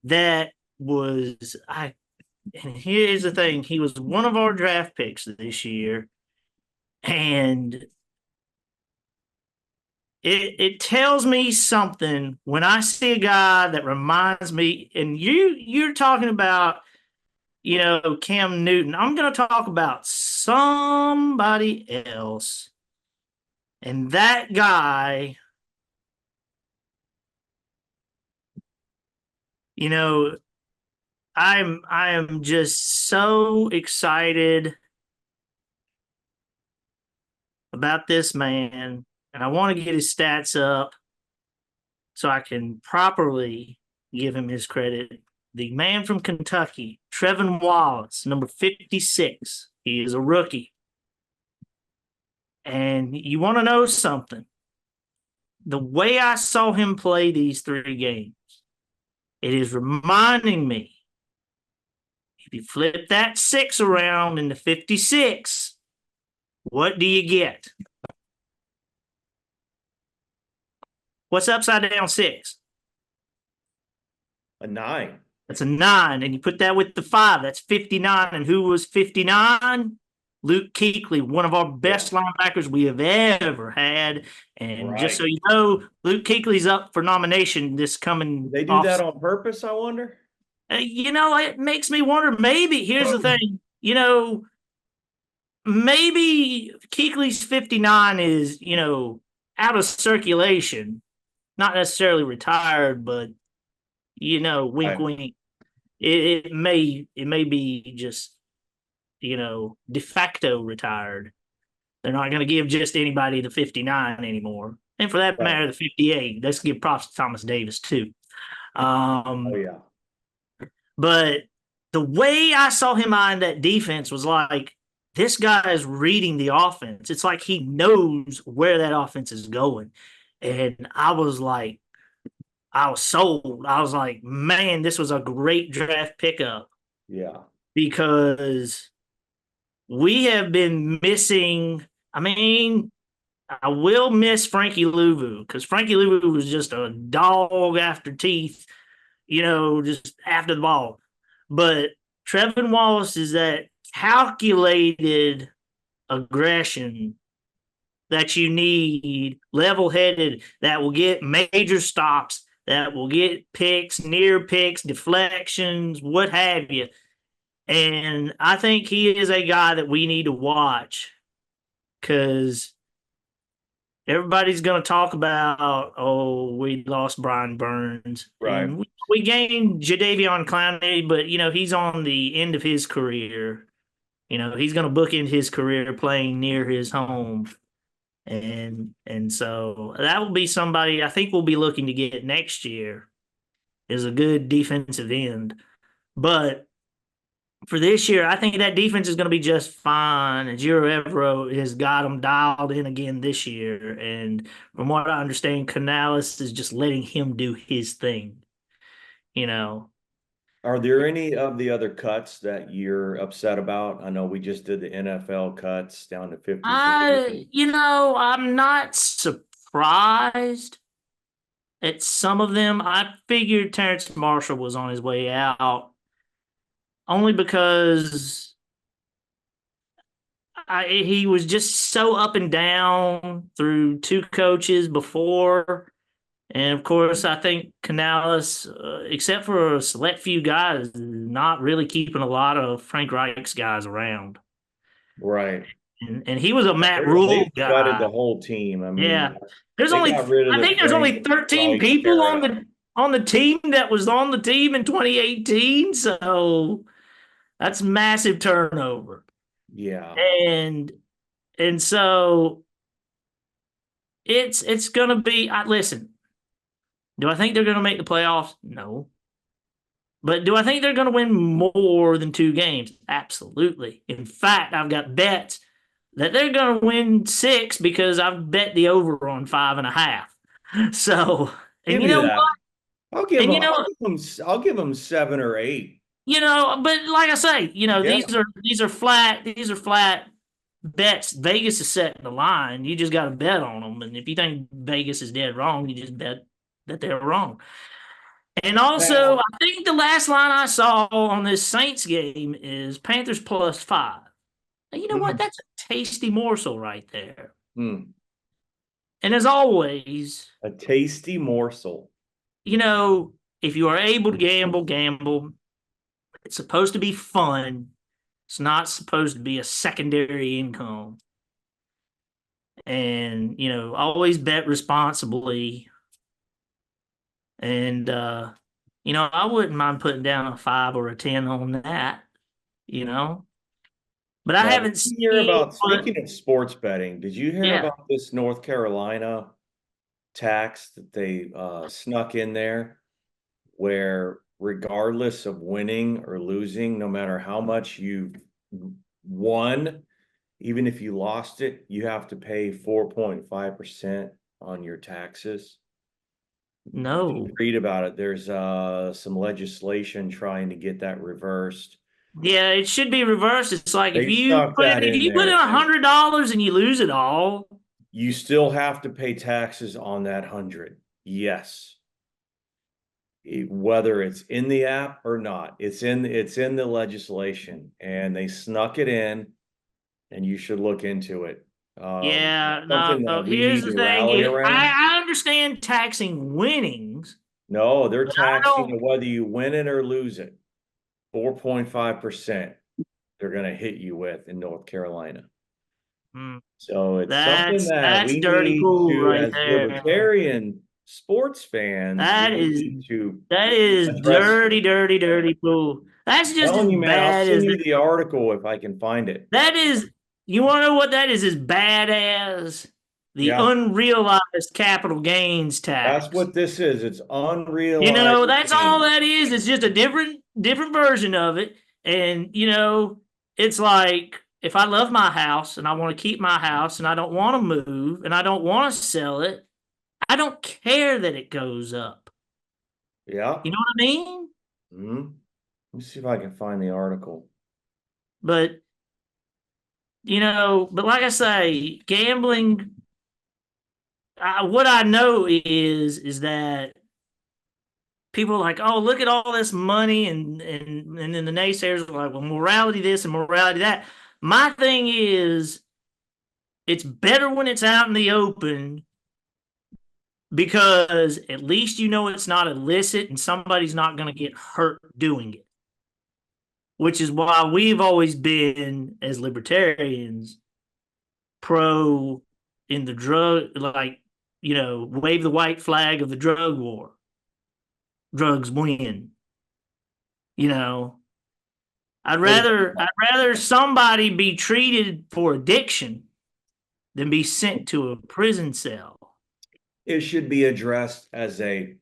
that was and here's the thing, he was one of our draft picks this year, and it tells me something when I see a guy that reminds me, and you're talking about, Cam Newton. I'm going to talk about somebody else, and that guy, I am just so excited about this man, and I want to get his stats up so I can properly give him his credit. The man from Kentucky, Trevin Wallace, number 56. He is a rookie. And you want to know something? The way I saw him play these 3 games, it is reminding me, if you flip that 6 around in the 56, what do you get? What's upside down 6? A 9. That's a 9. And you put that with the 5, that's 59. And who was 59? Luke Kuechly, one of our best linebackers we have ever had. And just so you know, Luke Kuechly's up for nomination this coming. They do that on purpose, I wonder? It makes me wonder. Maybe, here's the thing, maybe Kuechly's 59 is, out of circulation, not necessarily retired, but, wink, wink. It may be just, de facto retired. They're not going to give just anybody the 59 anymore. And for that matter, the 58. Let's give props to Thomas Davis, too. But the way I saw him on that defense was like, this guy is reading the offense. It's like he knows where that offense is going. And I was like, I was sold. I was like, man, this was a great draft pickup. Yeah. Because we have been missing, I will miss Frankie Louvu, because Frankie Louvu was just a dog after teeth, just after the ball. But Trevin Wallace is that calculated aggression that you need, level-headed, that will get major stops, that will get picks, near picks, deflections, what have you. And I think he is a guy that we need to watch, because everybody's going to talk about, we lost Brian Burns. Right. And we gained Jadeveon Clowney, but, he's on the end of his career. He's going to bookend his career playing near his home. And so that will be somebody I think we'll be looking to get next year, is a good defensive end. But for this year, I think that defense is going to be just fine. And Giro Evero has got them dialed in again this year. And from what I understand, Canales is just letting him do his thing. Are there any of the other cuts that you're upset about? I know we just did the NFL cuts down to 53. I'm not surprised at some of them. I figured Terrence Marshall was on his way out only because he was just so up and down through two coaches before. And of course, I think Canales, except for a select few guys, is not really keeping a lot of Frank Reich's guys around. Right. And he was a Matt Rule guy. Gutted the whole team. I mean, yeah. there's only 13 people on the team that was on the team in 2018. So that's massive turnover. Yeah. And so it's going to be, listen, do I think they're going to make the playoffs? No. But do I think they're going to win more than 2 games? Absolutely. In fact, I've got bets that they're going to win 6 because I've bet the over on 5.5. So, and you know what? I'll give them 7 or 8. But like I say, these are flat bets. Vegas is setting the line. You just got to bet on them. And if you think Vegas is dead wrong, you just bet that they're wrong. And also, I think the last line I saw on this Saints game is Panthers +5. And you know what? That's a tasty morsel right there. And as always, a tasty morsel. If you are able to gamble. It's supposed to be fun. It's not supposed to be a secondary income. And, always bet responsibly. And, I wouldn't mind putting down a 5 or a 10 on that, But I haven't seen speaking of sports betting, did you hear about this North Carolina tax that they snuck in there where regardless of winning or losing, no matter how much you won, even if you lost it, you have to pay 4.5% on your taxes? No. Read about it. There's some legislation trying to get that reversed. Yeah, it should be reversed. It's like if you put in $100 and you lose it all, you still have to pay taxes on that 100. Yes. Whether it's in the app or not, it's in the legislation, and they snuck it in, and you should look into it. Here's the thing. I understand taxing winnings. No, they're taxing whether you win it or lose it. 4.5% they're going to hit you with in North Carolina. So it's something that we need to, as Libertarian sports fans, that is dirty pool. That's just as bad as the article if I can find it. That is, you want to know what that is? As bad as the unrealized capital gains tax. That's what this is. It's unrealized. That's all that is. It's just a different version of it. And it's like, if I love my house and I want to keep my house and I don't want to move and I don't want to sell it, I don't care that it goes up. Yeah. You know what I mean? Let me see if I can find the article. But, but like I say, gambling, what I know is that people are like, oh, look at all this money. And then the naysayers are like, well, morality this and morality that. My thing is, it's better when it's out in the open, because at least it's not illicit and somebody's not going to get hurt doing it. Which is why we've always been, as libertarians, pro in the drug, wave the white flag of the drug war. Drugs win. I'd rather somebody be treated for addiction than be sent to a prison cell. It should be addressed as a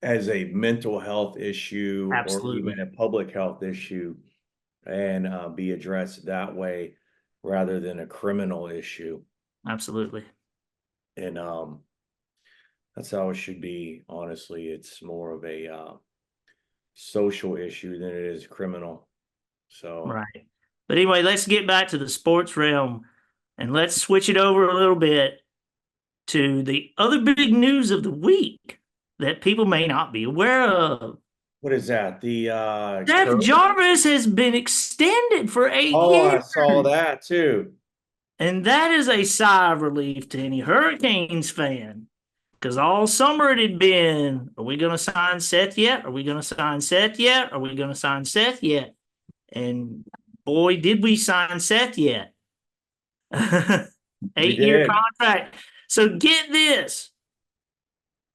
as a mental health issue or even a public health issue and be addressed that way rather than a criminal issue. Absolutely. And that's how it should be. Honestly, it's more of a social issue than it is criminal. So right. But anyway, let's get back to the sports realm and let's switch it over a little bit to the other big news of the week that people may not be aware of. what is that? The Jeff Jarvis has been extended for 8 years. I saw that too. And that is a sigh of relief to any Hurricanes fan. Because all summer it had been, are we going to sign Seth yet? Are we going to sign Seth yet? Are we going to sign Seth yet? And boy, did we sign Seth yet. 8-year contract. So get this.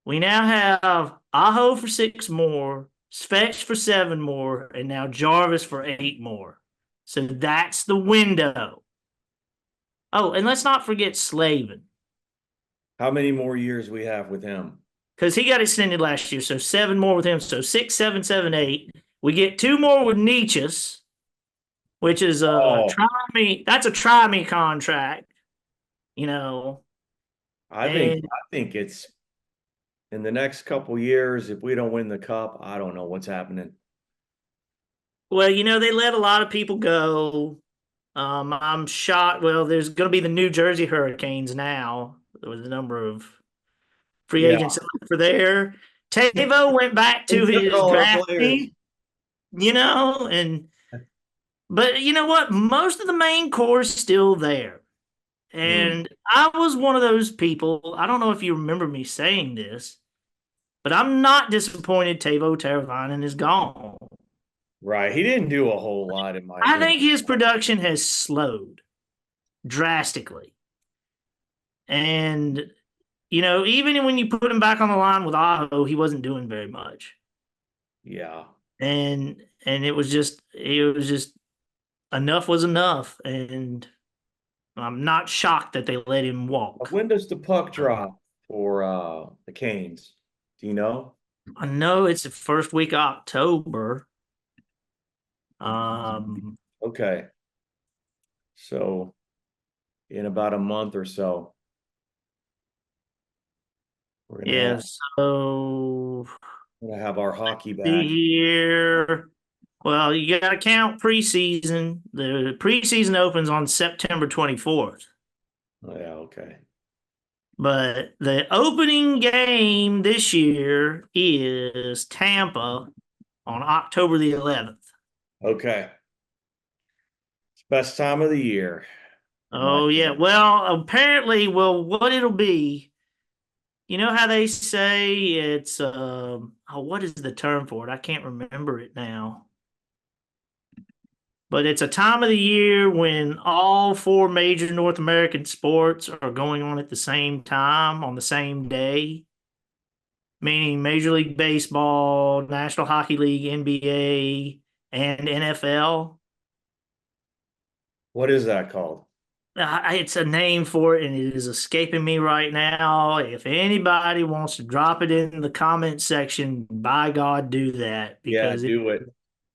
We now have Aho for 6 more, Svetch for 7 more, and now Jarvis for 8 more. So that's the window. Oh, and let's not forget Slavin. How many more years we have with him? Because he got extended last year, so 7 more with him. So 6, 7, 7, 8. We get 2 more with Nietzsche's, which is try me. That's a try me contract. You know. I think it's in the next couple years. If we don't win the cup, I don't know what's happening. Well, you know, they let a lot of people go. I'm shocked. Well, there's going to be the New Jersey Hurricanes now. There was a number of free agents for there. Tavo went back to his draft team, you know, but you know what? Most of the main core is still there. And I was one of those people. I don't know if you remember me saying this, but I'm not disappointed Tavo Teravainen is gone. Right. He didn't do a whole lot in my opinion. I think his production has slowed drastically. And, you know, even when you put him back on the line with Aho, he wasn't doing very much. Yeah. And it was just enough was enough. And I'm not shocked that they let him walk. When does the puck drop for the Canes? Do you know? I know it's the first week of October. Okay. So in about a month or so. Yeah, so we're gonna have our hockey back here. Well, you got to count preseason. The preseason opens on September 24th. Oh, yeah, okay. But the opening game this year is Tampa on October the 11th. Okay. It's best time of the year. Oh, yeah. Well, apparently, what it'll be, you know how they say it's, what is the term for it? I can't remember it now. But it's a time of the year when all 4 major North American sports are going on at the same time on the same day, meaning Major League Baseball, National Hockey League, NBA, and NFL. What is that called? It's a name for it, and it is escaping me right now. If anybody wants to drop it in the comment section, by God, do that. Because do it.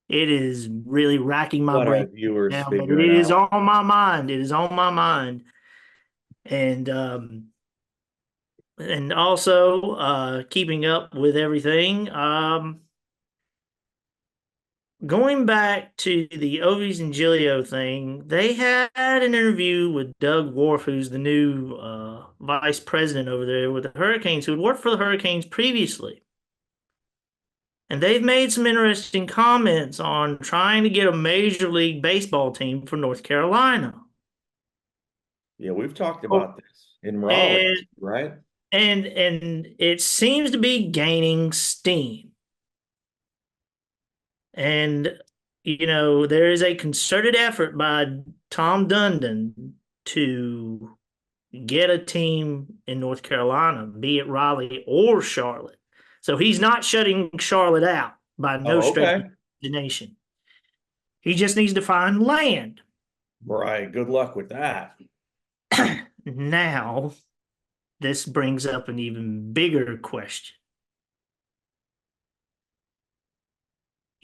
It is really racking my brain now, but it is on my mind. It is on my mind. And also keeping up with everything. Going back to the Ovies and Giglio thing, they had an interview with Doug Wharf, who's the new vice president over there with the Hurricanes, who had worked for the Hurricanes previously. And they've made some interesting comments on trying to get a Major League Baseball team for North Carolina. Yeah, we've talked about this in Raleigh, right? And it seems to be gaining steam. And, you know, there is a concerted effort by Tom Dundon to get a team in North Carolina, be it Raleigh or Charlotte. So he's not shutting Charlotte out by no stretch of the nation. He just needs to find land. Right. Good luck with that. Now, this brings up an even bigger question.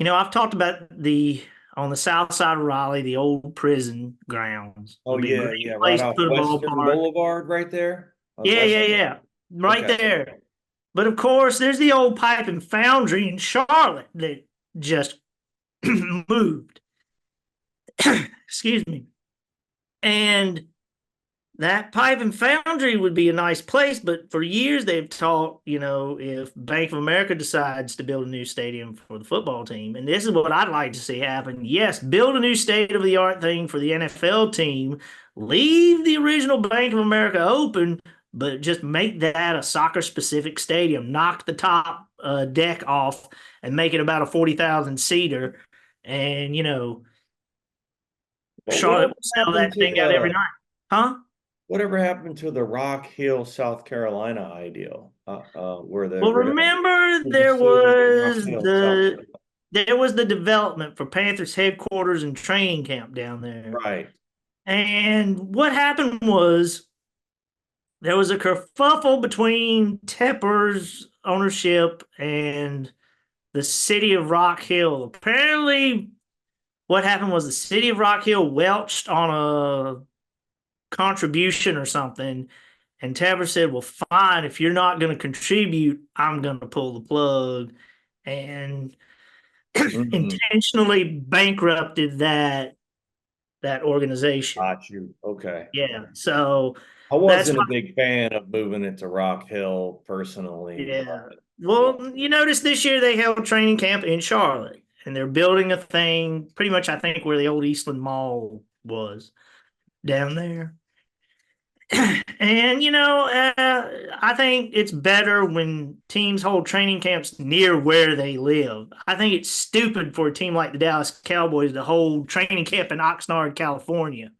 I've talked about on the south side of Raleigh, the old prison grounds. Oh Would be a yeah, great yeah, right place to off put a Western ballpark. Boulevard, right there. On Yeah, Western. yeah. Right Okay. there. But of course, there's the old pipe and foundry in Charlotte that just moved. Excuse me. And that pipe and foundry would be a nice place, but for years they've taught, if Bank of America decides to build a new stadium for the football team, and this is what I'd like to see happen. Yes, build a new state-of-the-art thing for the NFL team, leave the original Bank of America open, but just make that a soccer-specific stadium. Knock the top deck off and make it about a 40,000 seater, and, Charlotte will sell that thing out every night. Huh? Whatever happened to the Rock Hill, South Carolina ideal? Where Well, remember there was the development for Panthers headquarters and training camp down there. Right. And what happened was there was a kerfuffle between Tepper's ownership and the city of Rock Hill. Apparently, what happened was the city of Rock Hill welched on a contribution or something, and Tepper said, well, fine, if you're not going to contribute, I'm going to pull the plug, and intentionally bankrupted that organization. Got you. Okay. Yeah, so I wasn't a big fan of moving it to Rock Hill personally. Yeah. Well, you notice this year they held training camp in Charlotte, and they're building a thing pretty much, I think, where the old Eastland Mall was down there. And, I think it's better when teams hold training camps near where they live. I think it's stupid for a team like the Dallas Cowboys to hold training camp in Oxnard, California.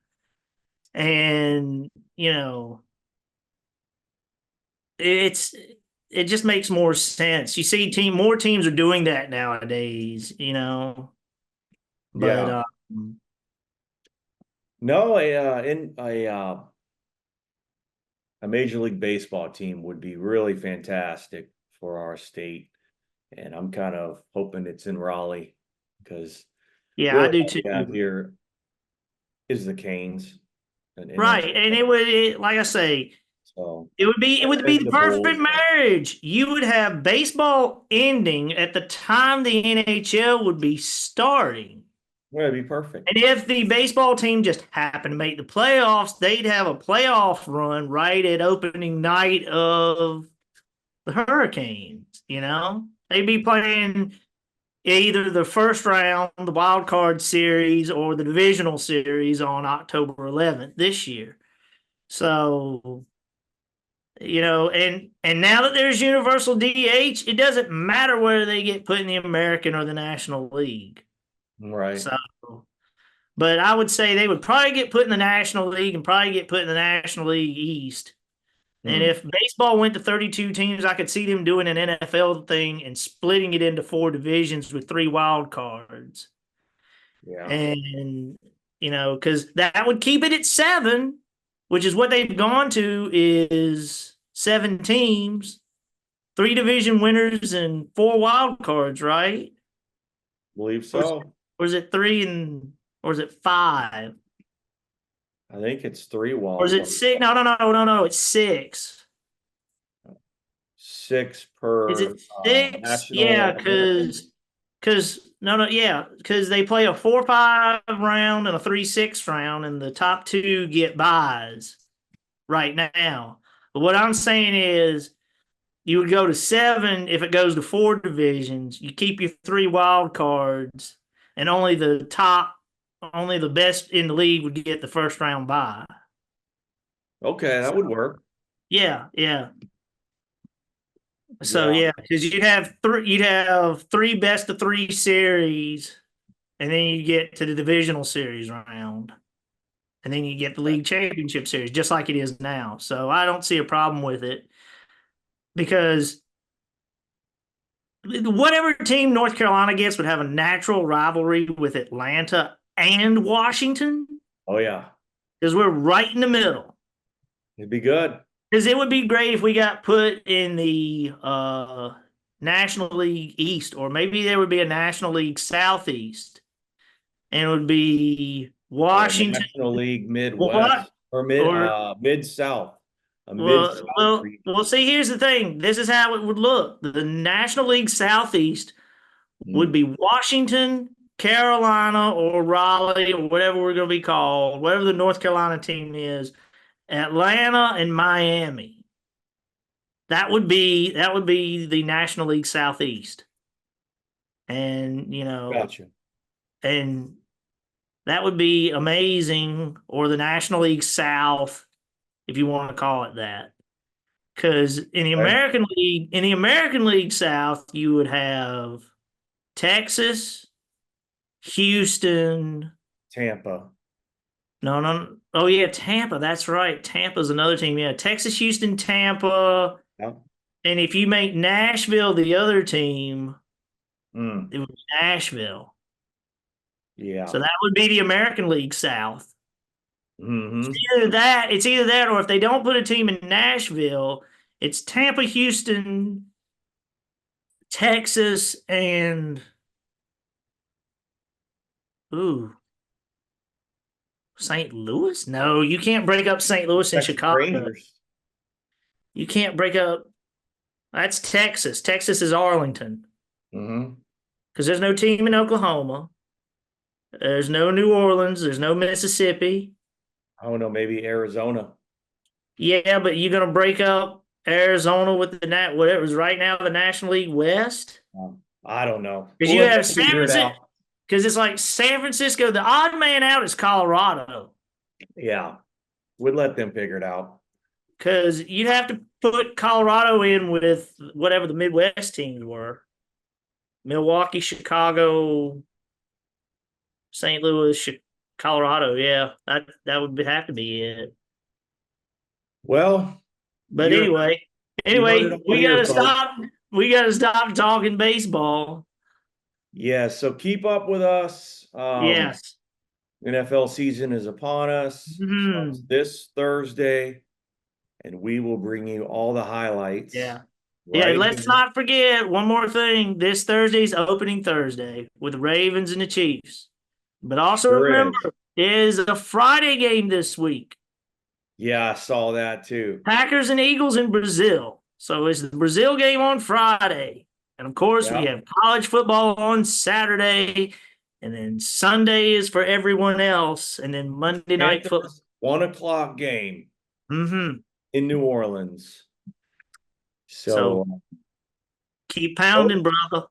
And, it just makes more sense. You see more teams are doing that nowadays, But Yeah. No, a Major League Baseball team would be really fantastic for our state, and I'm kind of hoping it's in Raleigh because I do too. Here is the Canes, right, and it would, like I say, it would be the perfect marriage. You would have baseball ending at the time the NHL would be starting. Well, it'd be perfect. And if the baseball team just happened to make the playoffs, they'd have a playoff run right at opening night of the Hurricanes. They'd be playing either the first round, the wild card series, or the divisional series on October 11th this year. So, and now that there's universal DH, it doesn't matter whether they get put in the American or the National League. Right. So, but I would say they would probably get put in the National League and probably get put in the National League East. And if baseball went to 32 teams, I could see them doing an NFL thing and splitting it into 4 divisions with 3 wild cards. Yeah. And, because that would keep it at 7, which is what they've gone to, is 7 teams, 3 division winners and 4 wild cards, right? Believe so. Or is it 3 or is it 5? I think it's 3 wild. Or is it 6? No. It's 6. 6 per. Is it 6? Yeah, because they play a 4-5 round and a 3-6 round, and the top 2 get buys right now. But what I'm saying is, you would go to 7 if it goes to 4 divisions. You keep your 3 wild cards, and only the best in the league would get the first round bye. Okay, that would work. Yeah. So because you'd have 3 best of 3 series, and then you get to the divisional series round, and then you get the league championship series, just like it is now. So I don't see a problem with it, because whatever team North Carolina gets would have a natural rivalry with Atlanta and Washington. Oh, yeah. Because we're right in the middle. It'd be good. Because it would be great if we got put in the National League East, or maybe there would be a National League Southeast, and it would be Washington. National League Midwest What? or Mid South. Well, see, here's the thing. This is how it would look. The National League Southeast would be Washington, Carolina, or Raleigh, or whatever we're going to be called, whatever the North Carolina team is, Atlanta and Miami. That would be the National League Southeast. And, Gotcha. And that would be amazing, or the National League South, if you want to call it that. Because in the American League South, you would have Texas, Houston, Tampa. No. Oh yeah, Tampa. That's right. Tampa's another team. Yeah, Texas, Houston, Tampa. Yep. And if you make Nashville the other team, it would be Nashville. Yeah. So that would be the American League South. Mm-hmm. It's either that, or if they don't put a team in Nashville, it's Tampa, Houston, Texas, and St. Louis? No, you can't break up St. Louis and Chicago. Rangers. You can't break up. That's Texas. Texas is Arlington. Mm-hmm. Because there's no team in Oklahoma. There's no New Orleans. There's no Mississippi. I don't know, maybe Arizona. Yeah, but you're going to break up Arizona with whatever is right now the National League West? I don't know. Because you have San Francisco. Because it's like San Francisco. The odd man out is Colorado. Yeah. We'd let them figure it out. Because you'd have to put Colorado in with whatever the Midwest teams were. Milwaukee, Chicago, St. Louis, Colorado. Yeah, that would have to be it. Well, but anyway, we gotta stop. We gotta stop talking baseball. Yeah, so keep up with us. Yes. NFL season is upon us. Starts this Thursday, and we will bring you all the highlights. Yeah. Let's not forget one more thing. This Thursday's opening Thursday with the Ravens and the Chiefs. But also remember, it is a Friday game this week. Yeah, I saw that too. Packers and Eagles in Brazil. So it's the Brazil game on Friday. And of course, we have college football on Saturday. And then Sunday is for everyone else. And then Monday night football. 1 o'clock game in New Orleans. So keep pounding, brother.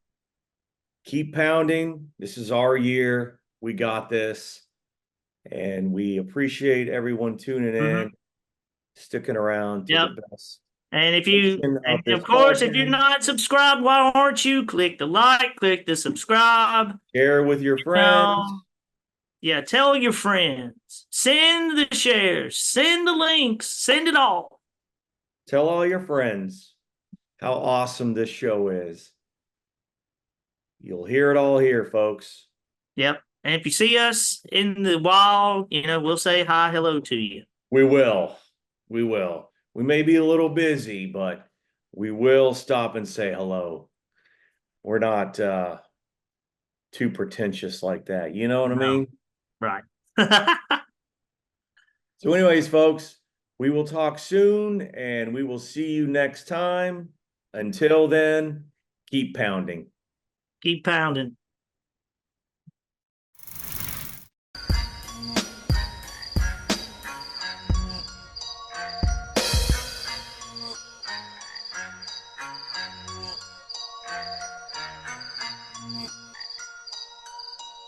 Keep pounding. This is our year. We got this. And we appreciate everyone tuning in, sticking around to the best. And if you're not subscribed, why aren't you? Click the like, click the subscribe. Share with your friends. Tell your friends. Send the shares. Send the links. Send it all. Tell all your friends how awesome this show is. You'll hear it all here, folks. Yep. And if you see us in the wild, we'll say hi, hello to you. We will. We will. We may be a little busy, but we will stop and say hello. We're not too pretentious like that. You know what I mean? Right. So anyways, folks, we will talk soon, and we will see you next time. Until then, keep pounding. Keep pounding.